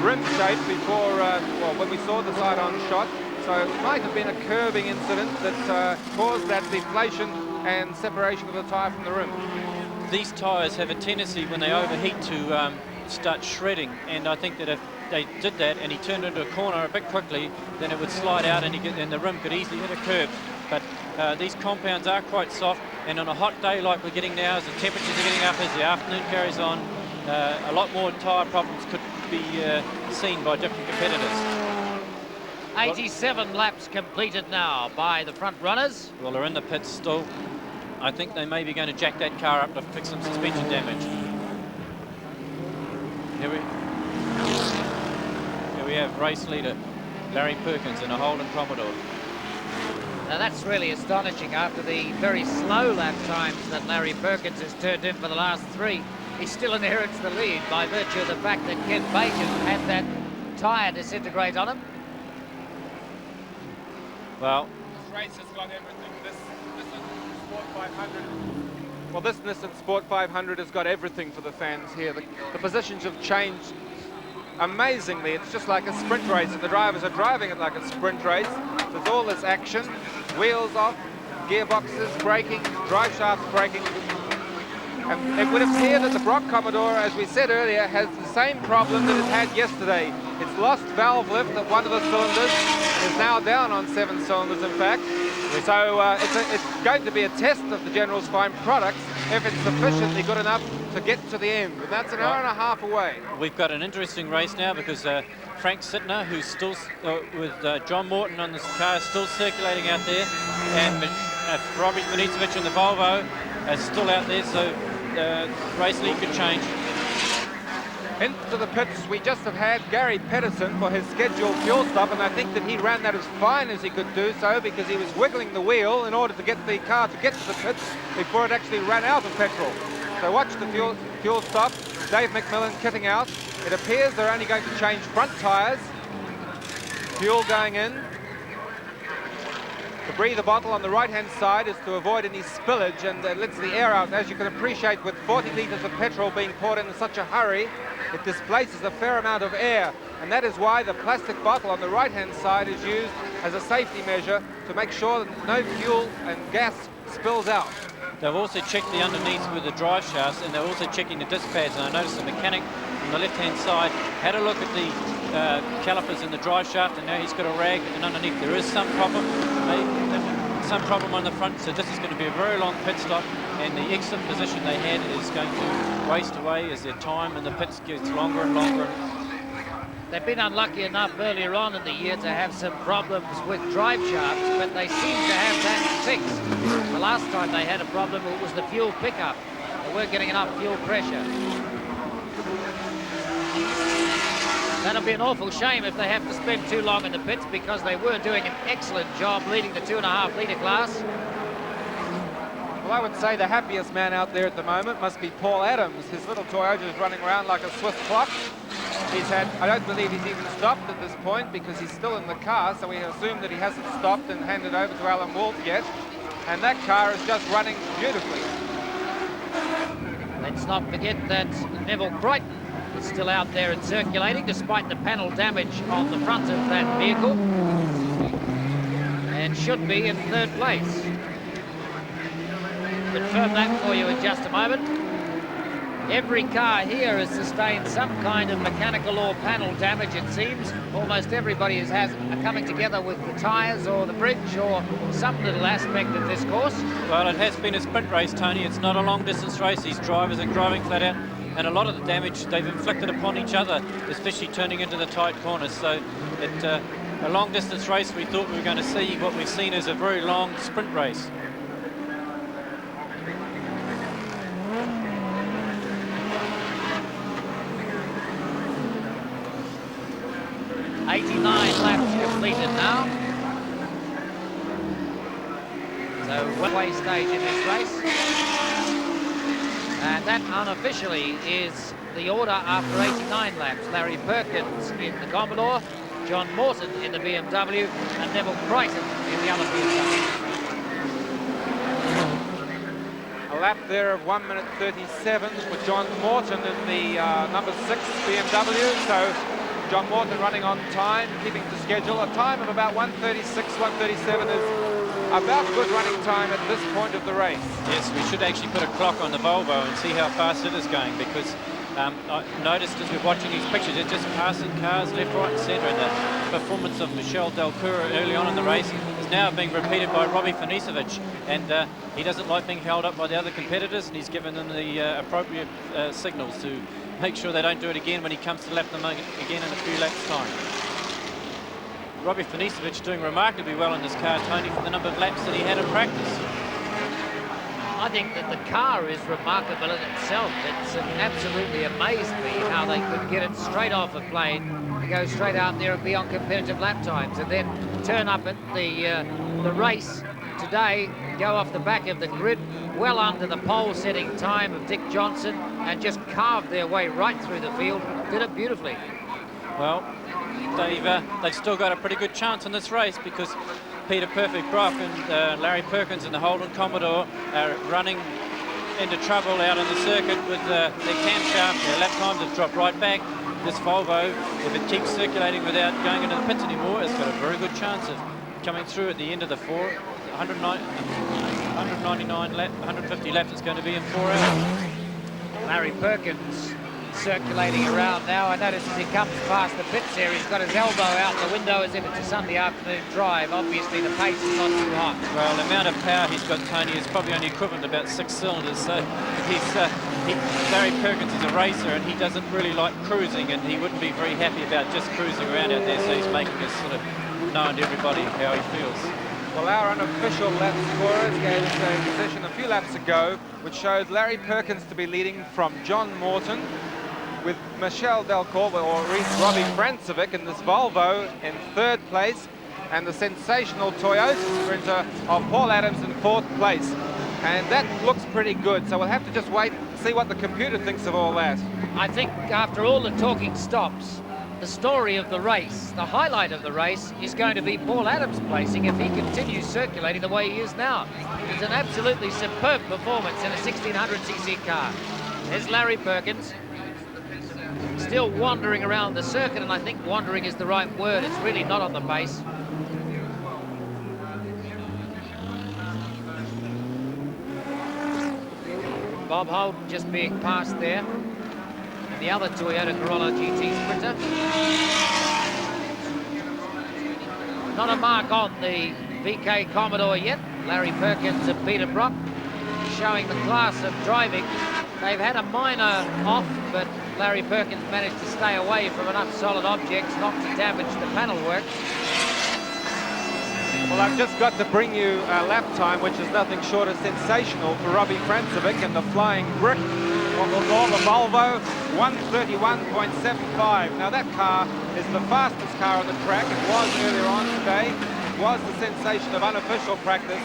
rim shape before, when we saw the side-on shot. So it might have been a curving incident that caused that deflation and separation of the tyre from the rim. These tyres have a tendency, when they overheat, to start shredding, and I think that if they did that and he turned into a corner a bit quickly, then it would slide out and the rim could easily hit a curb. But these compounds are quite soft, and on a hot day like we're getting now, as the temperatures are getting up, as the afternoon carries on, a lot more tyre problems could be seen by different competitors. 87 laps completed now by the front runners. Well, they're in the pits still. I think they may be going to jack that car up to fix some suspension damage. Here we have race leader Larry Perkins in a Holden Commodore. Now that's really astonishing after the very slow lap times that Larry Perkins has turned in for the last 3. He still inherits the lead by virtue of the fact that Ken Bacon had that tyre disintegrate on him. Well, this race has got everything. This Nissan Sport 500. Well, this Nissan Sport 500 has got everything for the fans here. The positions have changed amazingly. It's just like a sprint race, and the drivers are driving it like a sprint race. There's all this action, wheels off, gearboxes braking, drive shafts braking. And it would appear that the Brock Commodore, as we said earlier, has the same problem that it had yesterday. It's lost valve lift at one of the cylinders and is now down on 7 cylinders, in fact. So it's going to be a test of the General's fine products if it's sufficiently good enough to get to the end. And that's an hour and a half away. We've got an interesting race now because Frank Sittner, who's still with John Morton on this car, is still circulating out there, and Robbie Benitovic in the Volvo is still out there, so race lead could change. Into the pits we just have had Gary Pedersen for his scheduled fuel stop, and I think that he ran that as fine as he could do so because he was wiggling the wheel in order to get the car to get to the pits before it actually ran out of petrol. So watch the fuel stop. Dave McMillan kitting out. It appears they're only going to change front tyres. Fuel going in. The breather bottle on the right-hand side is to avoid any spillage and lets the air out. As you can appreciate, with 40 litres of petrol being poured in such a hurry, it displaces a fair amount of air, and that is why the plastic bottle on the right-hand side is used as a safety measure to make sure that no fuel and gas spills out. They've also checked the underneath with the drive shafts, and they're also checking the disc pads, and I noticed the mechanic on the left-hand side had a look at the calipers in the drive shaft, and now he's got a rag, and underneath there is some problem, on the front, so this is going to be a very long pit stop, and the exit position they had is going to waste away as their time in the pits gets longer and longer. They've been unlucky enough earlier on in the year to have some problems with drive shafts, but they seem to have that fixed. The last time they had a problem, it was the fuel pickup. They weren't getting enough fuel pressure. That'll be an awful shame if they have to spend too long in the pits, because they were doing an excellent job leading the 2.5 litre class. Well, I would say the happiest man out there at the moment must be Paul Adams. His little Toyota is running around like a Swiss clock. I don't believe he's even stopped at this point because he's still in the car, so we assume that he hasn't stopped and handed over to Alan Wolf yet. And that car is just running beautifully. Let's not forget that Neville Crichton is still out there and circulating despite the panel damage on the front of that vehicle, and should be in 3rd place. Confirm that for you in just a moment. Every car here has sustained some kind of mechanical or panel damage, it seems. Almost everybody is coming together with the tyres or the bridge or some little aspect of this course. Well, it has been a sprint race, Tony. It's not a long distance race. These drivers are driving flat out, and a lot of the damage they've inflicted upon each other, especially turning into the tight corners. So a long distance race, we thought we were going to see what we've seen as a very long sprint race. Laps completed now. So one-way stage in this race. And that unofficially is the order after 89 laps. Larry Perkins in the Commodore, John Morton in the BMW, and Neville Crichton in the other BMW. A lap there of 1 minute 37 for John Morton in the number 6 BMW. So John Morton running on time, keeping to schedule. A time of about 1:36, 1:37 is about good running time at this point of the race. Yes, we should actually put a clock on the Volvo and see how fast it is going, because I noticed as we're watching these pictures, it's just passing cars left, right and centre, and the performance of Michel Delcourt early on in the race is now being repeated by Robbie Finisevic, and he doesn't like being held up by the other competitors, and he's given them the appropriate signals to make sure they don't do it again when he comes to lap them again in a few laps' time. Robbie Finisevic doing remarkably well in this car, Tony, for the number of laps that he had in practice. I think that the car is remarkable in itself. It's absolutely amazed me how they could get it straight off a plane and go straight out there and be on competitive lap times, and then turn up at the race today, go off the back of the grid, well under the pole-setting time of Dick Johnson, and just carved their way right through the field. Did it beautifully. Well, they've still got a pretty good chance in this race, because Peter Perfect Brock and Larry Perkins and the Holden Commodore are running into trouble out on the circuit with their camshaft. Their lap times have dropped right back. This Volvo, if it keeps circulating without going into the pits anymore, has got a very good chance of coming through at the end of the 150 laps it's going to be in 4 hours. Larry Perkins circulating around now. I notice as he comes past the pits here, he's got his elbow out the window as if it's a Sunday afternoon drive. Obviously the pace is not too hot. Well, the amount of power he's got, Tony, is probably only equivalent to about 6 cylinders, so Larry Perkins is a racer and he doesn't really like cruising, and he wouldn't be very happy about just cruising around out there, so he's making us sort of known to everybody how he feels. Well, our unofficial lap scorers gave us a position a few laps ago, which showed Larry Perkins to be leading from John Morton, with Michel Delcourt, or Robbie Francevic in this Volvo in 3rd place, and the sensational Toyota Sprinter of Paul Adams in 4th place. And that looks pretty good, so we'll have to just wait and see what the computer thinks of all that. I think after all the talking stops, the story of the race, the highlight of the race, is going to be Paul Adams' placing if he continues circulating the way he is now. It's an absolutely superb performance in a 1600cc car. There's Larry Perkins, still wandering around the circuit, and I think wandering is the right word. It's really not on the pace. Bob Holt just being passed there. And the other Toyota Corolla GT Sprinter. Not a mark on the VK Commodore yet. Larry Perkins and Peter Brock showing the class of driving. They've had a minor off, but Larry Perkins managed to stay away from enough solid objects not to damage the panel work. Well, I've just got to bring you a lap time, which is nothing short of sensational for Robbie Francevic and the Flying Brick, what we'll call the Volvo, 131.75. Now that car is the fastest car on the track. It was earlier on today. It was the sensation of unofficial practice,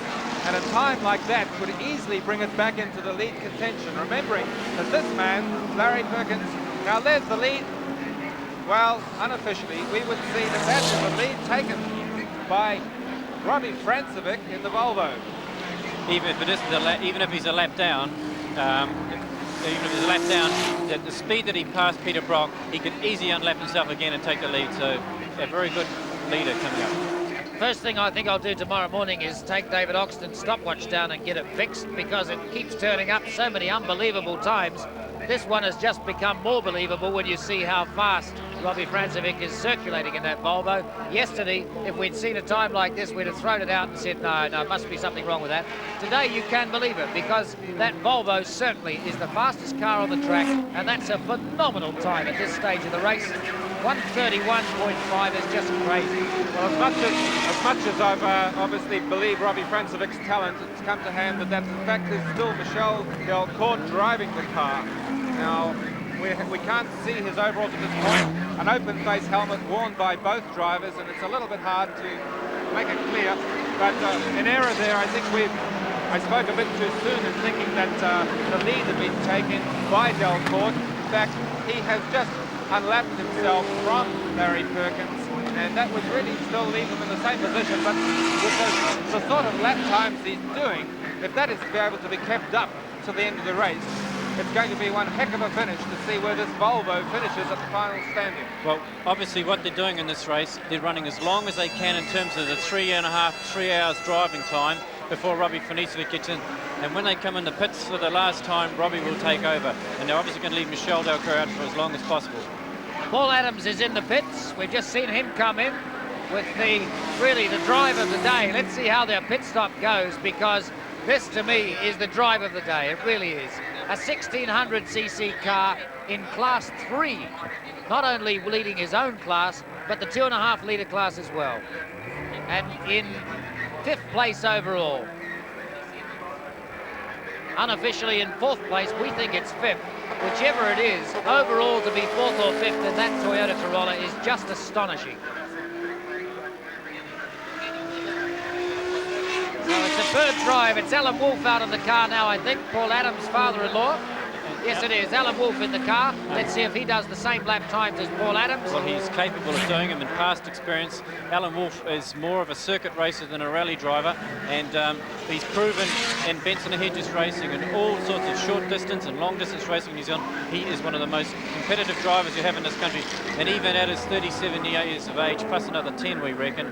and a time like that could easily bring it back into the lead contention. Remembering that this man, Larry Perkins, now there's the lead. Well, unofficially, we would see that that is the lead taken by Robbie Francevic in the Volvo. Even if it isn't even if he's a lap down, the speed that he passed Peter Brock, he could easily unlap himself again and take the lead. So a very good leader coming up. First thing I think I'll do tomorrow morning is take David Oxton's stopwatch down and get it fixed, because it keeps turning up so many unbelievable times. This one has just become more believable when you see how fast Robbie Francevic is circulating in that Volvo. Yesterday, if we'd seen a time like this, we'd have thrown it out and said, no, must be something wrong with that. Today, you can believe it, because that Volvo certainly is the fastest car on the track, and that's a phenomenal time at this stage of the race. 131.5 is just crazy. Well, as much as I've obviously believed Robbie Francevic's talent, it's come to hand that in fact is still Michel Delcourt driving the car. Now, we can't see his overalls at this point. An open-face helmet worn by both drivers, and it's a little bit hard to make it clear. But in error there, I think I spoke a bit too soon in thinking that the lead had been taken by Delcourt. In fact, he has just unlapped himself from Larry Perkins, and that would really still leave him in the same position. But with the sort of lap times he's doing, if that is to be able to be kept up to the end of the race, it's going to be one heck of a finish to see where this Volvo finishes at the final standing. Well, obviously what they're doing in this race, they're running as long as they can in terms of the 3 hours driving time, before Robbie Finisevich gets in. And when they come in the pits for the last time, Robbie will take over. And they're obviously going to leave Michel Delcourt out for as long as possible. Paul Adams is in the pits. We've just seen him come in with really the drive of the day. Let's see how their pit stop goes, because this to me is the drive of the day. It really is. A 1600cc car in class 3, not only leading his own class, but the 2.5 litre class as well. And in 5th place overall. Unofficially in 4th place, we think it's 5th. Whichever it is, overall to be 4th or 5th in that Toyota Corolla is just astonishing. So it's a bird drive. It's Alan Wolfe out of the car now, I think. Paul Adams' father-in-law. Yes, it is. Alan Wolfe in the car. Let's see if he does the same lap times as Paul Adams. Well, he's capable of doing them in past experience. Alan Wolfe is more of a circuit racer than a rally driver, and he's proven in Benson Hedges racing and all sorts of short distance and long distance racing in New Zealand. He is one of the most competitive drivers you have in this country, and even at his 37 years of age, plus another 10 we reckon,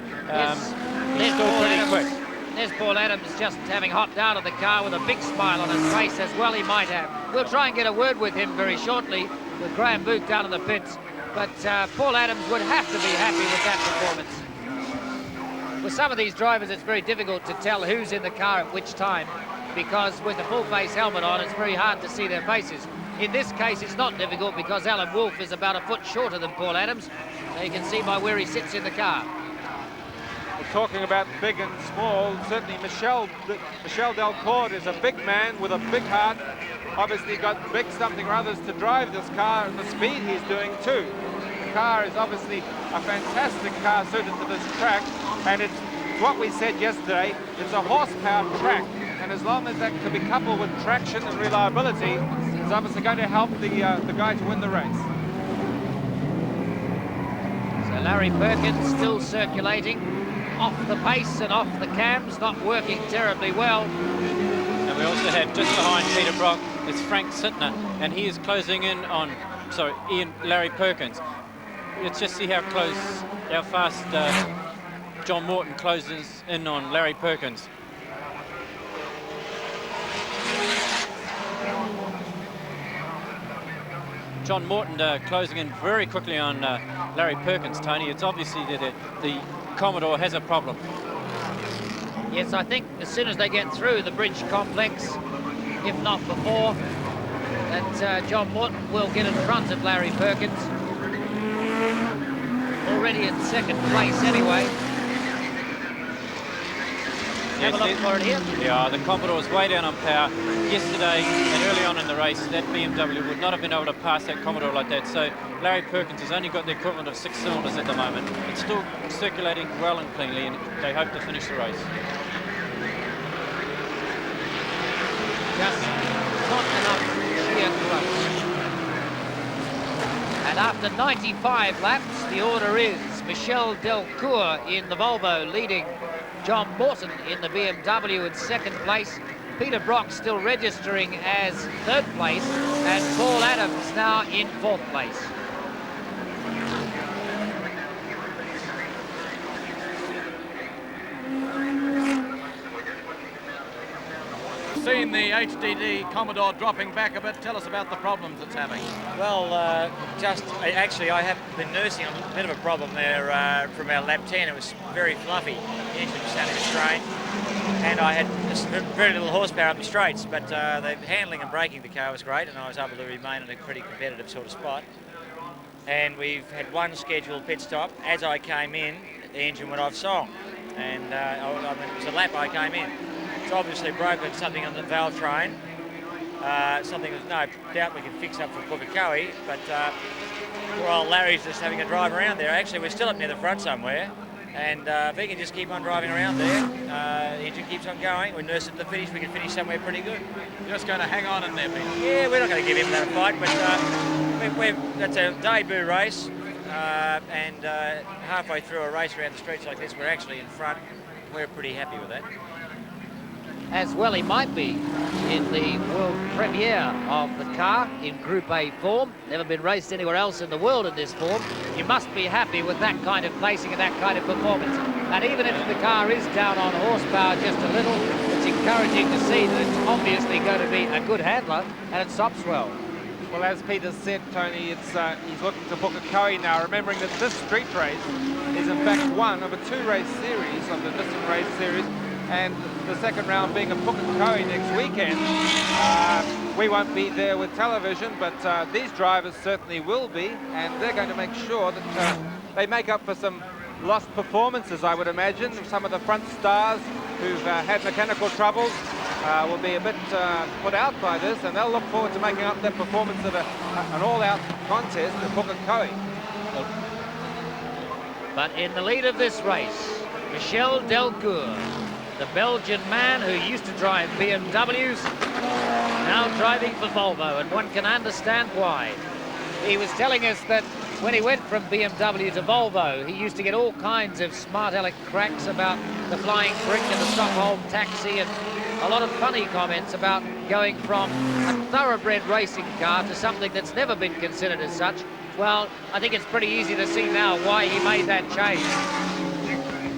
he's still pretty quick. There's Paul Adams just having hopped out of the car with a big smile on his face, as well he might have. We'll try and get a word with him very shortly with Graham Booth down in the pits. But Paul Adams would have to be happy with that performance. With some of these drivers, it's very difficult to tell who's in the car at which time, because with the full face helmet on, it's very hard to see their faces. In this case, it's not difficult because Alan Wolfe is about a foot shorter than Paul Adams, so you can see by where he sits in the car. Talking about big and small, certainly Michel Delcourt is a big man with a big heart. Obviously got big something or others to drive this car and the speed he's doing too. The car is obviously a fantastic car suited to this track, and it's what we said yesterday, it's a horsepower track, and as long as that can be coupled with traction and reliability, it's obviously going to help the guy to win the race. So Larry Perkins still circulating. Off the pace and off the cams, not working terribly well. And we also have just behind Peter Brock is Frank Sintner, and he is closing in on, Larry Perkins. Let's just see how fast John Morton closes in on Larry Perkins. John Morton closing in very quickly on Larry Perkins, Tony. It's obviously that the Commodore has a problem. Yes, I think as soon as they get through the bridge complex, if not before, that John Morton will get in front of Larry Perkins. Already in 2nd place anyway. Have a look for it here. Yeah, the Commodore's way down on power. Yesterday and early on in the race, that BMW would not have been able to pass that Commodore like that. So Larry Perkins has only got the equivalent of 6 cylinders at the moment. It's still circulating well and cleanly, and they hope to finish the race. Just not enough sheer growth. And after 95 laps, the order is Michel Delcourt in the Volvo leading John Morton in the BMW in 2nd place. Peter Brock still registering as 3rd place, and Paul Adams now in 4th place. Seen the HDD Commodore dropping back a bit. Tell us about the problems it's having. Well, actually I have been nursing a bit of a problem there from our lap 10. It was very fluffy. The engine was starting to strain, and I had very little horsepower up the straights, but the handling and braking of the car was great, and I was able to remain in a pretty competitive sort of spot. And we've had one scheduled pit stop. As I came in, the engine went off song, and it was a lap I came in. It's obviously broken something on the valve train, something there's no doubt we can fix up for Pukekohe, but poor old Larry's just having a drive around there. Actually, we're still up near the front somewhere, and if he can just keep on driving around there, the engine keeps on going, we nurse it to the finish, we can finish somewhere pretty good. You're just going to hang on in there, Peter. Yeah, we're not going to give him that fight, but that's a debut race, and halfway through a race around the streets like this, we're actually in front. We're pretty happy with that. As well he might be in the world premiere of the car in Group A form. Never been raced anywhere else in the world in this form. You must be happy with that kind of placing and that kind of performance. And even if the car is down on horsepower just a little, encouraging to see that it's obviously going to be a good handler, and it stops well. Well, as Peter said, Tony, it's he's looking to Pukekohe now, remembering that this street race is in fact one of a two-race series of the Nissan race series, and the second round being at Pukekohe next weekend. We won't be there with television, but these drivers certainly will be, and they're going to make sure that they make up for some lost performances, I would imagine. Some of the front stars who've had mechanical troubles will be a bit put out by this, and they'll look forward to making up that performance of an all-out contest at Pukekohe. But in the lead of this race, Michel Delcourt, the Belgian man who used to drive BMWs, now driving for Volvo, and one can understand why. He was telling us that when he went from BMW to Volvo, he used to get all kinds of smart aleck cracks about the flying brick and the Stockholm taxi, and a lot of funny comments about going from a thoroughbred racing car to something that's never been considered as such. Well, I think it's pretty easy to see now why he made that change.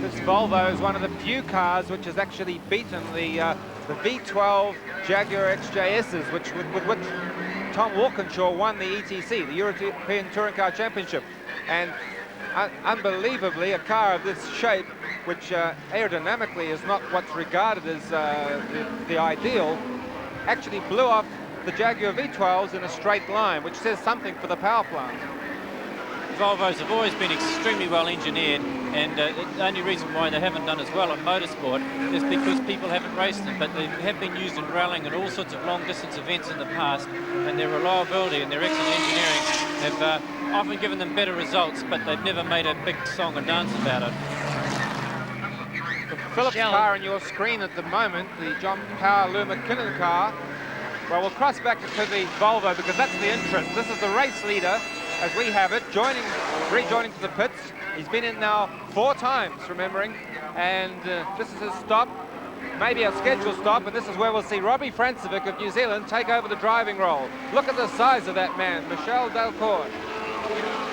This Volvo is one of the few cars which has actually beaten the V12 Jaguar XJSs, with which Tom Walkinshaw won the ETC, the European Touring Car Championship. And unbelievably, a car of this shape, which aerodynamically is not what's regarded as the ideal, actually blew off the Jaguar V12s in a straight line, which says something for the power plant. Volvos have always been extremely well engineered, and the only reason why they haven't done as well in motorsport is because people haven't raced them, but they have been used in rallying and all sorts of long distance events in the past, and their reliability and their excellent engineering have often given them better results, but they've never made a big song and dance about it. The Phillips car on your screen at the moment, the John Power Lou McKinnon car. Well, we'll cross back to the Volvo because that's the interest. This is the race leader, as we have it, rejoining to the pits. He's been in now 4 times, remembering, and this is his stop, maybe a scheduled stop, and this is where we'll see Robbie Francevic of New Zealand take over the driving role. Look at the size of that man, Michel Delcourt.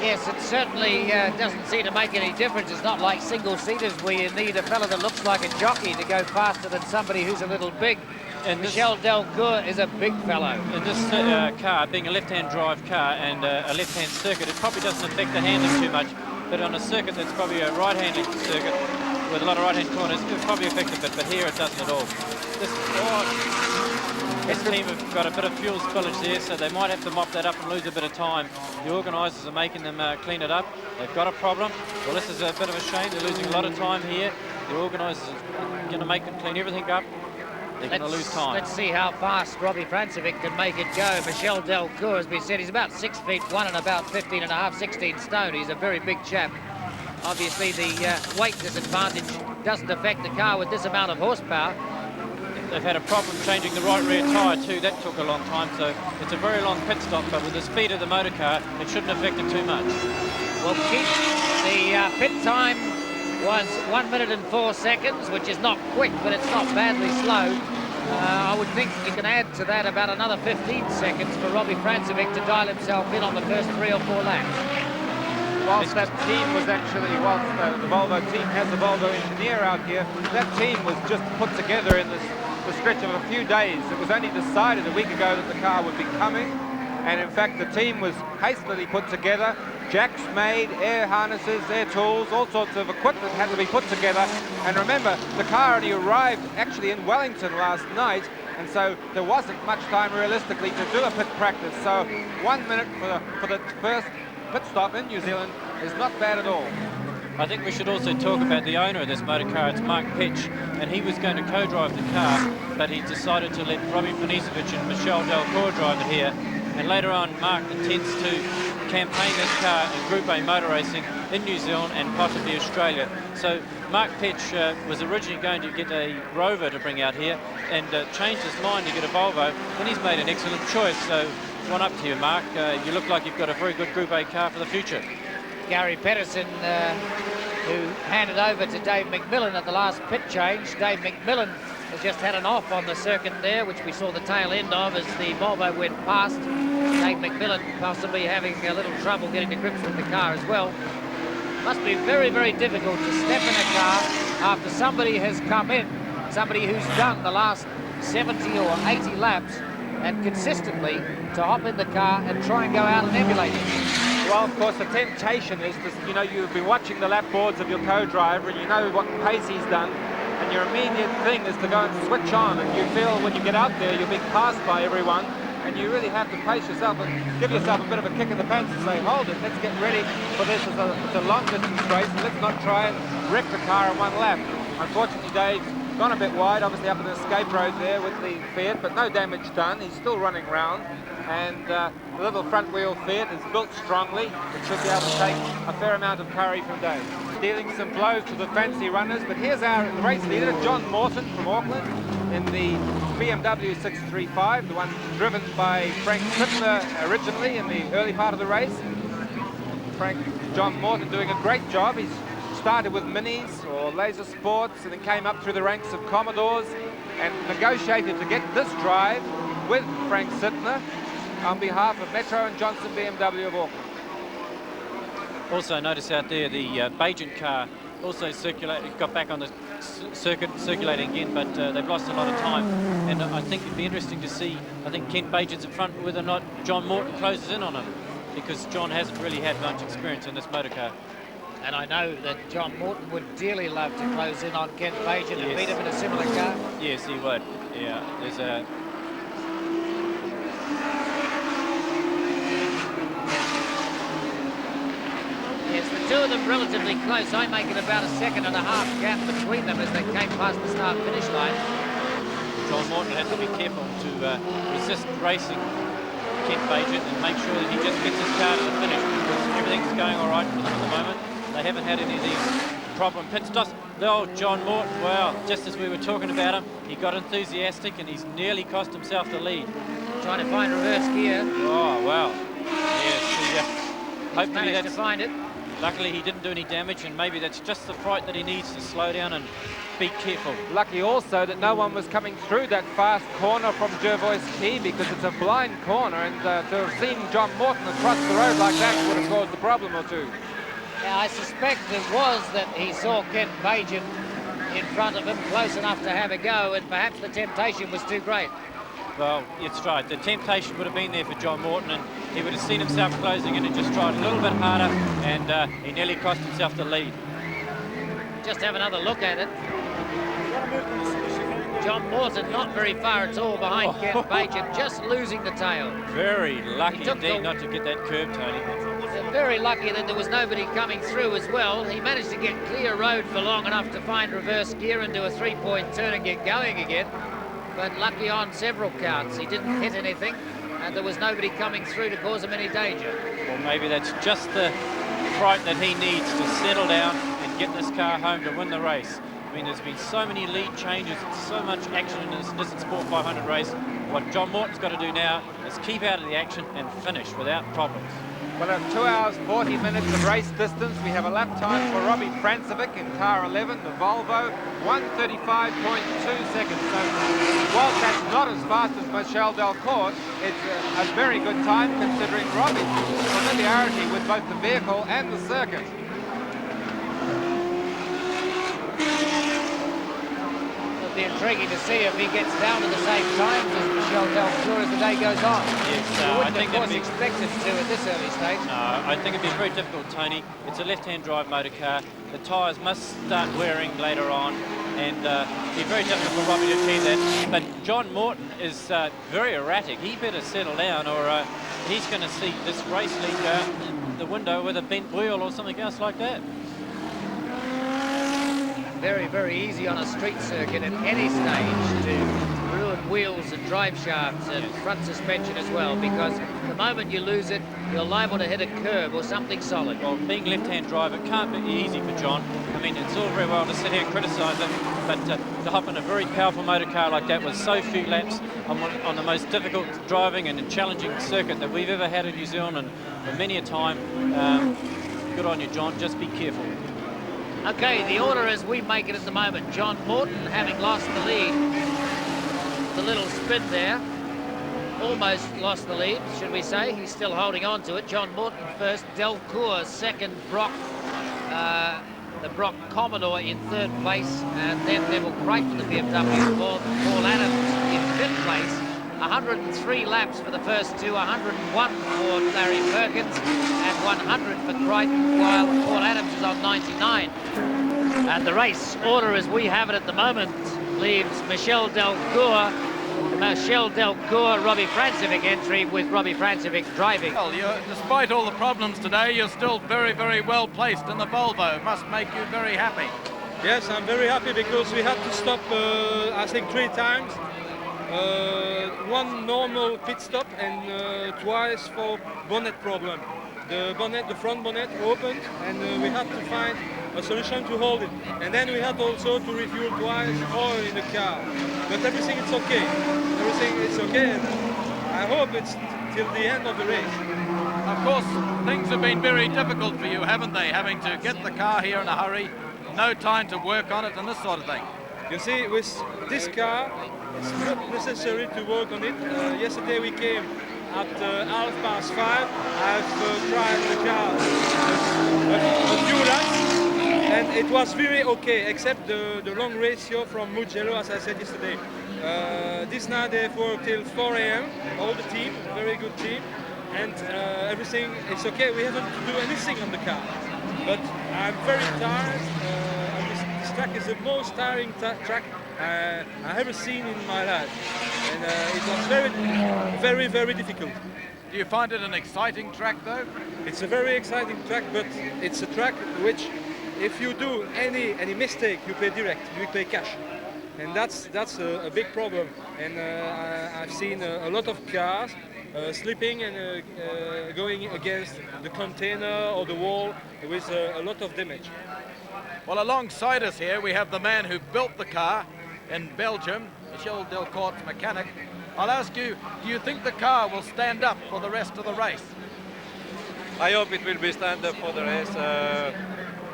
Yes, it certainly doesn't seem to make any difference. It's not like single-seaters where you need a fella that looks like a jockey to go faster than somebody who's a little big. And Michel Delcourt is a big fellow. In this car, being a left-hand drive car and a left-hand circuit, it probably doesn't affect the handling too much, but on a circuit that's probably a right-handed circuit with a lot of right-hand corners, it probably affects a bit, but here it doesn't at all. This team have got a bit of fuel spillage there, so they might have to mop that up and lose a bit of time. The organisers are making them clean it up. They've got a problem. Well, this is a bit of a shame. They're losing a lot of time here. The organisers are going to make them clean everything up. They're going to lose time. Let's see how fast Robbie Francevic can make it go. Michel Delcourt, as we said, he's about 6'1" and about 15 and a half, 16 stone. He's a very big chap. Obviously, the weight disadvantage doesn't affect the car with this amount of horsepower. They've had a problem changing the right rear tyre too. That took a long time, so it's a very long pit stop, but with the speed of the motor car, it shouldn't affect it too much. Well, Keith, the pit time was 1 minute and 4 seconds, which is not quick, but it's not badly slow. I would think you can add to that about another 15 seconds for Robbie Francevic to dial himself in on the first 3 or 4 laps. Whilst that team was actually, whilst the Volvo team has a Volvo engineer out here, that team was just put together in the stretch of a few days. It was only decided a week ago that the car would be coming, and in fact the team was hastily put together. Jacks made, air harnesses, air tools, all sorts of equipment had to be put together. And remember, the car only arrived actually in Wellington last night, and so there wasn't much time realistically to do a pit practice. So 1 minute for the first pit stop in New Zealand is not bad at all. I think we should also talk about the owner of this motor car. It's Mark Pitch, and he was going to co-drive the car, but he decided to let Robbie Francevic and Michel Delcourt drive it here. And later on, Mark intends to campaign this car in Group A motor racing in New Zealand and possibly Australia. So Mark Pitch was originally going to get a Rover to bring out here and changed his mind to get a Volvo, and he's made an excellent choice. So one up to you, Mark. You look like you've got a very good Group A car for the future. Gary Pedersen, who handed over to Dave McMillan at the last pit change. Dave McMillan has just had an off on the circuit there, which we saw the tail end of as the Volvo went past. Dave McMillan possibly having a little trouble getting to grips with the car as well. Must be very, very difficult to step in a car after somebody has come in somebody who's done the last 70 or 80 laps, and consistently to hop in the car and try and go out and emulate it. Well, of course, the temptation is to, you know, you've been watching the lap boards of your co-driver and you know what pace he's done, and your immediate thing is to go and switch on, and you feel when you get out there you're being passed by everyone, and you really have to pace yourself and give yourself a bit of a kick in the pants and say, hold it, let's get ready for this. It's a long distance race, and let's not try and wreck the car in one lap. Unfortunately, Dave's gone a bit wide, obviously up in the escape road there with the Fiat, but no damage done. He's still running round, and the little front wheel Fiat is built strongly. It should be able to take a fair amount of curry from Dave. Dealing some blows to the fancy runners, but here's our race leader, John Morton from Auckland, in the BMW 635, the one driven by Frank Sittler originally in the early part of the race. John Morton doing a great job. He's started with Minis or Laser Sports and then came up through the ranks of Commodores and negotiated to get this drive with Frank Sittler on behalf of Metro and Johnson BMW of Auckland. Also notice out there the Bajan car also got back on the circuit, circulating again, but they've lost a lot of time. And I think it'd be interesting to see, I think Kent Bajan's in front, whether or not John Morton closes in on him, because John hasn't really had much experience in this motor car. And I know that John Morton would dearly love to close in on Kent Bajan and beat him in a similar car. Yes, he would. Yeah, there's a... Yes, the two of them relatively close. I make it about a second-and-a-half gap between them as they came past the start-finish line. John Morton has to be careful to resist racing Kent Bajan and make sure that he just gets his car to the finish, because everything's going all right for them at the moment. They haven't had any of these problem pit stops. The old John Morton, well, just as we were talking about him, he got enthusiastic and he's nearly cost himself the lead. Trying to find reverse gear. Oh, wow. Yes, hopefully managed to find it. Luckily he didn't do any damage, and maybe that's just the fright that he needs to slow down and be careful. Lucky also that no one was coming through that fast corner from Jervois Key, because it's a blind corner, and to have seen John Morton across the road like that would have caused a problem or two. Yeah, I suspect it was that he saw Kent Bajan in front of him, close enough to have a go, and perhaps the temptation was too great. Well, it's right. The temptation would have been there for John Morton, and he would have seen himself closing in and just tried a little bit harder, and he nearly cost himself the lead. Just have another look at it. John Morton not very far at all behind Kent Bajan, just losing the tail. Very lucky indeed not to get that curve, Tony. Very lucky that there was nobody coming through as well. He managed to get clear road for long enough to find reverse gear and do a three-point turn and get going again. But lucky on several counts. He didn't hit anything, and there was nobody coming through to cause him any danger. Well, maybe that's just the fright that he needs to settle down and get this car home to win the race. I mean, there's been so many lead changes, so much action in this Nissan Sport 500 race. What John Morton's got to do now is keep out of the action and finish without problems. Well, at 2 hours 40 minutes of race distance, we have a lap time for Robbie Francevic in car 11, the Volvo, 1:35.2 seconds. So while that's not as fast as Michel Delcourt, it's a very good time considering Robbie's familiarity with both the vehicle and the circuit. It'll be intriguing to see if he gets down to the same times as Michel Delcourt as the day goes on. Yes, I think of course expected to at this early stage. No, I think it'd be very difficult, Tony. It's a left-hand drive motor car. The tyres must start wearing later on, and it'd be very difficult for Robbie to achieve that. But John Morton is very erratic. He better settle down, or he's going to see this race lead go out the window with a bent wheel or something else like that. Very, very easy on a street circuit at any stage to ruin wheels and drive shafts and front suspension as well, because the moment you lose it, you're liable to hit a curb or something solid. Well, being left-hand drive, it can't be easy for John. I mean, it's all very well to sit here and criticise him, but to hop in a very powerful motor car like that with so few laps on the most difficult driving and challenging circuit that we've ever had in New Zealand, and for many a time, good on you, John. Just be careful. Okay, the order as we make it at the moment. John Morton having lost the lead. The little spin there. Almost lost the lead, should we say. He's still holding on to it. John Morton first, Delcourt second, Brock the Brock Commodore in 3rd place, and then Neville Crichton for the BMW, Paul Adams in 5th place. 103 laps for the first two, 101 for Larry Perkins, and 100 for Crichton, while Paul Adams is on 99. And the race order as we have it at the moment leaves Michel Delcourt, Robbie Francevic entry, with Robbie Francevic driving. Well, despite all the problems today, you're still very, very well placed in the Volvo. It must make you very happy. Yes, I'm very happy because we had to stop, I think, 3 times. One normal pit stop and twice for bonnet problem. The front bonnet opened, and we had to find a solution to hold it. And then we had also to refuel twice oil in the car. But everything is okay. Everything is okay, and I hope it's till the end of the race. Of course, things have been very difficult for you, haven't they? Having to get the car here in a hurry, no time to work on it and this sort of thing. You see, with this car, it's not necessary to work on it. Yesterday we came at 5:30. I've tried the car a few laps, and it was very okay, except the long ratio from Mugello, as I said yesterday. This night they've worked till 4 a.m. all the team, very good team, and everything is okay. We haven't to do anything on the car, but I'm very tired. This track is the most tiring track I ever seen in my life, and it was very, very difficult. Do you find it an exciting track, though? It's a very exciting track, but it's a track which, if you do any mistake, you pay direct, you pay cash, and that's a big problem. And I've seen a lot of cars slipping and going against the container or the wall with a lot of damage. Well, alongside us here, we have the man who built the car in Belgium, Michel Delcourt's mechanic. I'll ask you, do you think the car will stand up for the rest of the race? I hope it will be stand up for the race.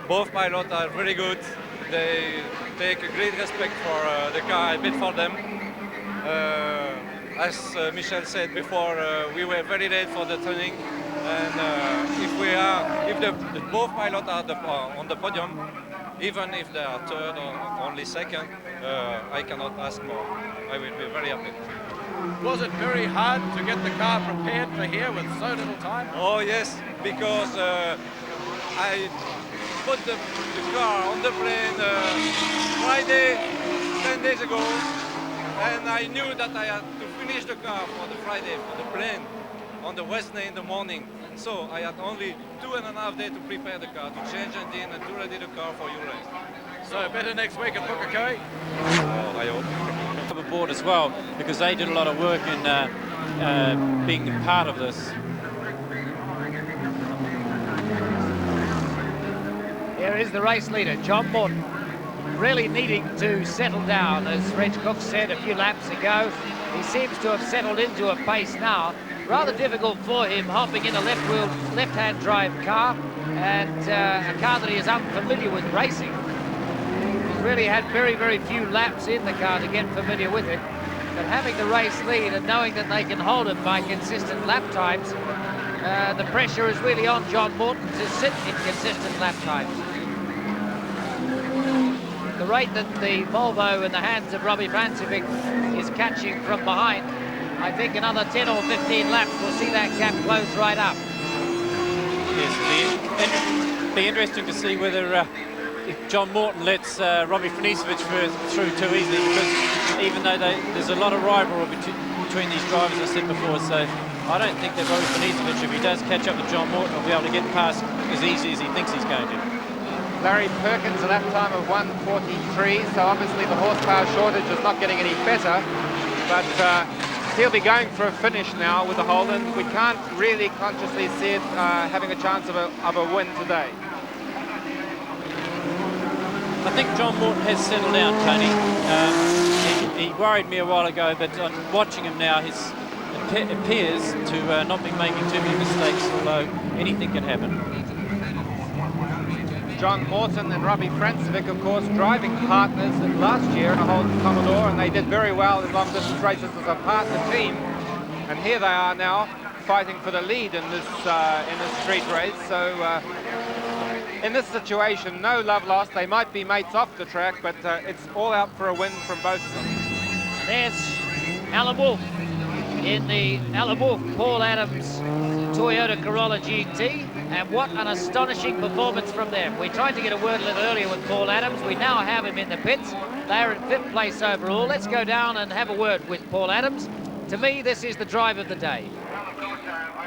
Both pilots are very good. They take a great respect for the car. I bid for them. As Michel said before, we were very late for the training, and if both pilots are on the podium, even if they are 3rd or only 2nd, I cannot ask more. I will be very happy. Was it very hard to get the car prepared for here with so little time? Oh yes, because I put the car on the plane Friday, 10 days ago, and I knew that I had to finish the car for the Friday for the plane on the Wednesday in the morning. So I had only 2.5 days to prepare the car, to change engine and to ready the car for your race. So better next week at Pukekohe? I hope. Aboard as well, because they did a lot of work in being part of this. Here is the race leader, John Morton, really needing to settle down. As Reg Cook said a few laps ago, he seems to have settled into a pace now. Rather difficult for him hopping in a left-hand drive car, and a car that he is unfamiliar with racing. He's really had very, very few laps in the car to get familiar with it. But having the race lead and knowing that they can hold him by consistent lap times, the pressure is really on John Morton to sit in consistent lap times. The rate that the Volvo in the hands of Robbie Francevic is catching from behind, I think another 10 or 15 laps will see that gap close right up. Yes, it'll be interesting to see whether if John Morton lets Robbie Francevic through too easily, because even though there's a lot of rivalry between these drivers, I said before, so I don't think that Robbie Francevic, if he does catch up with John Morton, will be able to get past as easy as he thinks he's going to. Larry Perkins, a lap time of 1:43, so obviously the horsepower shortage is not getting any better, but he'll be going for a finish now with the Holden. We can't really consciously see it having a chance of a win today. I think John Morton has settled down, Tony. He worried me a while ago, but on watching him now, it appears to not be making too many mistakes, although anything can happen. John Morton and Robbie Francevic, of course, driving partners last year in a Holden Commodore, and they did very well in long-distance races as a partner team. And here they are now fighting for the lead in this street race. So in this situation, no love lost. They might be mates off the track, but it's all out for a win from both of them. And there's Alan Wolf in the Alan Wolf Paul Adams Toyota Corolla GT, and what an astonishing performance from them. We tried to get a word a little earlier with Paul Adams. We now have him in the pits. They're in 5th place overall. Let's go down and have a word with Paul Adams. To me, this is the drive of the day.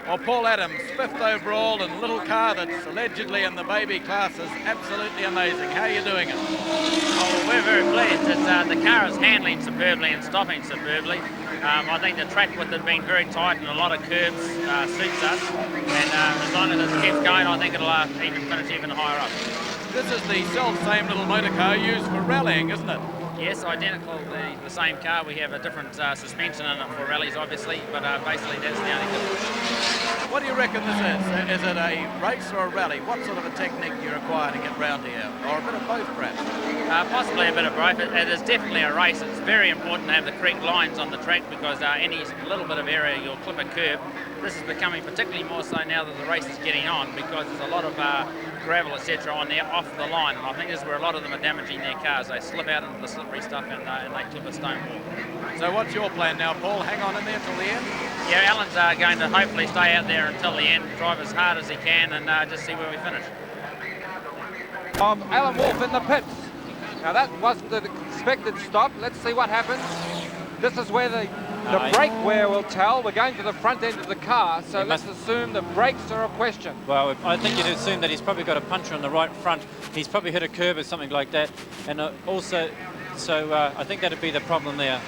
Well, Paul Adams, 5th overall in a little car that's allegedly in the baby class, is absolutely amazing. How are you doing it? Oh, we're very pleased. The car is handling superbly and stopping superbly. I think the track width has been very tight and a lot of curves suits us. And as long as this keeps going, I think it'll even finish even higher up. This is the self-same little motor car used for rallying, isn't it? Yes, identical, the same car. We have a different suspension in it for rallies, obviously, but basically that's the only difference. What do you reckon this is? Is it a race or a rally? What sort of a technique do you require to get round here? Or a bit of both, perhaps? Possibly a bit of both. It is definitely a race. It's very important to have the correct lines on the track because any little bit of error, you'll clip a curb. This is becoming particularly more so now that the race is getting on because there's a lot of gravel, etc. on there off the line, and I think this is where a lot of them are damaging their cars. They slip out into the slippery stuff and they clip a stone wall. So what's your plan now, Paul? Hang on in there till the end? Yeah, Alan's going to hopefully stay out there until the end, drive as hard as he can and just see where we finish. Alan Wolf in the pits. Now that wasn't the expected stop. Let's see what happens. This is where the brake wear will tell. We're going to the front end of the car, so let's assume the brakes are a question. Well, I think you'd assume that he's probably got a puncture on the right front. He's probably hit a curb or something like that. And also, so I think that'd be the problem there.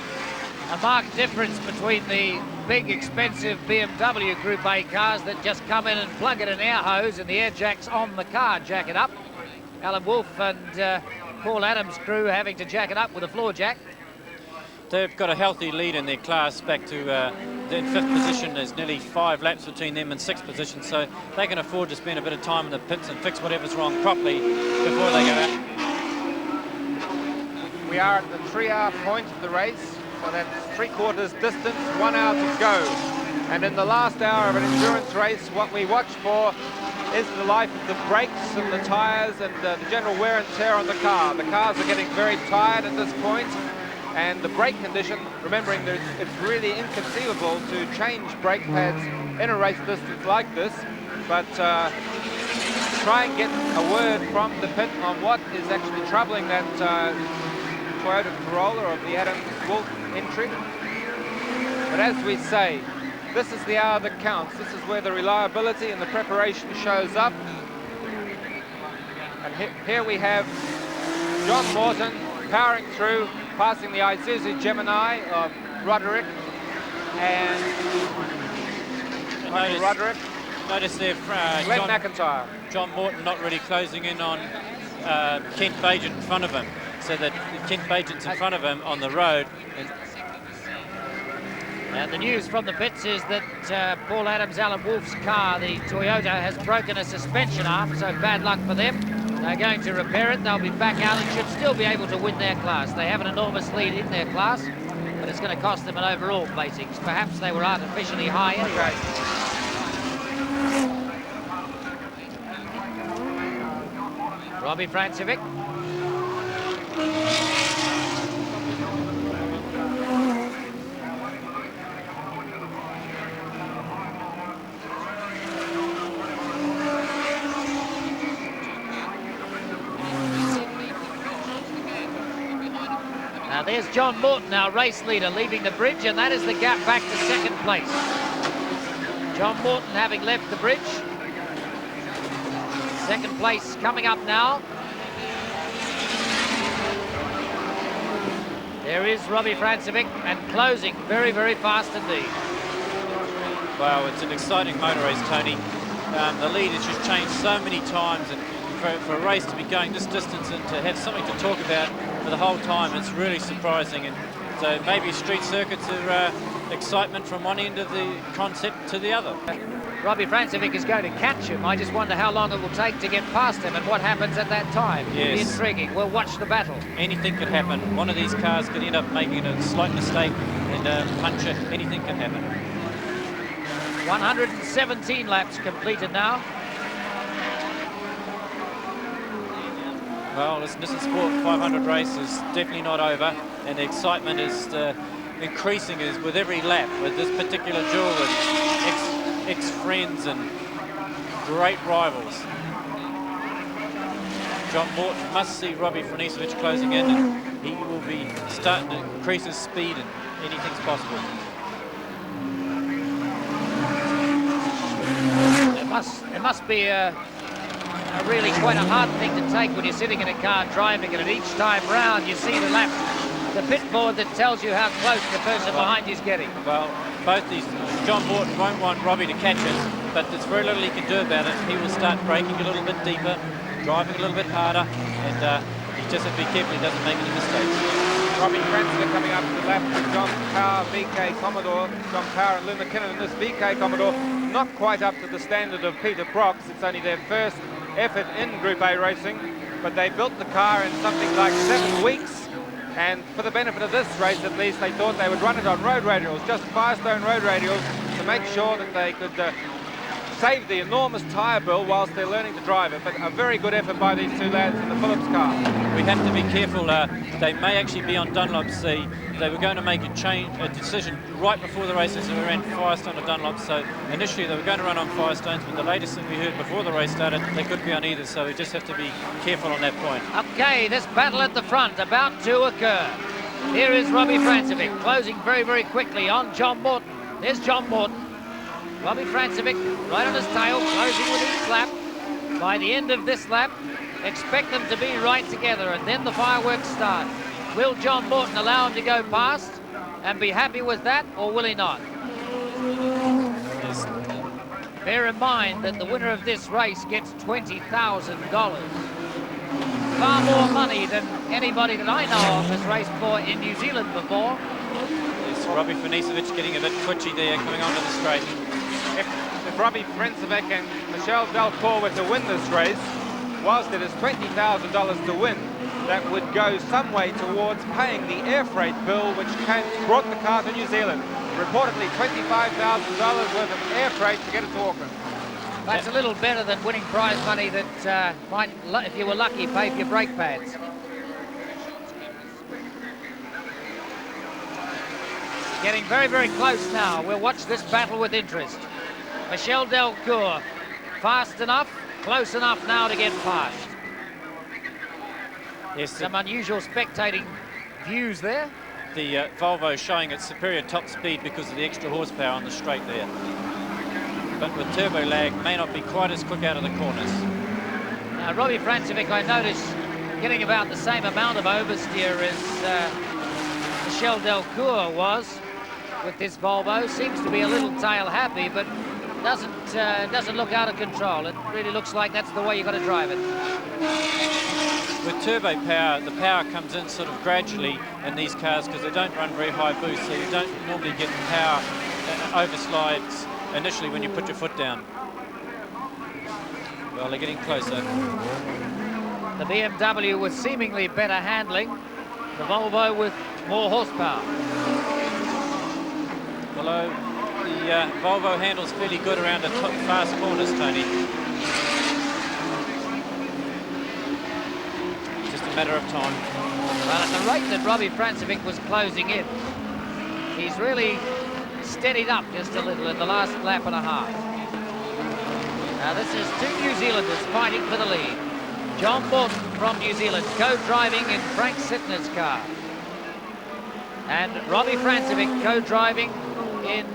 A marked difference between the big, expensive BMW Group A cars that just come in and plug in an air hose and the air jack's on the car, jack it up. Alan Wolf and Paul Adams' crew having to jack it up with a floor jack. They've got a healthy lead in their class back to the 5th position. There's nearly 5 laps between them and 6th position, so they can afford to spend a bit of time in the pits and fix whatever's wrong properly before they go out. We are at the 3-hour point of the race, so that's 3/4 distance, 1 hour to go. And in the last hour of an endurance race, what we watch for is the life of the brakes and the tyres and the general wear and tear on the car. The cars are getting very tired at this point. And the brake condition, remembering that it's really inconceivable to change brake pads in a race distance like this, but try and get a word from the pit on what is actually troubling that Toyota Corolla of the Adams Wolf entry. But as we say, this is the hour that counts. This is where the reliability and the preparation shows up. And here we have John Morton powering through, passing the Isuzu Gemini of Roderick and Roderick. Notice there, Glenn McIntyre. John Morton not really closing in on Kent Bagent in front of him, so that Kent Bagent's in front of him on the road. And the news from the pits is that Paul Adams, Alan Wolf's car, the Toyota, has broken a suspension arm, so bad luck for them. They're going to repair it. They'll be back out and should still be able to win their class. They have an enormous lead in their class, but it's going to cost them an overall placing. Perhaps they were artificially high anyway. Robbie Francevic. Now there's John Morton, our race leader, leaving the bridge, and that is the gap back to 2nd place. John Morton having left the bridge. 2nd place coming up now. There is Robbie Francevic, and closing very, very fast indeed. Wow, it's an exciting motor race, Tony. The lead has just changed so many times, and for a race to be going this distance and to have something to talk about for the whole time, it's really surprising. And so maybe street circuits are excitement from one end of the concept to the other. Robbie Francevic is going to catch him. I just wonder how long it will take to get past him and what happens at that time. Yes. It'll be intriguing. We'll watch the battle. Anything could happen. One of these cars could end up making a slight mistake and puncture. Anything can happen. 117 laps completed now. Well, this Nissan Sport 500 race is definitely not over, and the excitement is increasing with every lap with this particular duel with ex-friends and great rivals. John Morton must see Robbie Franicevic closing in, and he will be starting to increase his speed, and anything's possible. It must be a really quite a hard thing to take when you're sitting in a car driving it, and each time round you see the pit board that tells you how close the person behind you is getting. Well, both these, John Morton won't want Robbie to catch it, but there's very little he can do about it. He will start braking a little bit deeper, driving a little bit harder, and he just has to be careful he doesn't make any mistakes. Robbie Francis coming up to the left with John Power, VK Commodore, John Power and Lou McKinnon, and this VK Commodore not quite up to the standard of Peter Brock's. It's only their first effort in Group A racing, but they built the car in something like 7 weeks, and for the benefit of this race at least, they thought they would run it on road radials, just Firestone road radials, to make sure that they could save the enormous tyre bill whilst they're learning to drive it. But a very good effort by these two lads in the Phillips car. We have to be careful. They may actually be on Dunlop C. They were going to make a decision right before the races, and we ran Firestone or Dunlop. So initially they were going to run on Firestones, but the latest thing we heard before the race started, they could be on either. So we just have to be careful on that point. Okay, this battle at the front about to occur. Here is Robbie Francevic closing very, very quickly on John Morton. There's John Morton. Robbie Francevic right on his tail, closing with each lap. By the end of this lap, expect them to be right together, and then the fireworks start. Will John Morton allow him to go past and be happy with that, or will he not? Yes. Bear in mind that the winner of this race gets $20,000. Far more money than anybody that I know of has raced for in New Zealand before. Yes, Robbie Franicevic getting a bit twitchy there, coming onto the straight. If Robbie Francevic and Michel Delcourt were to win this race, whilst it is $20,000 to win, that would go some way towards paying the air freight bill which brought the car to New Zealand. Reportedly $25,000 worth of air freight to get it to Auckland. That's a little better than winning prize money that might, if you were lucky, pay for your brake pads. Getting very, very close now. We'll watch this battle with interest. Michel Delcourt, fast enough, close enough now to get past. Yes, some unusual spectating views there. The Volvo showing its superior top speed because of the extra horsepower on the straight there. But with turbo lag, may not be quite as quick out of the corners. Now, Robbie Francevic, I notice, getting about the same amount of oversteer as Michel Delcourt was with this Volvo. Seems to be a little tail happy, but doesn't look out of control. It really looks like that's the way you've got to drive it. With turbo power, the power comes in sort of gradually in these cars because they don't run very high boost, so you don't normally get power overslides initially when you put your foot down. Well, they're getting closer. The BMW with seemingly better handling, the Volvo with more horsepower. Although the Volvo handles fairly good around the fast corners, Tony. Just a matter of time. Well, at the rate that Robbie Francevic was closing in, he's really steadied up just a little in the last lap and a half. Now this is two New Zealanders fighting for the lead. John Morton from New Zealand, co-driving in Frank Sittner's car. And Robbie Francevic co-driving in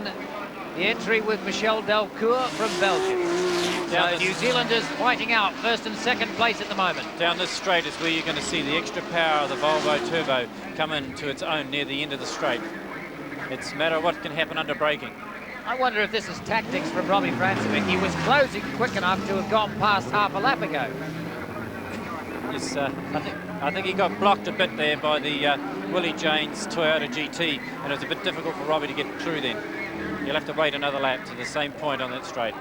the entry with Michel Delcourt from Belgium. So New Zealanders fighting out first and second place at the moment. Down this straight is where you're going to see the extra power of the Volvo Turbo come into its own near the end of the straight. It's a matter of what can happen under braking. I wonder if this is tactics from Robbie Francevic. He was closing quick enough to have gone past half a lap ago. Yes, I think he got blocked a bit there by the Willie James Toyota GT, and it was a bit difficult for Robbie to get through then. You'll have to wait another lap to the same point on that straight.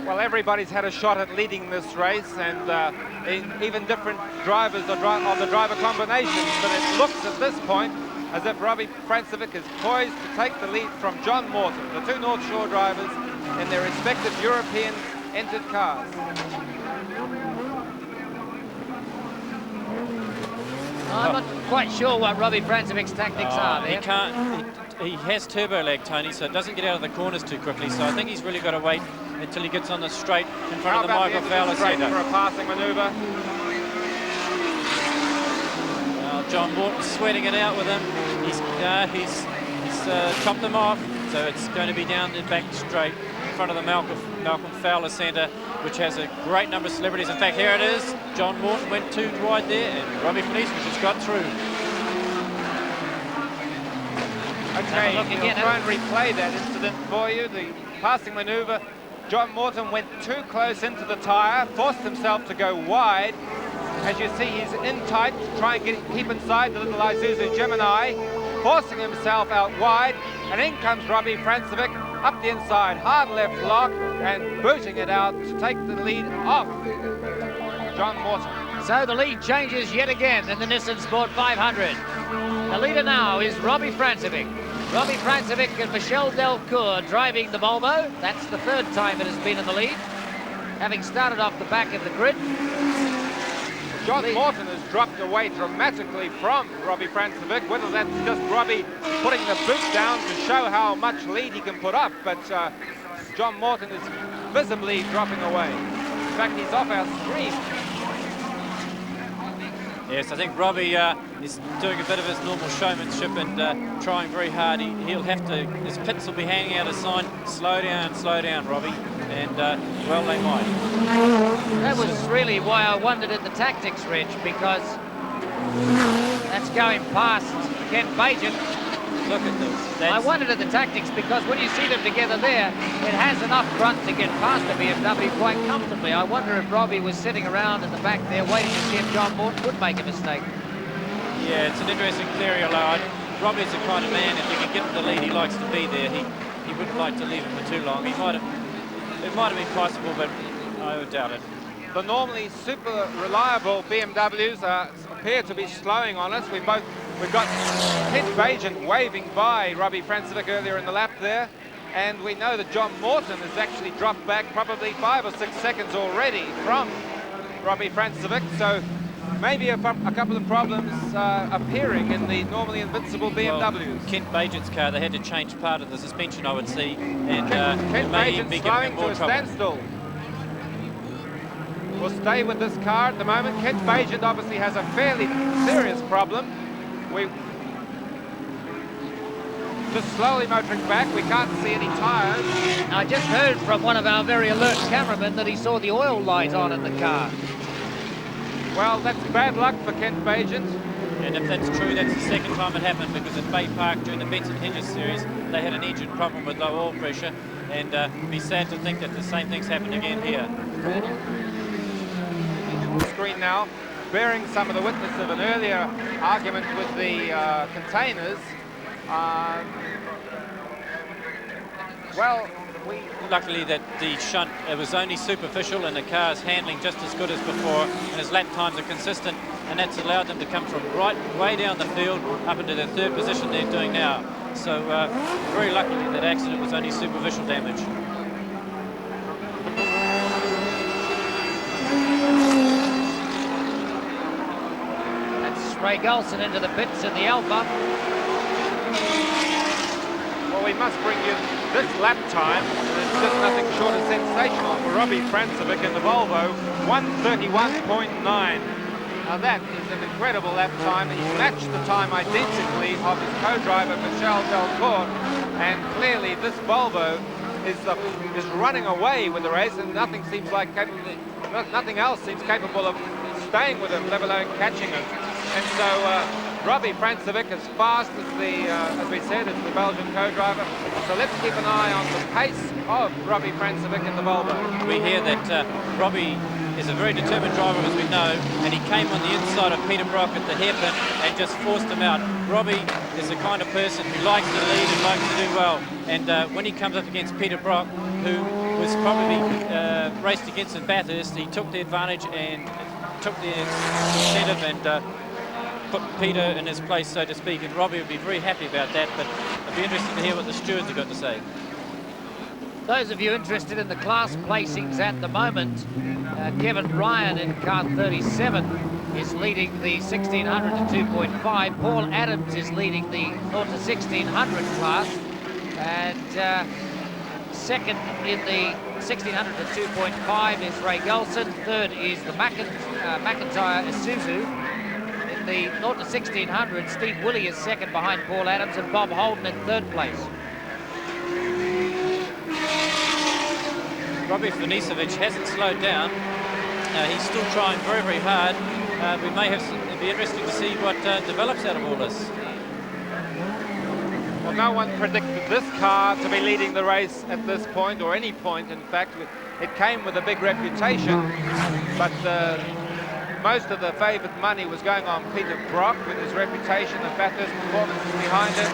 Well, everybody's had a shot at leading this race, and even different drivers of the driver combinations, but it looks at this point as if Robbie Francevic is poised to take the lead from John Morton, the two North Shore drivers in their respective European entered cars. I'm not quite sure what Robbie Francevic's tactics are there. He can't. He has turbo lag, Tony, so it doesn't get out of the corners too quickly. So I think he's really got to wait until he gets on the straight in front of the Michael Fowler centre. For a passing manoeuvre. John Morton's sweating it out with him. He's chopped them off, so it's going to be down the back straight in front of the Malcolm Fowler centre, which has a great number of celebrities. In fact, here it is. John Morton went too wide there, and Robbie Francevich just got through. Okay, we'll try and replay that incident for you. The passing manoeuvre. John Morton went too close into the tyre, forced himself to go wide. As you see, he's in tight to try and keep inside the little Isuzu Gemini, forcing himself out wide, and in comes Robbie Francevich up the inside, hard left lock, and booting it out to take the lead off John Morton. So the lead changes yet again in the Nissan Sport 500. The leader now is Robbie Francevich. Robbie Francevich and Michel Delcourt driving the Volvo. That's the third time it has been in the lead, having started off the back of the grid. John Morton has dropped away dramatically from Robbie Francevich, whether that's just Robbie putting the boot down to show how much lead he can put up, but John Morton is visibly dropping away. In fact, he's off our screen. Yes, I think Robbie is doing a bit of his normal showmanship and trying very hard. He'll have to, his pits will be hanging out a sign, slow down, Robbie. And, well, they might. That was really why I wondered at the tactics, Rich, because that's going past Ken Bajan. Look at this. I wondered at the tactics because when you see them together there, it has enough front to get past the BMW quite comfortably. I wonder if Robbie was sitting around in the back there waiting to see if John Morton would make a mistake. Yeah, it's an interesting theory, although Robbie's the kind of man, if he can get the lead, he likes to be there. He wouldn't like to leave him for too long. It might have been possible, but I would doubt it. The normally super reliable BMWs appear to be slowing on us. We've got Ken Bajan waving by Robbie Francevich earlier in the lap there, and we know that John Morton has actually dropped back probably 5 or 6 seconds already from Robbie Francevich, so maybe a couple of problems appearing in the normally invincible BMWs. Well, Kent Bajan's car, they had to change part of the suspension, I would see, and Kent may be Bajan giving slowing him to more a trouble. standstill. We'll stay with this car at the moment. Kent Bajan obviously has a fairly serious problem. We just slowly motoring back. We can't see any tyres. I just heard from one of our very alert cameramen that he saw the oil light on in the car. Well, that's bad luck for Kent Bajan. And if that's true, that's the second time it happened, because at Bay Park during the Benson Hedges series, they had an engine problem with low oil pressure, and it'd be sad to think that the same thing's happened again here. Screen now, bearing some of the witness of an earlier argument with the containers. Well, luckily that the shunt, it was only superficial, and the car's handling just as good as before, and his lap times are consistent, and that's allowed them to come from way down the field up into the third position they're doing now. So very luckily that accident was only superficial damage. That's Ray Gulson into the pits in the Alpha. Well, we must bring you this lap time, and it's just nothing short of sensational for Robbie Francevich in the Volvo, 1:31.9. Now that is an incredible lap time. He's matched the time identically of his co-driver Michel Delcourt, and clearly this Volvo is running away with the race, and nothing else seems capable of staying with him, let alone catching him. And so Robbie Francevich as fast as we said, is the Belgian co-driver. So let's keep an eye on the pace of Robbie Francevich in the Volvo. We hear that Robbie is a very determined driver, as we know, and he came on the inside of Peter Brock at the hairpin and just forced him out. Robbie is the kind of person who likes to lead and likes to do well, and when he comes up against Peter Brock, who was probably raced against in Bathurst, he took the advantage and took the incentive and put Peter in his place, so to speak, and Robbie would be very happy about that, but it'd be interesting to hear what the stewards have got to say. Those of you interested in the class placings at the moment, Kevin Ryan in car 37 is leading the 1600 to 2.5. Paul Adams is leading the 0 to 1600 class. And second in the 1600 to 2.5 is Ray Gulson. Third is the McIntyre Isuzu. In the 0 to 1600, Steve Willey is second behind Paul Adams, and Bob Holden in third place. Robbie Fanisevic hasn't slowed down. He's still trying very, very hard. We may have it'd be interesting to see what develops out of all this. Well, no one predicted this car to be leading the race at this point, or any point, in fact. It came with a big reputation, but most of the favoured money was going on Peter Brock with his reputation and Bathurst performances behind him,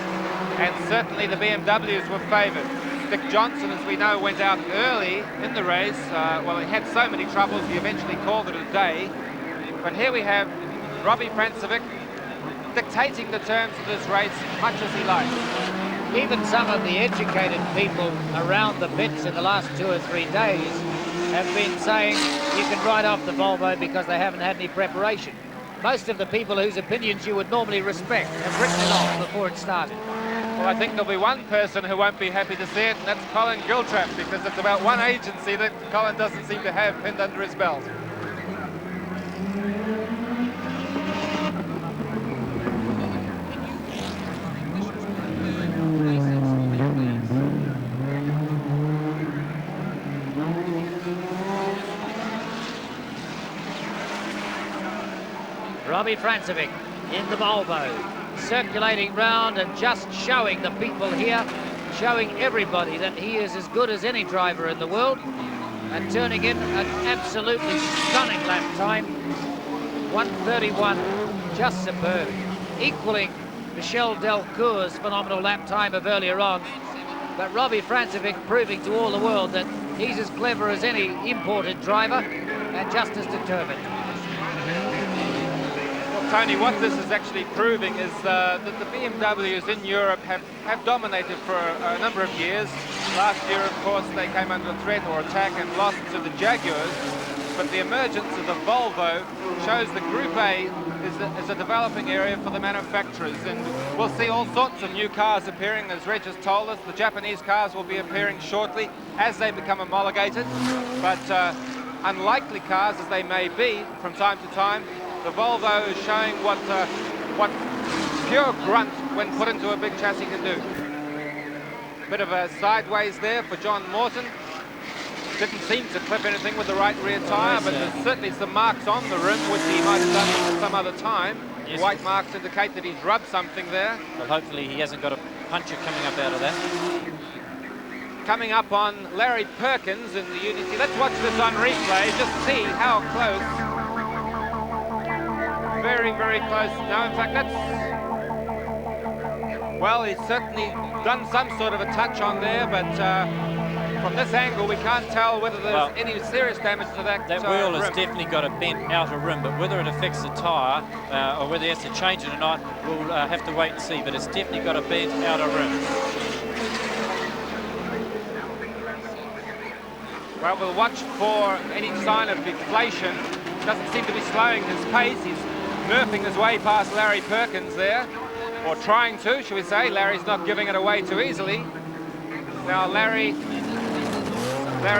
and certainly the BMWs were favoured. Dick Johnson, as we know, went out early in the race. Well, he had so many troubles, he eventually called it a day. But here we have Robbie Francevic dictating the terms of this race much as he likes. Even some of the educated people around the pits in the last 2 or 3 days have been saying you can write off the Volvo because they haven't had any preparation. Most of the people whose opinions you would normally respect have written it off before it started. Well, I think there'll be one person who won't be happy to see it, and that's Colin Giltrap, because it's about one agency that Colin doesn't seem to have pinned under his belt. Robbie Francevic in the Volvo, circulating round and just showing the people here, showing everybody that he is as good as any driver in the world, and turning in an absolutely stunning lap time. 1:31, just superb, equaling Michel Delcour's phenomenal lap time of earlier on. But Robbie Francevic proving to all the world that he's as clever as any imported driver and just as determined. Tony, what this is actually proving is that the BMWs in Europe have dominated for a number of years. Last year, of course, they came under threat or attack and lost to the Jaguars. But the emergence of the Volvo shows that Group A is a developing area for the manufacturers. And we'll see all sorts of new cars appearing, as Reg has told us. The Japanese cars will be appearing shortly as they become homologated. But unlikely cars as they may be from time to time, the Volvo is showing what pure grunt, when put into a big chassis, can do. Bit of a sideways there for John Morton. Didn't seem to clip anything with the right rear tyre, but there's certainly some marks on the rim, which he might have done at some other time. Yes. White marks indicate that he's rubbed something there. Well, hopefully he hasn't got a puncher coming up out of that. Coming up on Larry Perkins in the UDC. Let's watch this on replay, just see how close. Very, very close. No, in fact, that's... Well, he's certainly done some sort of a touch on there, but from this angle, we can't tell whether there's any serious damage to that wheel rim. has definitely got a bent outer rim, but whether it affects the tyre or whether he has to change it or not, we'll have to wait and see, but it's definitely got a bent outer rim. Well, we'll watch for any sign of deflation. Doesn't seem to be slowing his pace. He's nerfing his way past Larry Perkins there, or trying to, shall we say. Larry's not giving it away too easily. Now Larry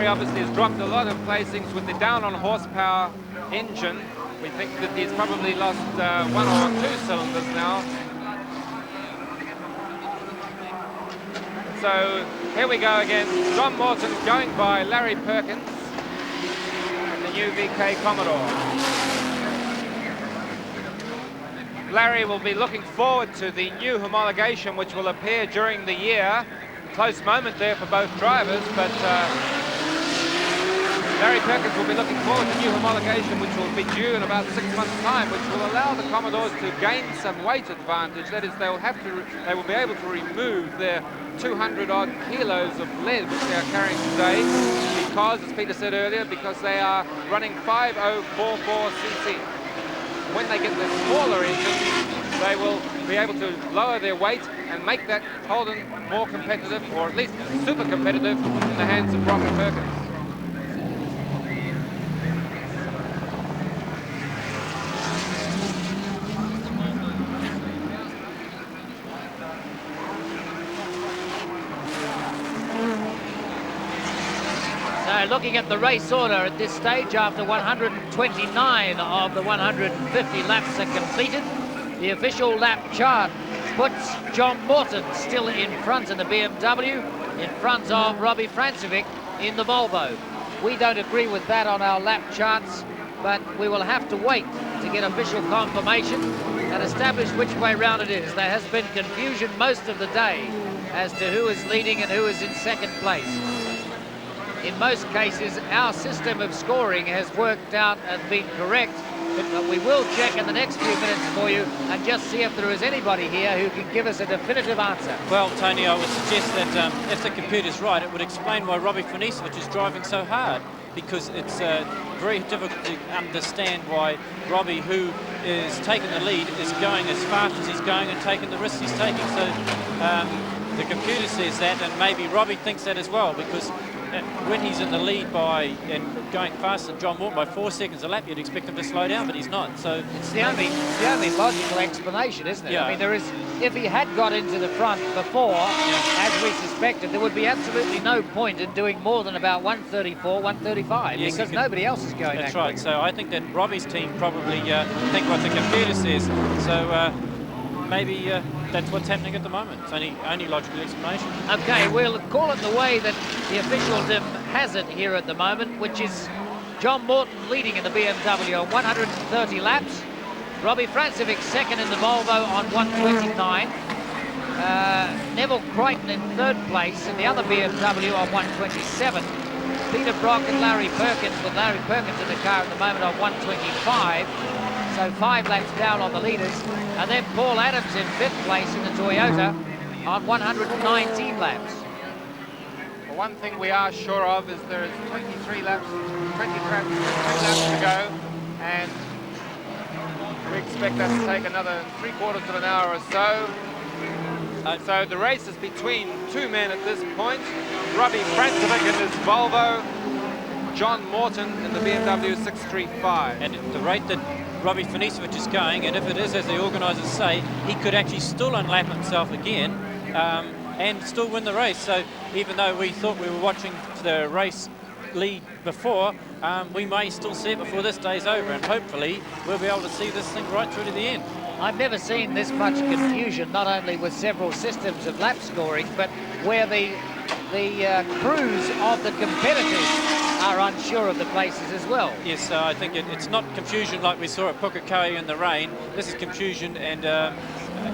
obviously has dropped a lot of placings with the down on horsepower engine. We think that he's probably lost 1 or 2 cylinders now. So here we go again. John Morton going by Larry Perkins in the new VK Commodore. Larry will be looking forward to the new homologation, which will appear during the year. Close moment there for both drivers, but Larry Perkins will be looking forward to new homologation, which will be due in about 6 months' time, which will allow the Commodores to gain some weight advantage. That is, they will be able to remove their 200-odd kilos of lead which they are carrying today, because, as Peter said earlier, because they are running 5044cc. When they get the smaller engine, they will be able to lower their weight and make that Holden more competitive, or at least super competitive, in the hands of Brock and Perkins. So looking at the race order at this stage, after 129 of the 150 laps are completed, the official lap chart puts John Morton still in front in the BMW, in front of Robbie Francevic in the Volvo. We don't agree with that on our lap charts, but we will have to wait to get official confirmation and establish which way round it is. There has been confusion most of the day as to who is leading and who is in second place. In most cases, our system of scoring has worked out and been correct, but we will check in the next few minutes for you and just see if there is anybody here who can give us a definitive answer. Well, Tony, I would suggest that if the computer's right, it would explain why Robbie Finisevic is driving so hard, because it's very difficult to understand why Robbie, who is taking the lead, is going as fast as he's going and taking the risks he's taking. So the computer says that, and maybe Robbie thinks that as well, because when he's in the lead and going faster than John Morton by 4 seconds a lap, you'd expect him to slow down, but he's not. So it's the only logical explanation, isn't it? Yeah. I mean, there is, if he had got into the front before, as we suspected, there would be absolutely no point in doing more than about 134, 135, yes, because nobody else is going That's that right. quick. So I think that Robbie's team probably think what the computer says. So maybe that's what's happening at the moment. It's only logical explanation. Okay, we'll call it the way that the officialdom has it here at the moment, which is John Morton leading in the BMW on 130 laps. Robbie Francevic second in the Volvo on 129. Neville Crichton in third place in the other BMW on 127. Peter Brock and Larry Perkins, with Larry Perkins in the car at the moment on 125. So 5 laps down on the leaders. And then Paul Adams in 5th place in the Toyota on 119 laps. Well, one thing we are sure of is there is 23 laps, 20 laps to go, and we expect that to take another 3/4 of an hour or so. So the race is between two men at this point. Robbie Francevic in his Volvo, John Morton in the BMW 635. And at the rate that Robbie Finisevic is going, and if it is as the organisers say, he could actually still unlap himself again and still win the race. So even though we thought we were watching the race lead before, we may still see it before this day's over, and hopefully we'll be able to see this thing right through to the end. I've never seen this much confusion, not only with several systems of lap scoring, but where the crews of the competitors are unsure of the places as well. Yes, I think it's not confusion like we saw at Pukekohe in the rain. This is confusion, and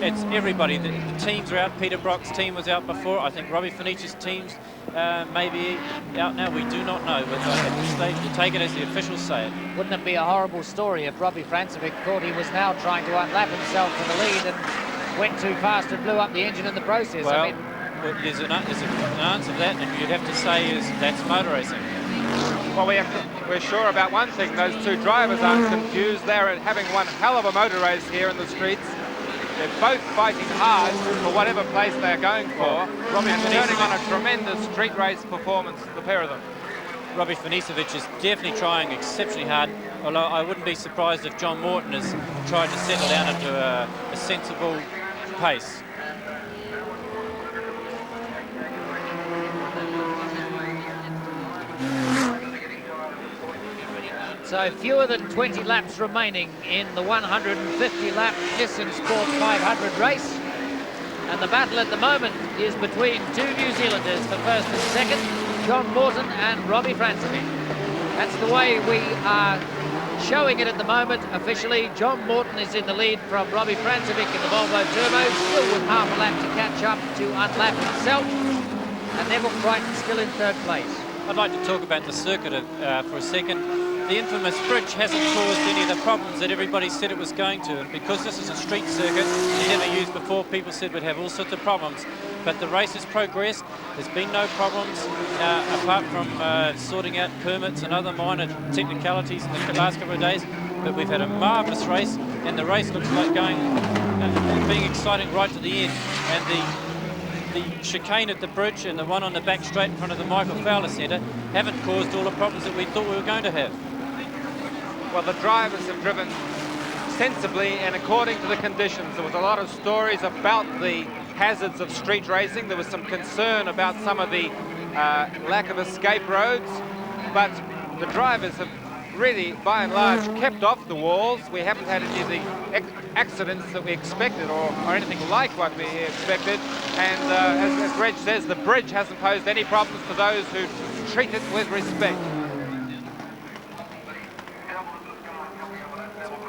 it's everybody. The teams are out. Peter Brock's team was out before. I think Robbie Finicci's teams may be out now. We do not know, but at this stage we'll take it as the officials say it. Wouldn't it be a horrible story if Robbie Francevic thought he was now trying to unlap himself for the lead and went too fast and blew up the engine in the process? Well, I mean, there's an answer to that, and you'd have to say is that's motor racing. Well, we're sure about one thing. Those two drivers aren't confused. They're having one hell of a motor race here in the streets. They're both fighting hard for whatever place they're going for. Robbie turning on a tremendous street race performance, the pair of them. Robbie Finisevic is definitely trying exceptionally hard, although I wouldn't be surprised if John Morton has tried to settle down into a sensible pace. so fewer than 20 laps remaining in the 150-lap Nissan Sport 500 race. And the battle at the moment is between two New Zealanders for first and second, John Morton and Robbie Francevic. That's the way we are showing it at the moment. Officially, John Morton is in the lead from Robbie Francevic in the Volvo Turbo, still with half a lap to catch up to unlap himself. And Neville Crichton still in third place. I'd like to talk about the circuit for a second. The infamous bridge hasn't caused any of the problems that everybody said it was going to, and because this is a street circuit never used before, people said we'd have all sorts of problems. But the race has progressed. There's been no problems apart from sorting out permits and other minor technicalities in the last couple of days. But we've had a marvellous race, and the race looks like going being exciting right to the end. And the chicane at the bridge and the one on the back straight in front of the Michael Fowler Centre haven't caused all the problems that we thought we were going to have. Well, the drivers have driven sensibly and according to the conditions. There was a lot of stories about the hazards of street racing. There was some concern about some of the lack of escape roads. but the drivers have really, by and large, kept off the walls. We haven't had any of the accidents that we expected or anything like what we expected. And as Reg says, the bridge hasn't posed any problems for those who treat it with respect.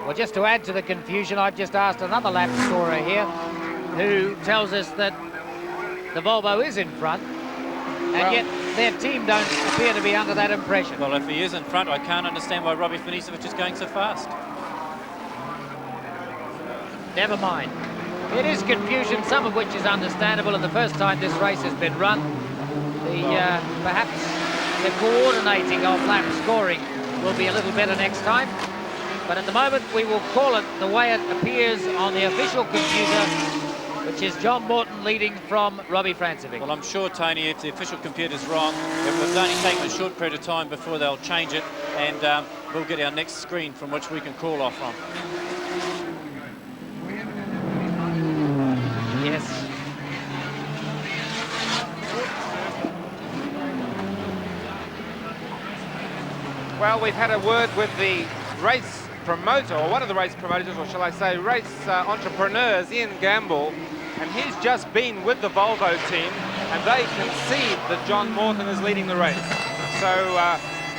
Well, just to add to the confusion, I've just asked another lap scorer here who tells us that the Volvo is in front, and yet their team don't appear to be under that impression. Well, if he is in front, I can't understand why Robbie Finisevic is going so fast. Never mind. It is confusion, some of which is understandable, and the first time this race has been run, perhaps the coordinating of lap scoring will be a little better next time. But at the moment, we will call it the way it appears on the official computer, which is John Morton leading from Robbie Francevic. Well, I'm sure, Tony, if the official computer's wrong, it will only take a short period of time before they'll change it, and we'll get our next screen from which we can call off from. Yes. Well, we've had a word with the race promoter, or one of the race promoters, or shall I say race entrepreneurs, Ian Gamble, and he's just been with the Volvo team, and they concede that John Morton is leading the race. So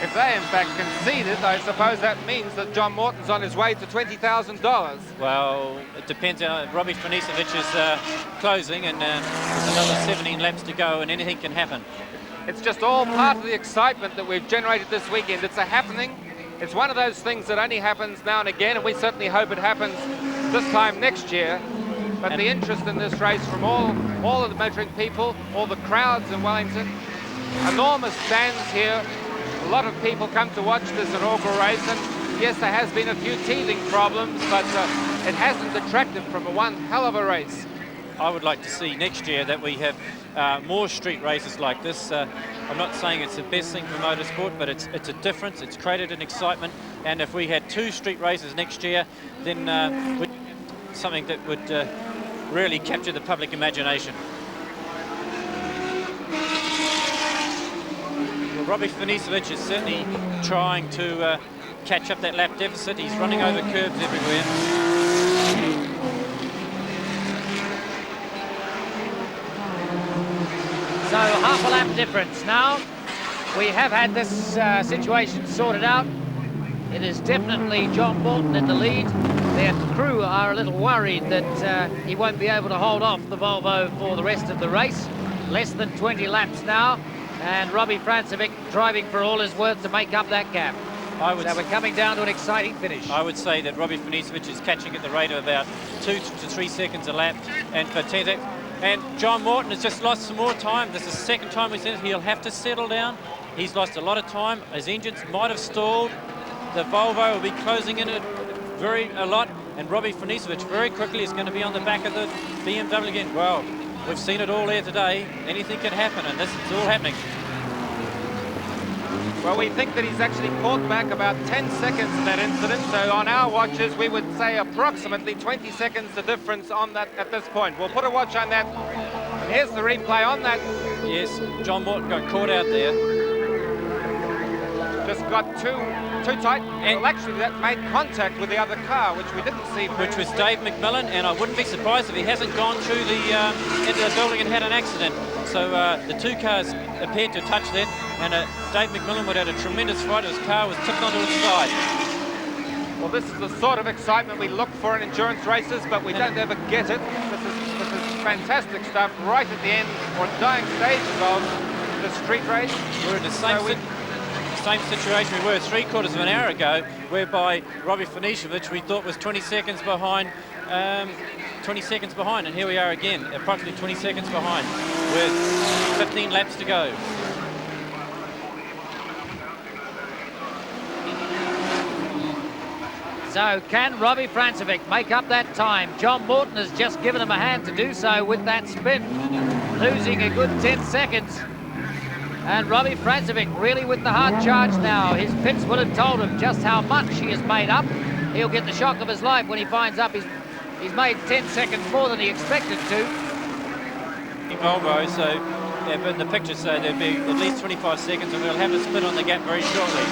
if they in fact conceded, I suppose that means that John Morton's on his way to $20,000. Well, it depends. Robbie Finisevic is closing, and there's another 17 laps to go, and anything can happen. It's just all part of the excitement that we've generated this weekend. It's a happening. It's one of those things that only happens now and again, and we certainly hope it happens this time next year. But the interest in this race from all of the motoring people, all the crowds in Wellington, enormous stands here. A lot of people come to watch this inaugural race, and yes, there has been a few teething problems, but it hasn't detracted from one hell of a race. I would like to see next year that we have more street races like this. I'm not saying it's the best thing for motorsport, but it's a difference. It's created an excitement, and if we had 2 street races next year, then something that would really capture the public imagination. Well, Robbie Finisevic is certainly trying to catch up that lap deficit. He's running over curbs everywhere. So half a lap difference now. We have had this situation sorted out. It is definitely John Morton in the lead. Their crew are a little worried that he won't be able to hold off the Volvo for the rest of the race. Less than 20 laps now, and Robbie Francevic driving for all his worth to make up that gap. So we're coming down to an exciting finish. I would say that Robbie Finisevic is catching at the rate of about 2 to 3 seconds a lap, and for 10 seconds. And John Morton has just lost some more time. This is the second time we've seen it. He'll have to settle down. He's lost a lot of time. His engines might have stalled. The Volvo will be closing in a lot. And Robbie Finisevic very quickly is going to be on the back of the BMW again. Well, we've seen it all here today. Anything can happen, and this is all happening. Well, we think that he's actually caught back about 10 seconds in that incident. So on our watches, we would say approximately 20 seconds the difference on that at this point. We'll put a watch on that. And here's the replay on that. Yes, John Morton got caught out there. Just got too tight. And well, actually, that made contact with the other car, which we didn't see. Which was Dave McMillan, and I wouldn't be surprised if he hasn't gone through into the building and had an accident. So the 2 cars appeared to touch that, and Dave McMillan would have had a tremendous fright. His car was tipped onto its side. Well, this is the sort of excitement we look for in endurance races, but we don't ever get it. This is fantastic stuff right at the end, or dying stages of the street race. We're in the same situation we were 3/4 of an hour ago, whereby Robbie Finisevic we thought was 20 seconds behind. 20 seconds behind, and here we are again, approximately 20 seconds behind, with 15 laps to go. So can Robbie Francevic make up that time? John Morton has just given him a hand to do so with that spin, losing a good 10 seconds. And Robbie Francevic really with the hard charge now. His pits will have told him just how much he has made up. He'll get the shock of his life when he finds up he's made 10 seconds more than he expected to. Volvo, so in the picture say there'd be at least 25 seconds, and we'll have a spin on the gap very shortly.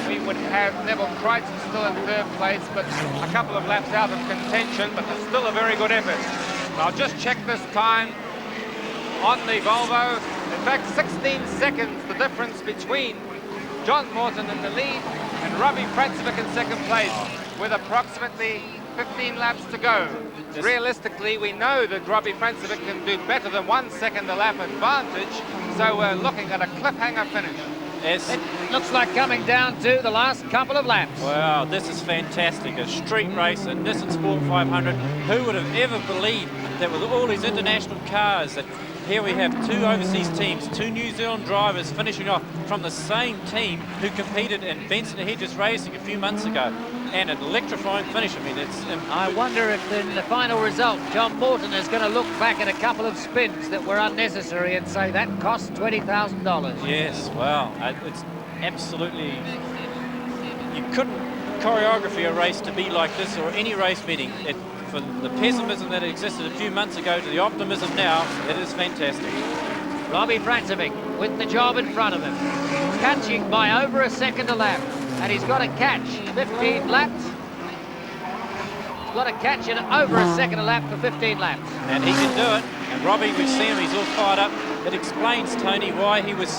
We would have Neville Crichton still in third place, but a couple of laps out of contention, but it's still a very good effort. I'll just check this time on the Volvo. In fact, 16 seconds the difference between John Morton in the lead and Robbie Francevic in second place, with approximately 15 laps to go. Realistically, we know that Robbie Francevic can do better than 1 second a lap advantage, so we're looking at a cliffhanger finish. Yes. It looks like coming down to the last couple of laps. Wow, this is fantastic. A street race, a Nissan Sport 500. Who would have ever believed that with all these international cars, that here we have two overseas teams, two New Zealand drivers finishing off from the same team who competed in Benson Hedges Racing a few months ago. And an electrifying finish. I mean, I wonder if in the final result, John Morton is going to look back at a couple of spins that were unnecessary and say that cost $20,000. Yes, wow. It's absolutely... You couldn't choreography a race to be like this, or any race meeting. From the pessimism that existed a few months ago to the optimism now, it is fantastic. Robbie Francevic with the job in front of him, catching by over a second a lap, and he's got to catch 15 laps. He's got to catch in over a second a lap for 15 laps. And he can do it. And Robbie, we see him, he's all fired up. It explains, Tony, why he was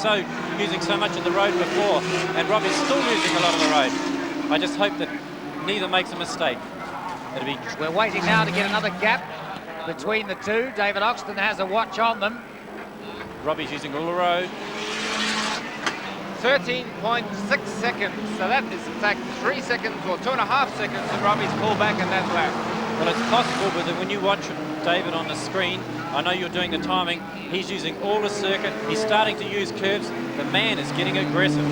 using so much of the road before, and Robbie's still using a lot of the road. I just hope that neither makes a mistake. We're waiting now to get another gap between the two. David Oxton has a watch on them. Robbie's using all the road. 13.6 seconds, so that is in fact 3 seconds or 2.5 seconds of Robbie's pullback in that lap. Well, it's possible, but when you watch David on the screen, I know you're doing the timing, he's using all the circuit, he's starting to use curves, the man is getting aggressive.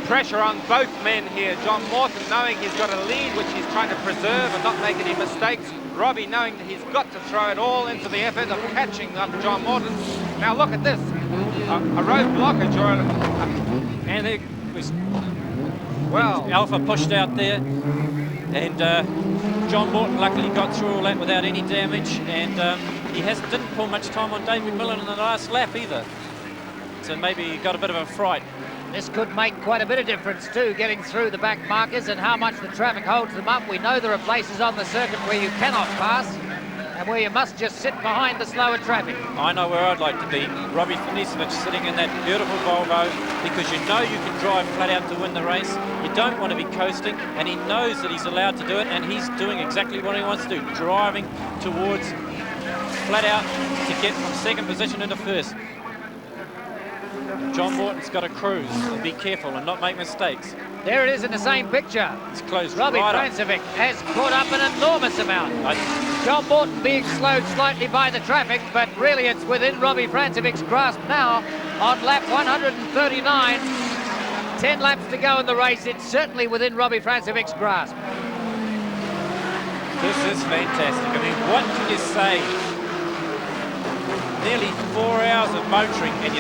Pressure on both men here. John Morton knowing he's got a lead which he's trying to preserve and not make any mistakes. Robbie knowing that he's got to throw it all into the effort of catching up John Morton. Now look at this, a road blockage or and there was well, Alpha pushed out there, and John Morton luckily got through all that without any damage, and he didn't pull much time on Dave McMillan in the last lap either. So maybe he got a bit of a fright. This could make quite a bit of difference too, getting through the back markers and how much the traffic holds them up. We know there are places on the circuit where you cannot pass and where you must just sit behind the slower traffic. I know where I'd like to be. Robbie Francevic sitting in that beautiful Volvo, because you know you can drive flat out to win the race. You don't want to be coasting, and he knows that he's allowed to do it, and he's doing exactly what he wants to do, driving towards flat out to get from second position into first. John Morton's got to cruise and be careful and not make mistakes. There it is in the same picture. He's closed Robbie right Francevic has caught up an enormous amount. John Morton being slowed slightly by the traffic, but really it's within Robbie Francevic's grasp now on lap 139. 10 laps to go in the race. It's certainly within Robbie Francevic's grasp. This is fantastic. I mean, what can you say? Nearly 4 hours of motoring, and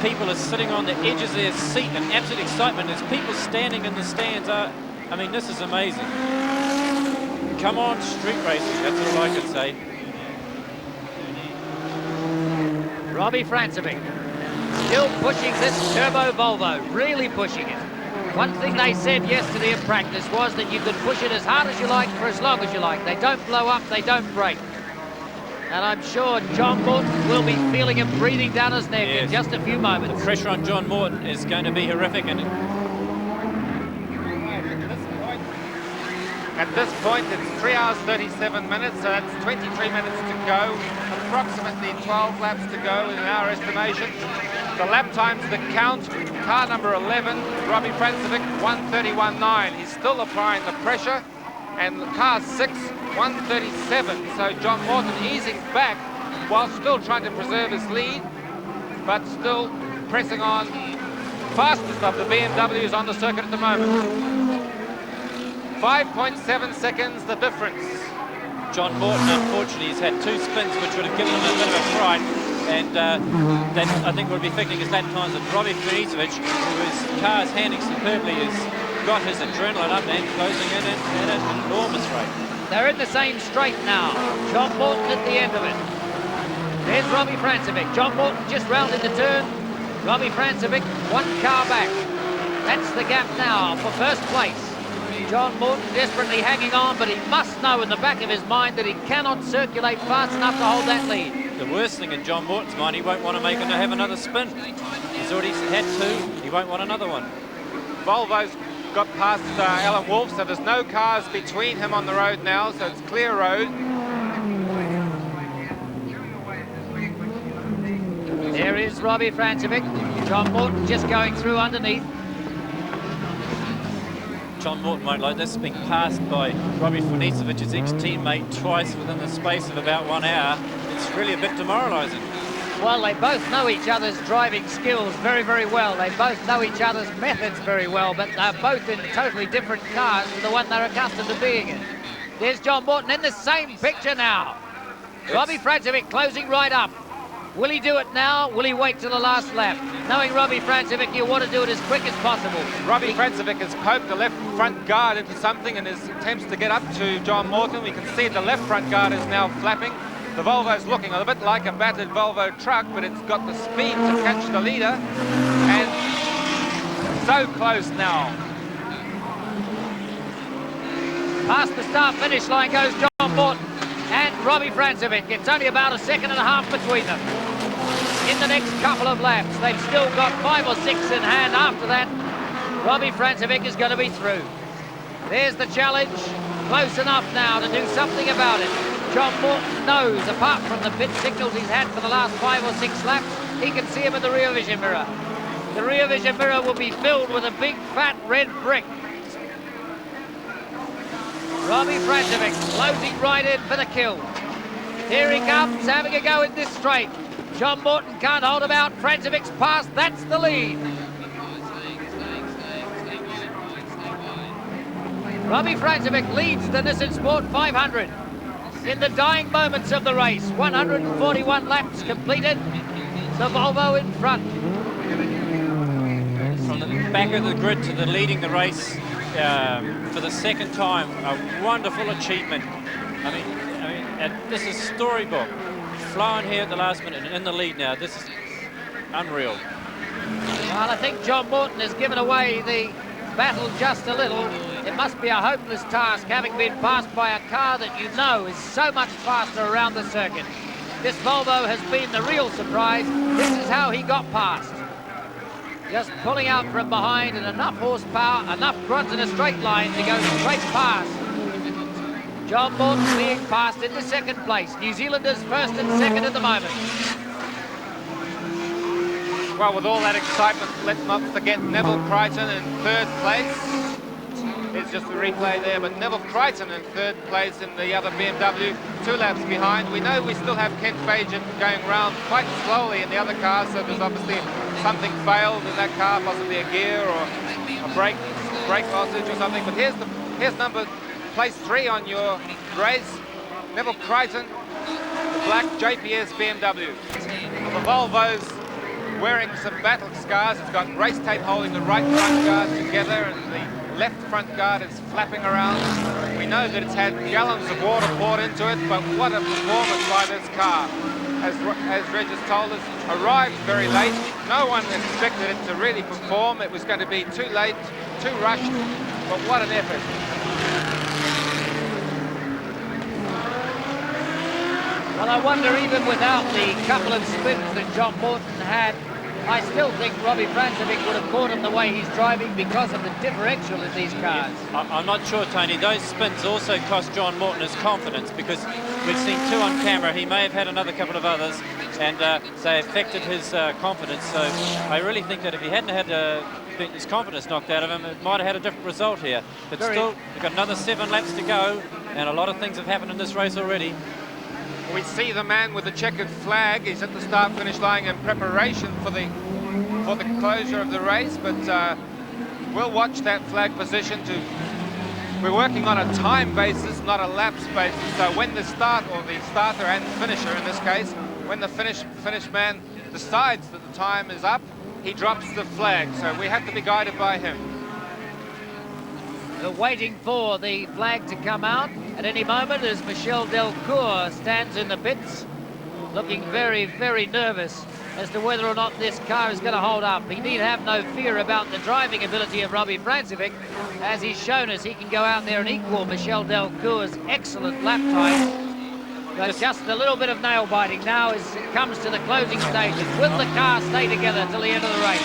people are sitting on the edges of their seat in absolute excitement. There's people standing in the stands. I mean, this is amazing. Come on, street racing, that's all I can say. Robbie Francevic still pushing this turbo Volvo, really pushing it. One thing they said yesterday in practice was that you could push it as hard as you like for as long as you like. They don't blow up, they don't break. And I'm sure John Morton will be feeling him breathing down his neck in just a few moments. The pressure on John Morton is going to be horrific. And at this point, it's 3 hours 37 minutes, so that's 23 minutes to go. Approximately 12 laps to go in our estimation. The lap times that count, car number 11, Robbie Francevic, 1:31.9. He's still applying the pressure. And car 6, 1:37. So John Morton easing back while still trying to preserve his lead, but still pressing on. Fastest of the BMWs on the circuit at the moment. 5.7 seconds the difference. John Morton, unfortunately, has had 2 spins which would have given him a bit of a fright, and that I think will be affecting his lap times. And Robbie Francevic, whose car is handling superbly, has got his adrenaline up and closing in at an enormous They're in the same straight now. John Morton at the end of it. There's Robbie Francevic. John Morton just rounded the turn. Robbie Francevic, one car back. That's the gap now for first place. John Morton desperately hanging on, but he must know in the back of his mind that he cannot circulate fast enough to hold that lead. The worst thing in John Morton's mind, he won't want to have another spin. He's already had two, he won't want another one. Volvo's got past Alan Wolf, so there's no cars between him on the road now, so it's clear road. There is Robbie Francevic. John Morton just going through underneath. John Morton won't like this, being passed by Robbie Funisevic's ex-teammate twice within the space of about 1 hour. It's really a bit demoralising. Well, they both know each other's driving skills very, very well. They both know each other's methods very well, but they're both in totally different cars to the one they're accustomed to being in. There's John Morton in the same picture now. Robbie Francevic closing right up. Will he do it now? Will he wait till the last lap? Knowing Robbie Francevic, you want to do it as quick as possible. Robbie Francevic has poked the left front guard into something in his attempts to get up to John Morton. We can see the left front guard is now flapping. The Volvo's looking a bit like a battered Volvo truck, but it's got the speed to catch the leader. And so close now. Past the start-finish line goes John Morton and Robbie Francevic. It's only about a second and a half between them. In the next couple of laps, they've still got 5 or 6 in hand. After that, Robbie Francevic is going to be through. There's the challenge. Close enough now to do something about it. John Morton knows, apart from the pit signals he's had for the last 5 or 6 laps, he can see him in the rear vision mirror. The rear vision mirror will be filled with a big fat red brick. Robbie Francevic closing right in for the kill. Here he comes, having a go in this straight. John Morton can't hold him out. Francevic's passed. That's the lead. Robbie Francevic leads the Nissan Sport 500. In the dying moments of the race, 141 laps completed. The Volvo in front. From the back of the grid to the leading the race for the second time, a wonderful achievement. I mean, this is storybook. Flown here at the last minute and in the lead now. This is unreal. Well, I think John Morton has given away the battle just a little. It must be a hopeless task, having been passed by a car that you know is so much faster around the circuit. This Volvo has been the real surprise. This is how he got past. Just pulling out from behind and enough horsepower, enough grunt in a straight line to go straight past. John Morton being passed into second place. New Zealanders first and second at the moment. Well, with all that excitement, let's not forget Neville Crichton in third place. It's just a replay there, but Neville Crichton in third place in the other BMW, 2 laps behind. We know we still have Kent Bajan going round quite slowly in the other car, so there's obviously something failed in that car, possibly a gear or a brake lossage or something. But here's number place 3 on your race, Neville Crichton, the black JPS BMW. The Volvo's wearing some battle scars. It's got race tape holding the right front guard together and the left front guard is flapping around. We know that it's had gallons of water poured into it, but what a performance by this car. As Reg has told us, arrived very late. No one expected it to really perform. It was going to be too late, too rushed, but what an effort. Well, I wonder, even without the couple of spins that John Morton had, I still think Robbie Francevic would have caught him the way he's driving because of the differential in these cars. I'm not sure, Tony. Those spins also cost John Morton his confidence, because we've seen 2 on camera. He may have had another couple of others, and they affected his confidence. So I really think that if he hadn't had his confidence knocked out of him, it might have had a different result here. But still, we've got another 7 laps to go, and a lot of things have happened in this race already. We see the man with the checkered flag. He's at the start-finish line in preparation for the closure of the race, but we'll watch that flag position. We're working on a time basis, not a laps basis. So when the starter and finisher in this case, when the finish man decides that the time is up, he drops the flag. So we have to be guided by him. waiting for the flag to come out at any moment as Michel Delcourt stands in the pits, looking very, very nervous as to whether or not this car is going to hold up. He need have no fear about the driving ability of Robbie Francevic, as he's shown us he can go out there and equal Michel Delcourt's excellent lap time. But just a little bit of nail biting now as it comes to the closing stages. Will the car stay together till the end of the race?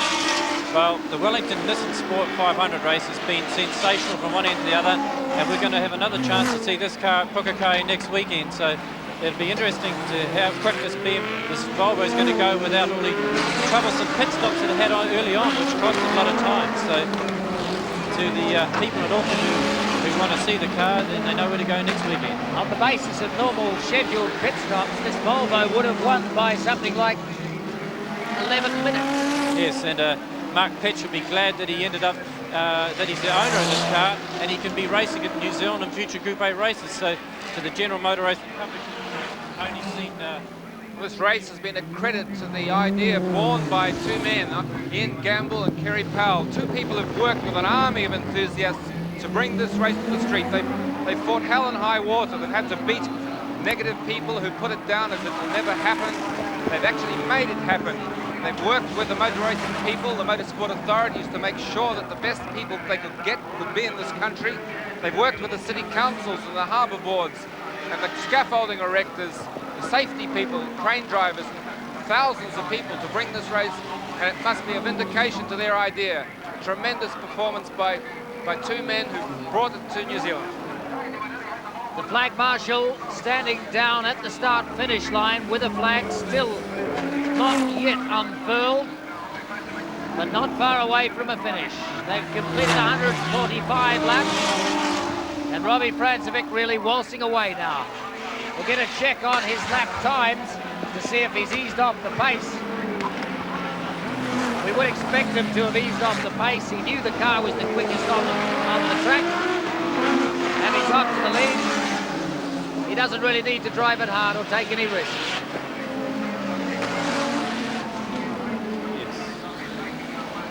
Well, the Wellington Nissan Sport 500 race has been sensational from one end to the other, and we're going to have another chance to see this car at Pukekohe next weekend. So it'll be interesting to how quick this Volvo is going to go without all the troublesome pit stops that it had early on, which cost a lot of time. So to the people at Auckland who want to see the car, then they know where to go next weekend. On the basis of normal scheduled pit stops, this Volvo would have won by something like 11 minutes. Yes, and Mark Petch will be glad that he ended up, that he's the owner of this car, and he can be racing at New Zealand in future Group A races. So to the general motor racing public, only seen... This race has been a credit to the idea born by two men, Ian Gamble and Kerry Powell. Two people who've worked with an army of enthusiasts to bring this race to the street. They fought hell and high water. They've had to beat negative people who put it down as it will never happen. They've actually made it happen. They've worked with the motor racing people, the motorsport authorities, to make sure that the best people they could get would be in this country. They've worked with the city councils and the harbour boards and the scaffolding erectors, the safety people, crane drivers, thousands of people to bring this race, and it must be a vindication to their idea. A tremendous performance by two men who brought it to New Zealand. The flag marshal standing down at the start-finish line with a flag still not yet unfurled, but not far away from a finish. They've completed 145 laps, and Robbie Francevic really waltzing away now. We'll get a check on his lap times to see if he's eased off the pace. We would expect him to have eased off the pace. He knew the car was the quickest on the track, and he's got to the lead. He doesn't really need to drive it hard or take any risks. Yes.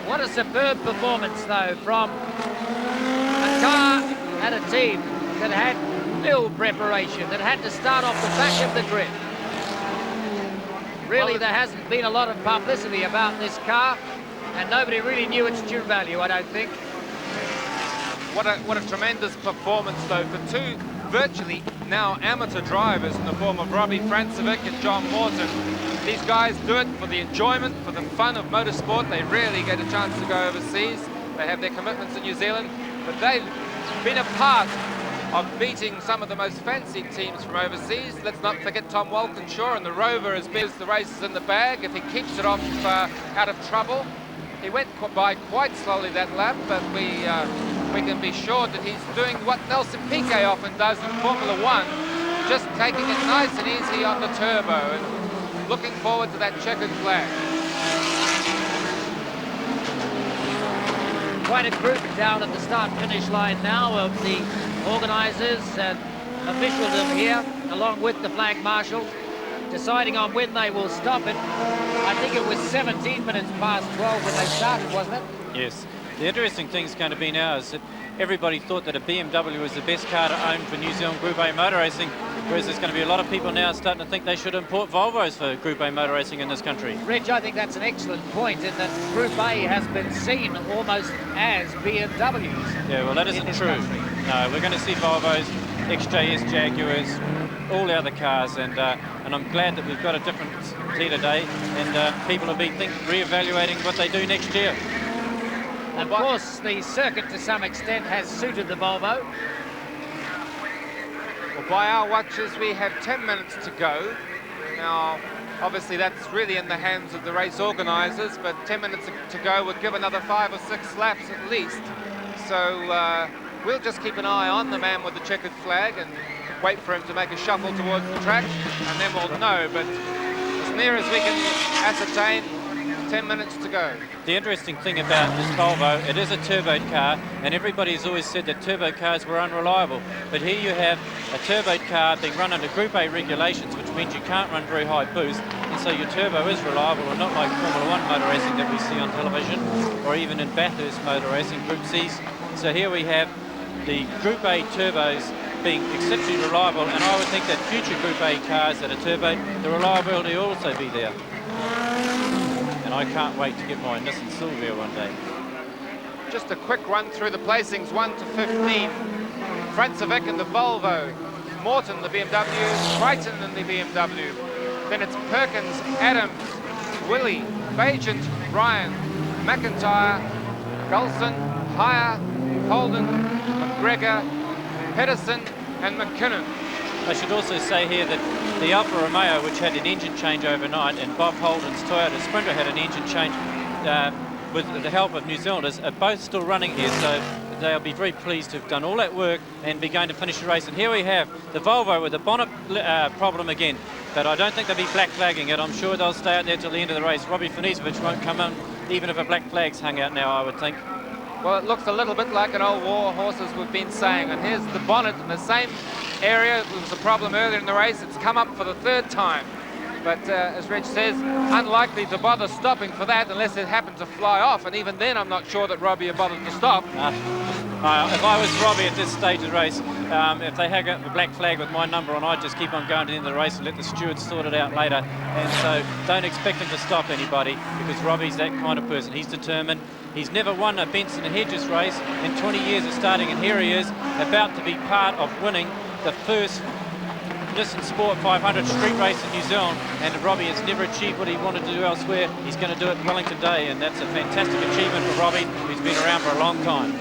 What a superb performance, though, from a car and a team that had little preparation, that had to start off the back of the grid. Really, there hasn't been a lot of publicity about this car, and nobody really knew its true value, I don't think. What a tremendous performance, though, for two virtually now amateur drivers in the form of Robbie Francevic and John Morton. These guys do it for the enjoyment, for the fun of motorsport. They rarely get a chance to go overseas. They have their commitments in New Zealand, but they've been a part of beating some of the most fancied teams from overseas. Let's not forget Tom Walkinshaw and the Rover as big as the race is in the bag. If he keeps it off out of trouble. He went by quite slowly that lap, but we can be sure that he's doing what Nelson Piquet often does in Formula One, just taking it nice and easy on the turbo and looking forward to that checkered flag. Quite a group down at the start-finish line now of the organisers and officialdom here, along with the flag marshal, deciding on when they will stop it. I think it was 17 minutes past 12 when they started, wasn't it? Yes. The interesting thing is going to be now is that everybody thought that a BMW was the best car to own for New Zealand Group A motor racing, whereas there's going to be a lot of people now starting to think they should import Volvos for Group A motor racing in this country. Rich, I think that's an excellent point in that Group A has been seen almost as BMWs. Yeah, well, that isn't true. No, we're going to see Volvos, XJS Jaguars, all the other cars, and I'm glad that we've got a different tea today, and people will be re-evaluating what they do next year. Of course, the circuit to some extent has suited the Volvo. Well, by our watches, we have 10 minutes to go. Now, obviously, that's really in the hands of the race organisers, but 10 minutes to go would give another 5 or 6 laps at least. So we'll just keep an eye on the man with the checkered flag and wait for him to make a shuffle towards the track, and then we'll know. But as near as we can ascertain, 10 minutes to go. The interesting thing about this Volvo, it is a turboed car, and everybody's always said that turbo cars were unreliable. But here you have a turboed car being run under Group A regulations, which means you can't run very high boost, and so your turbo is reliable, and not like Formula One motor racing that we see on television, or even in Bathurst motor racing Group C's. So here we have the Group A turbos being exceptionally reliable, and I would think that future Group A cars that are turbo, the reliability will also be there. And I can't wait to get my Nissan Silvia one day. Just a quick run through the placings, 1 to 15. Francevic in the Volvo, Morton the BMW, Crichton in the BMW. Then it's Perkins, Adams, Willie, Bagent, Ryan, McIntyre, Gulson, Hire, Holden, McGregor, Pedersen and McKinnon. I should also say here that the Alfa Romeo, which had an engine change overnight, and Bob Holden's Toyota Sprinter had an engine change with the help of New Zealanders, are both still running here, so they'll be very pleased to have done all that work and be going to finish the race. And here we have the Volvo with the bonnet problem again, but I don't think they'll be black flagging it. I'm sure they'll stay out there till the end of the race. Robbie Finisevic won't come in, even if a black flag's hung out now, I would think. Well, it looks a little bit like an old war horse, as we've been saying, and here's the bonnet in the same area. It was a problem earlier in the race. It's come up for the third time. But as Reg says, unlikely to bother stopping for that unless it happened to fly off, and even then I'm not sure that Robbie had bothered to stop. If I was Robbie at this stage of the race, if they hang up the black flag with my number on, I'd just keep on going to the end of the race and let the stewards sort it out later. And so don't expect him to stop anybody, because Robbie's that kind of person. He's determined. He's never won a Benson and Hedges race in 20 years of starting, and here he is about to be part of winning the first Nissan Sport 500 street race in New Zealand, and Robbie has never achieved what he wanted to do elsewhere. He's going to do it in Wellington Day, and that's a fantastic achievement for Robbie, who's been around for a long time.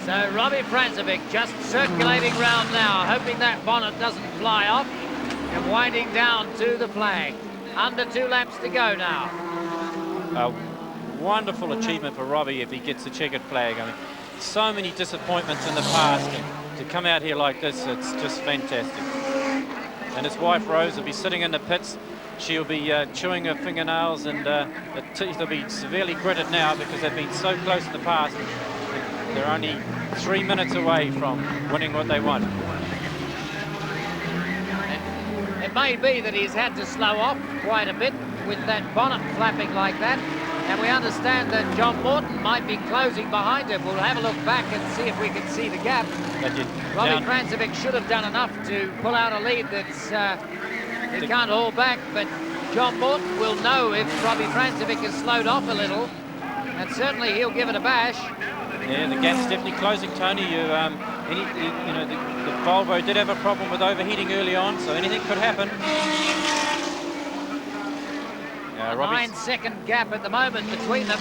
So Robbie Francevic just circulating round now, hoping that bonnet doesn't fly off, and winding down to the flag. Under 2 laps to go now. A wonderful achievement for Robbie if he gets the checkered flag. I mean, so many disappointments in the past, and to come out here like this, it's just fantastic. And his wife Rose will be sitting in the pits. She'll be chewing her fingernails, and the teeth will be severely gritted now because they've been so close in the past. They're only 3 minutes away from winning what they want. It may be that he's had to slow off quite a bit with that bonnet flapping like that. And we understand that John Morton might be closing behind him. We'll have a look back and see if we can see the gap. Robbie Francevic should have done enough to pull out a lead that's he can't haul back, but John Morton will know if Robbie Francevic has slowed off a little, and certainly he'll give it a bash. Yeah, the gap's definitely closing, Tony. You know, the Volvo did have a problem with overheating early on, so anything could happen. A 9-second gap at the moment between them.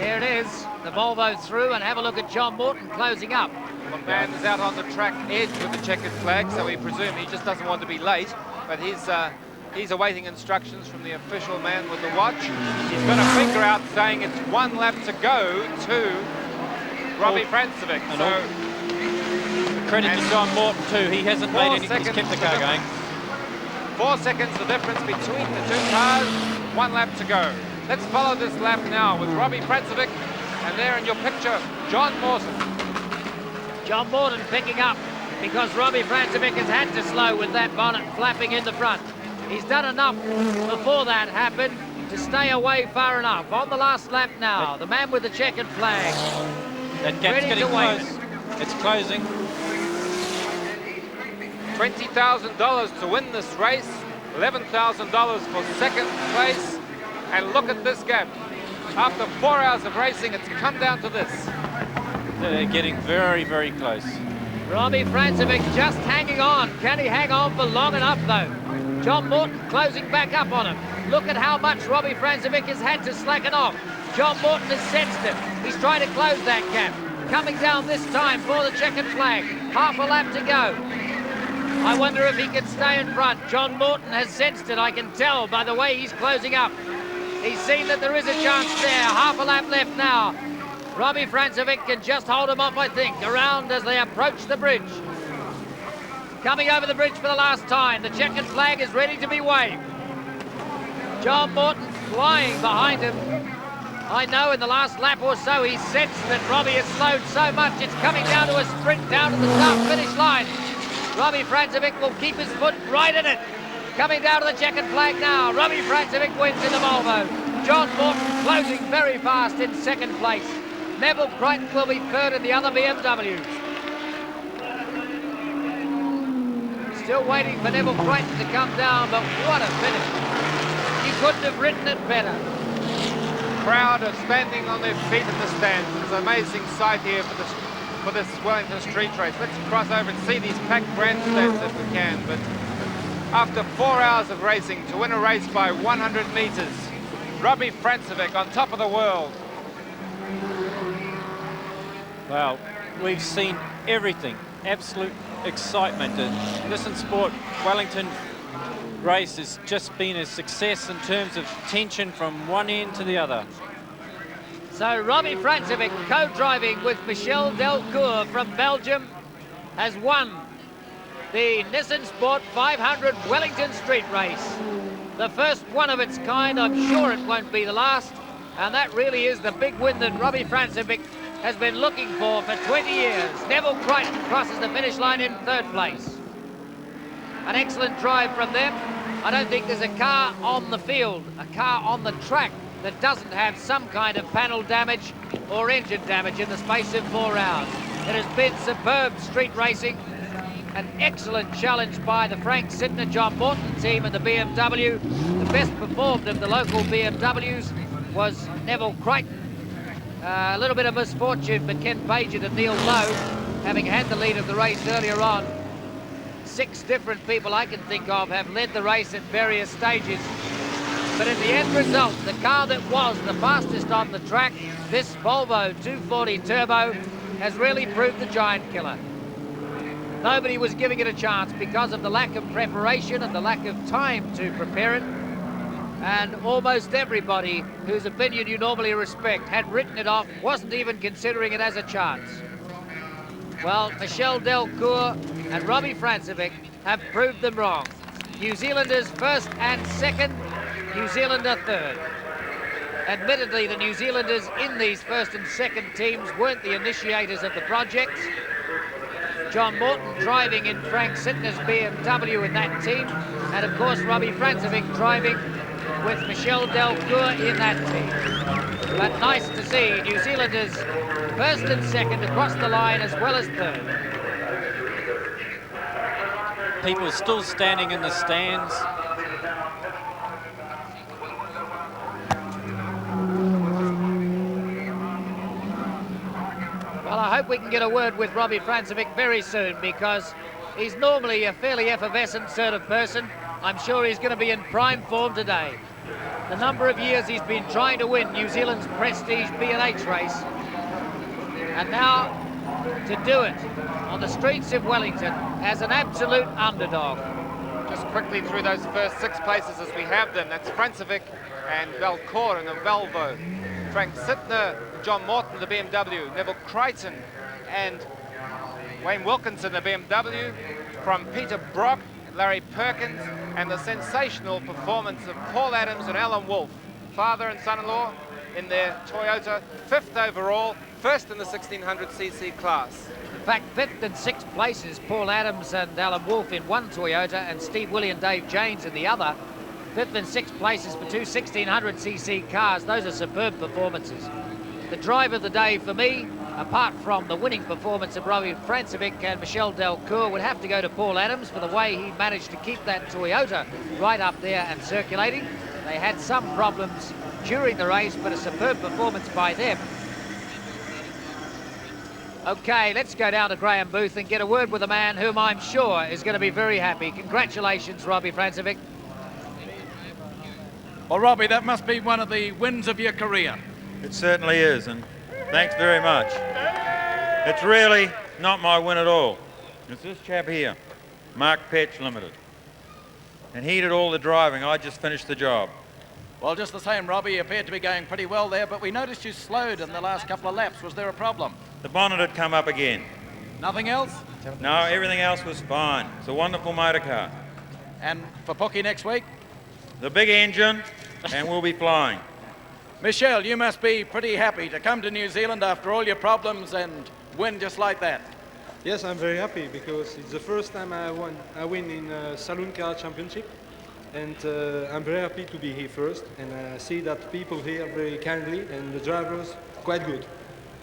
Here it is, the Volvo through, and have a look at John Morton closing up. The man is out on the track edge with the checkered flag, so we presume he just doesn't want to be late, but he's awaiting instructions from the official man with the watch. He's got a finger out saying it's 1 lap to go to Robbie Francevic. So credit to John Morton too. He hasn't made any, he's kept the car going. 4 seconds the difference between the 2 cars, 1 lap to go. Let's follow this lap now with Robbie Francevic, and there in your picture, John Morton. John Morton picking up because Robbie Francevic has had to slow with that bonnet flapping in the front. He's done enough before that happened to stay away far enough. On the last lap now, the man with the checkered flag. That gap's getting close. It's closing. $20,000 to win this race, $11,000 for second place, and look at this gap. After 4 hours of racing, it's come down to this. They're getting very, very close. Robbie Francevic just hanging on. Can he hang on for long enough, though? John Morton closing back up on him. Look at how much Robbie Francevic has had to slacken off. John Morton has sensed it. He's trying to close that gap. Coming down this time for the checkered flag. Half a lap to go. I wonder if he can stay in front. John Morton has sensed it, I can tell by the way he's closing up. He's seen that there is a chance there. Half a lap left now. Robbie Francevic can just hold him off, I think, around as they approach the bridge. Coming over the bridge for the last time. The checkered flag is ready to be waved. John Morton flying behind him. I know in the last lap or so he sensed that Robbie has slowed so much it's coming down to a sprint down to the start-finish line. Robbie Francevic will keep his foot right in it. Coming down to the checkered flag now. Robbie Francevic wins in the Volvo. John Morton closing very fast in second place. Neville Crichton will be third in the other BMWs. Still waiting for Neville Crichton to come down, but what a finish. You couldn't have written it better. Crowd are standing on their feet in the stands. It's an amazing sight here for this Wellington street race. Let's cross over and see these packed grandstands if we can. But after 4 hours of racing, to win a race by 100 meters, Robbie Francevic on top of the world. Well, we've seen everything. Absolute excitement. The Nissan Sport Wellington race has just been a success in terms of tension from one end to the other. So Robbie Francevic, co-driving with Michel Delcourt from Belgium, has won the Nissan Sport 500 Wellington Street Race. The first one of its kind. I'm sure it won't be the last. And that really is the big win that Robbie Francevic has been looking for 20 years. Neville Crichton crosses the finish line in third place. An excellent drive from them. I don't think there's a car on the field, a car on the track, that doesn't have some kind of panel damage or engine damage in the space of 4 hours. It has been superb street racing. An excellent challenge by the Frank Sidner, John Morton team and the BMW. The best performed of the local BMWs was Neville Crichton. A little bit of misfortune for Ken Paget and Neil Lowe, having had the lead of the race earlier on. 6 different people I can think of have led the race at various stages. But in the end result, the car that was the fastest on the track, this Volvo 240 Turbo, has really proved the giant killer. Nobody was giving it a chance because of the lack of preparation and the lack of time to prepare it. And almost everybody whose opinion you normally respect had written it off, wasn't even considering it as a chance. Well, Michel Delcourt and Robbie Francevic have proved them wrong. New Zealanders first and second, New Zealander third. Admittedly, the New Zealanders in these first and second teams weren't the initiators of the project. John Morton driving in Frank Sidner's BMW in that team, and of course Robbie Francevic driving with Michel Delcourt in that team. But nice to see New Zealanders first and second across the line as well as third. People still standing in the stands. Well, I hope we can get a word with Robbie Francevic very soon, because he's normally a fairly effervescent sort of person. I'm sure he's going to be in prime form today. The number of years he's been trying to win New Zealand's prestige B&H race, and now to do it on the streets of Wellington as an absolute underdog. Just quickly through those first 6 places as we have them. That's Francevic and Delcourt in the Volvo. Frank Sidner, John Morton, the BMW, Neville Crichton and Wayne Wilkinson, the BMW, from Peter Brock, Larry Perkins, and the sensational performance of Paul Adams and Alan Wolfe, father and son-in-law, in their Toyota, 5th overall, first in the 1600cc class. In fact, 5th and 6th places, Paul Adams and Alan Wolfe in one Toyota and Steve Willie and Dave Janes in the other. 5th and 6th places for 2 1600cc cars. Those are superb performances. The drive of the day for me, apart from the winning performance of Robbie Francevic and Michel Delcourt, would have to go to Paul Adams for the way he managed to keep that Toyota right up there and circulating. They had some problems during the race, but a superb performance by them. Okay, let's go down to Graham Booth and get a word with a man whom I'm sure is going to be very happy. Congratulations, Robbie Francevic. Well, Robbie, that must be one of the wins of your career. It certainly is, and thanks very much. It's really not my win at all. It's this chap here, Mark Petch Limited. And he did all the driving. I just finished the job. Well, just the same, Robbie, you appeared to be going pretty well there, but we noticed you slowed in the last couple of laps. Was there a problem? The bonnet had come up again. Nothing else? No, everything else was fine. It's a wonderful motor car. And for Pookie next week? The big engine, and we'll be flying. Michel, you must be pretty happy to come to New Zealand after all your problems and win just like that. Yes, I'm very happy because it's the first time I win in a Saloon Car Championship, and I'm very happy to be here first, and I see that people here are very kindly and the drivers quite good.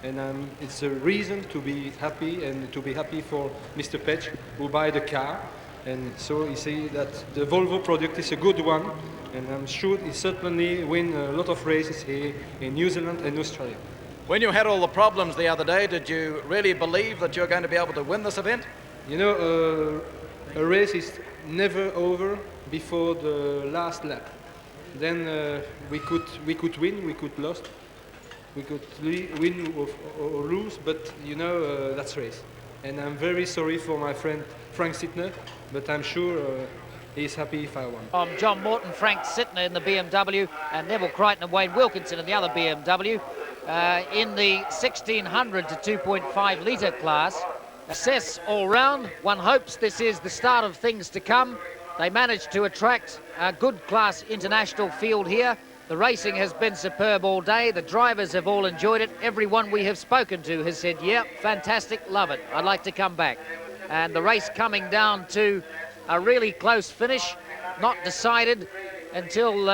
and it's a reason to be happy and to be happy for Mr. Petch who buy the car. And so you see that the Volvo product is a good one, and I'm sure he certainly win a lot of races here in New Zealand and Australia. When you had all the problems the other day, did you really believe that you're going to be able to win this event? You know, a race is never over before the last lap. Then we could win, we could lose, we could win or lose, but you know, that's race. And I'm very sorry for my friend Frank Sittner, but I'm sure he's happy if I won. John Morton, Frank Sittner in the BMW, and Neville Crichton and Wayne Wilkinson in the other BMW. In the 1600 to 2.5 litre class. Success all round. One hopes this is the start of things to come. They managed to attract a good class international field here. The racing has been superb all day. The drivers have all enjoyed it. Everyone we have spoken to has said, yeah, fantastic, love it. I'd like to come back. And the race coming down to a really close finish, not decided until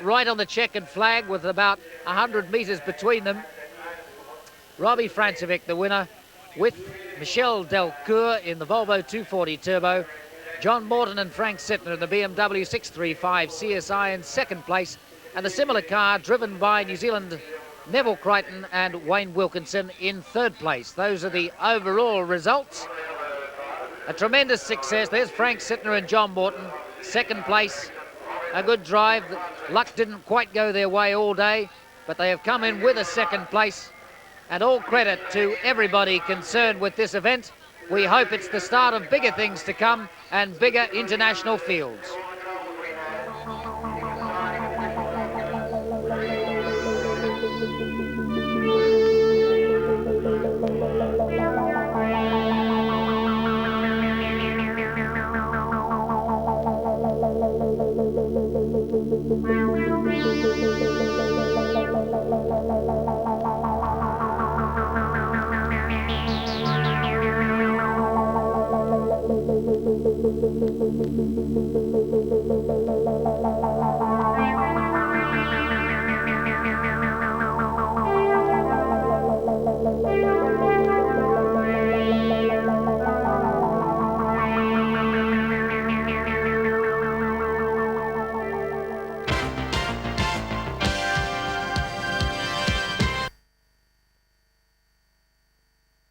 right on the checkered flag with about 100 metres between them. Robbie Francevic, the winner, with Michel Delcourt in the Volvo 240 Turbo. John Morton and Frank Sittner in the BMW 635 CSI in second place. And a similar car driven by New Zealand Neville Crichton and Wayne Wilkinson in third place. Those are the overall results. A tremendous success. There's Frank Sittner and John Morton, second place. A good drive. Luck didn't quite go their way all day, but they have come in with a second place. And all credit to everybody concerned with this event. We hope it's the start of bigger things to come and bigger international fields.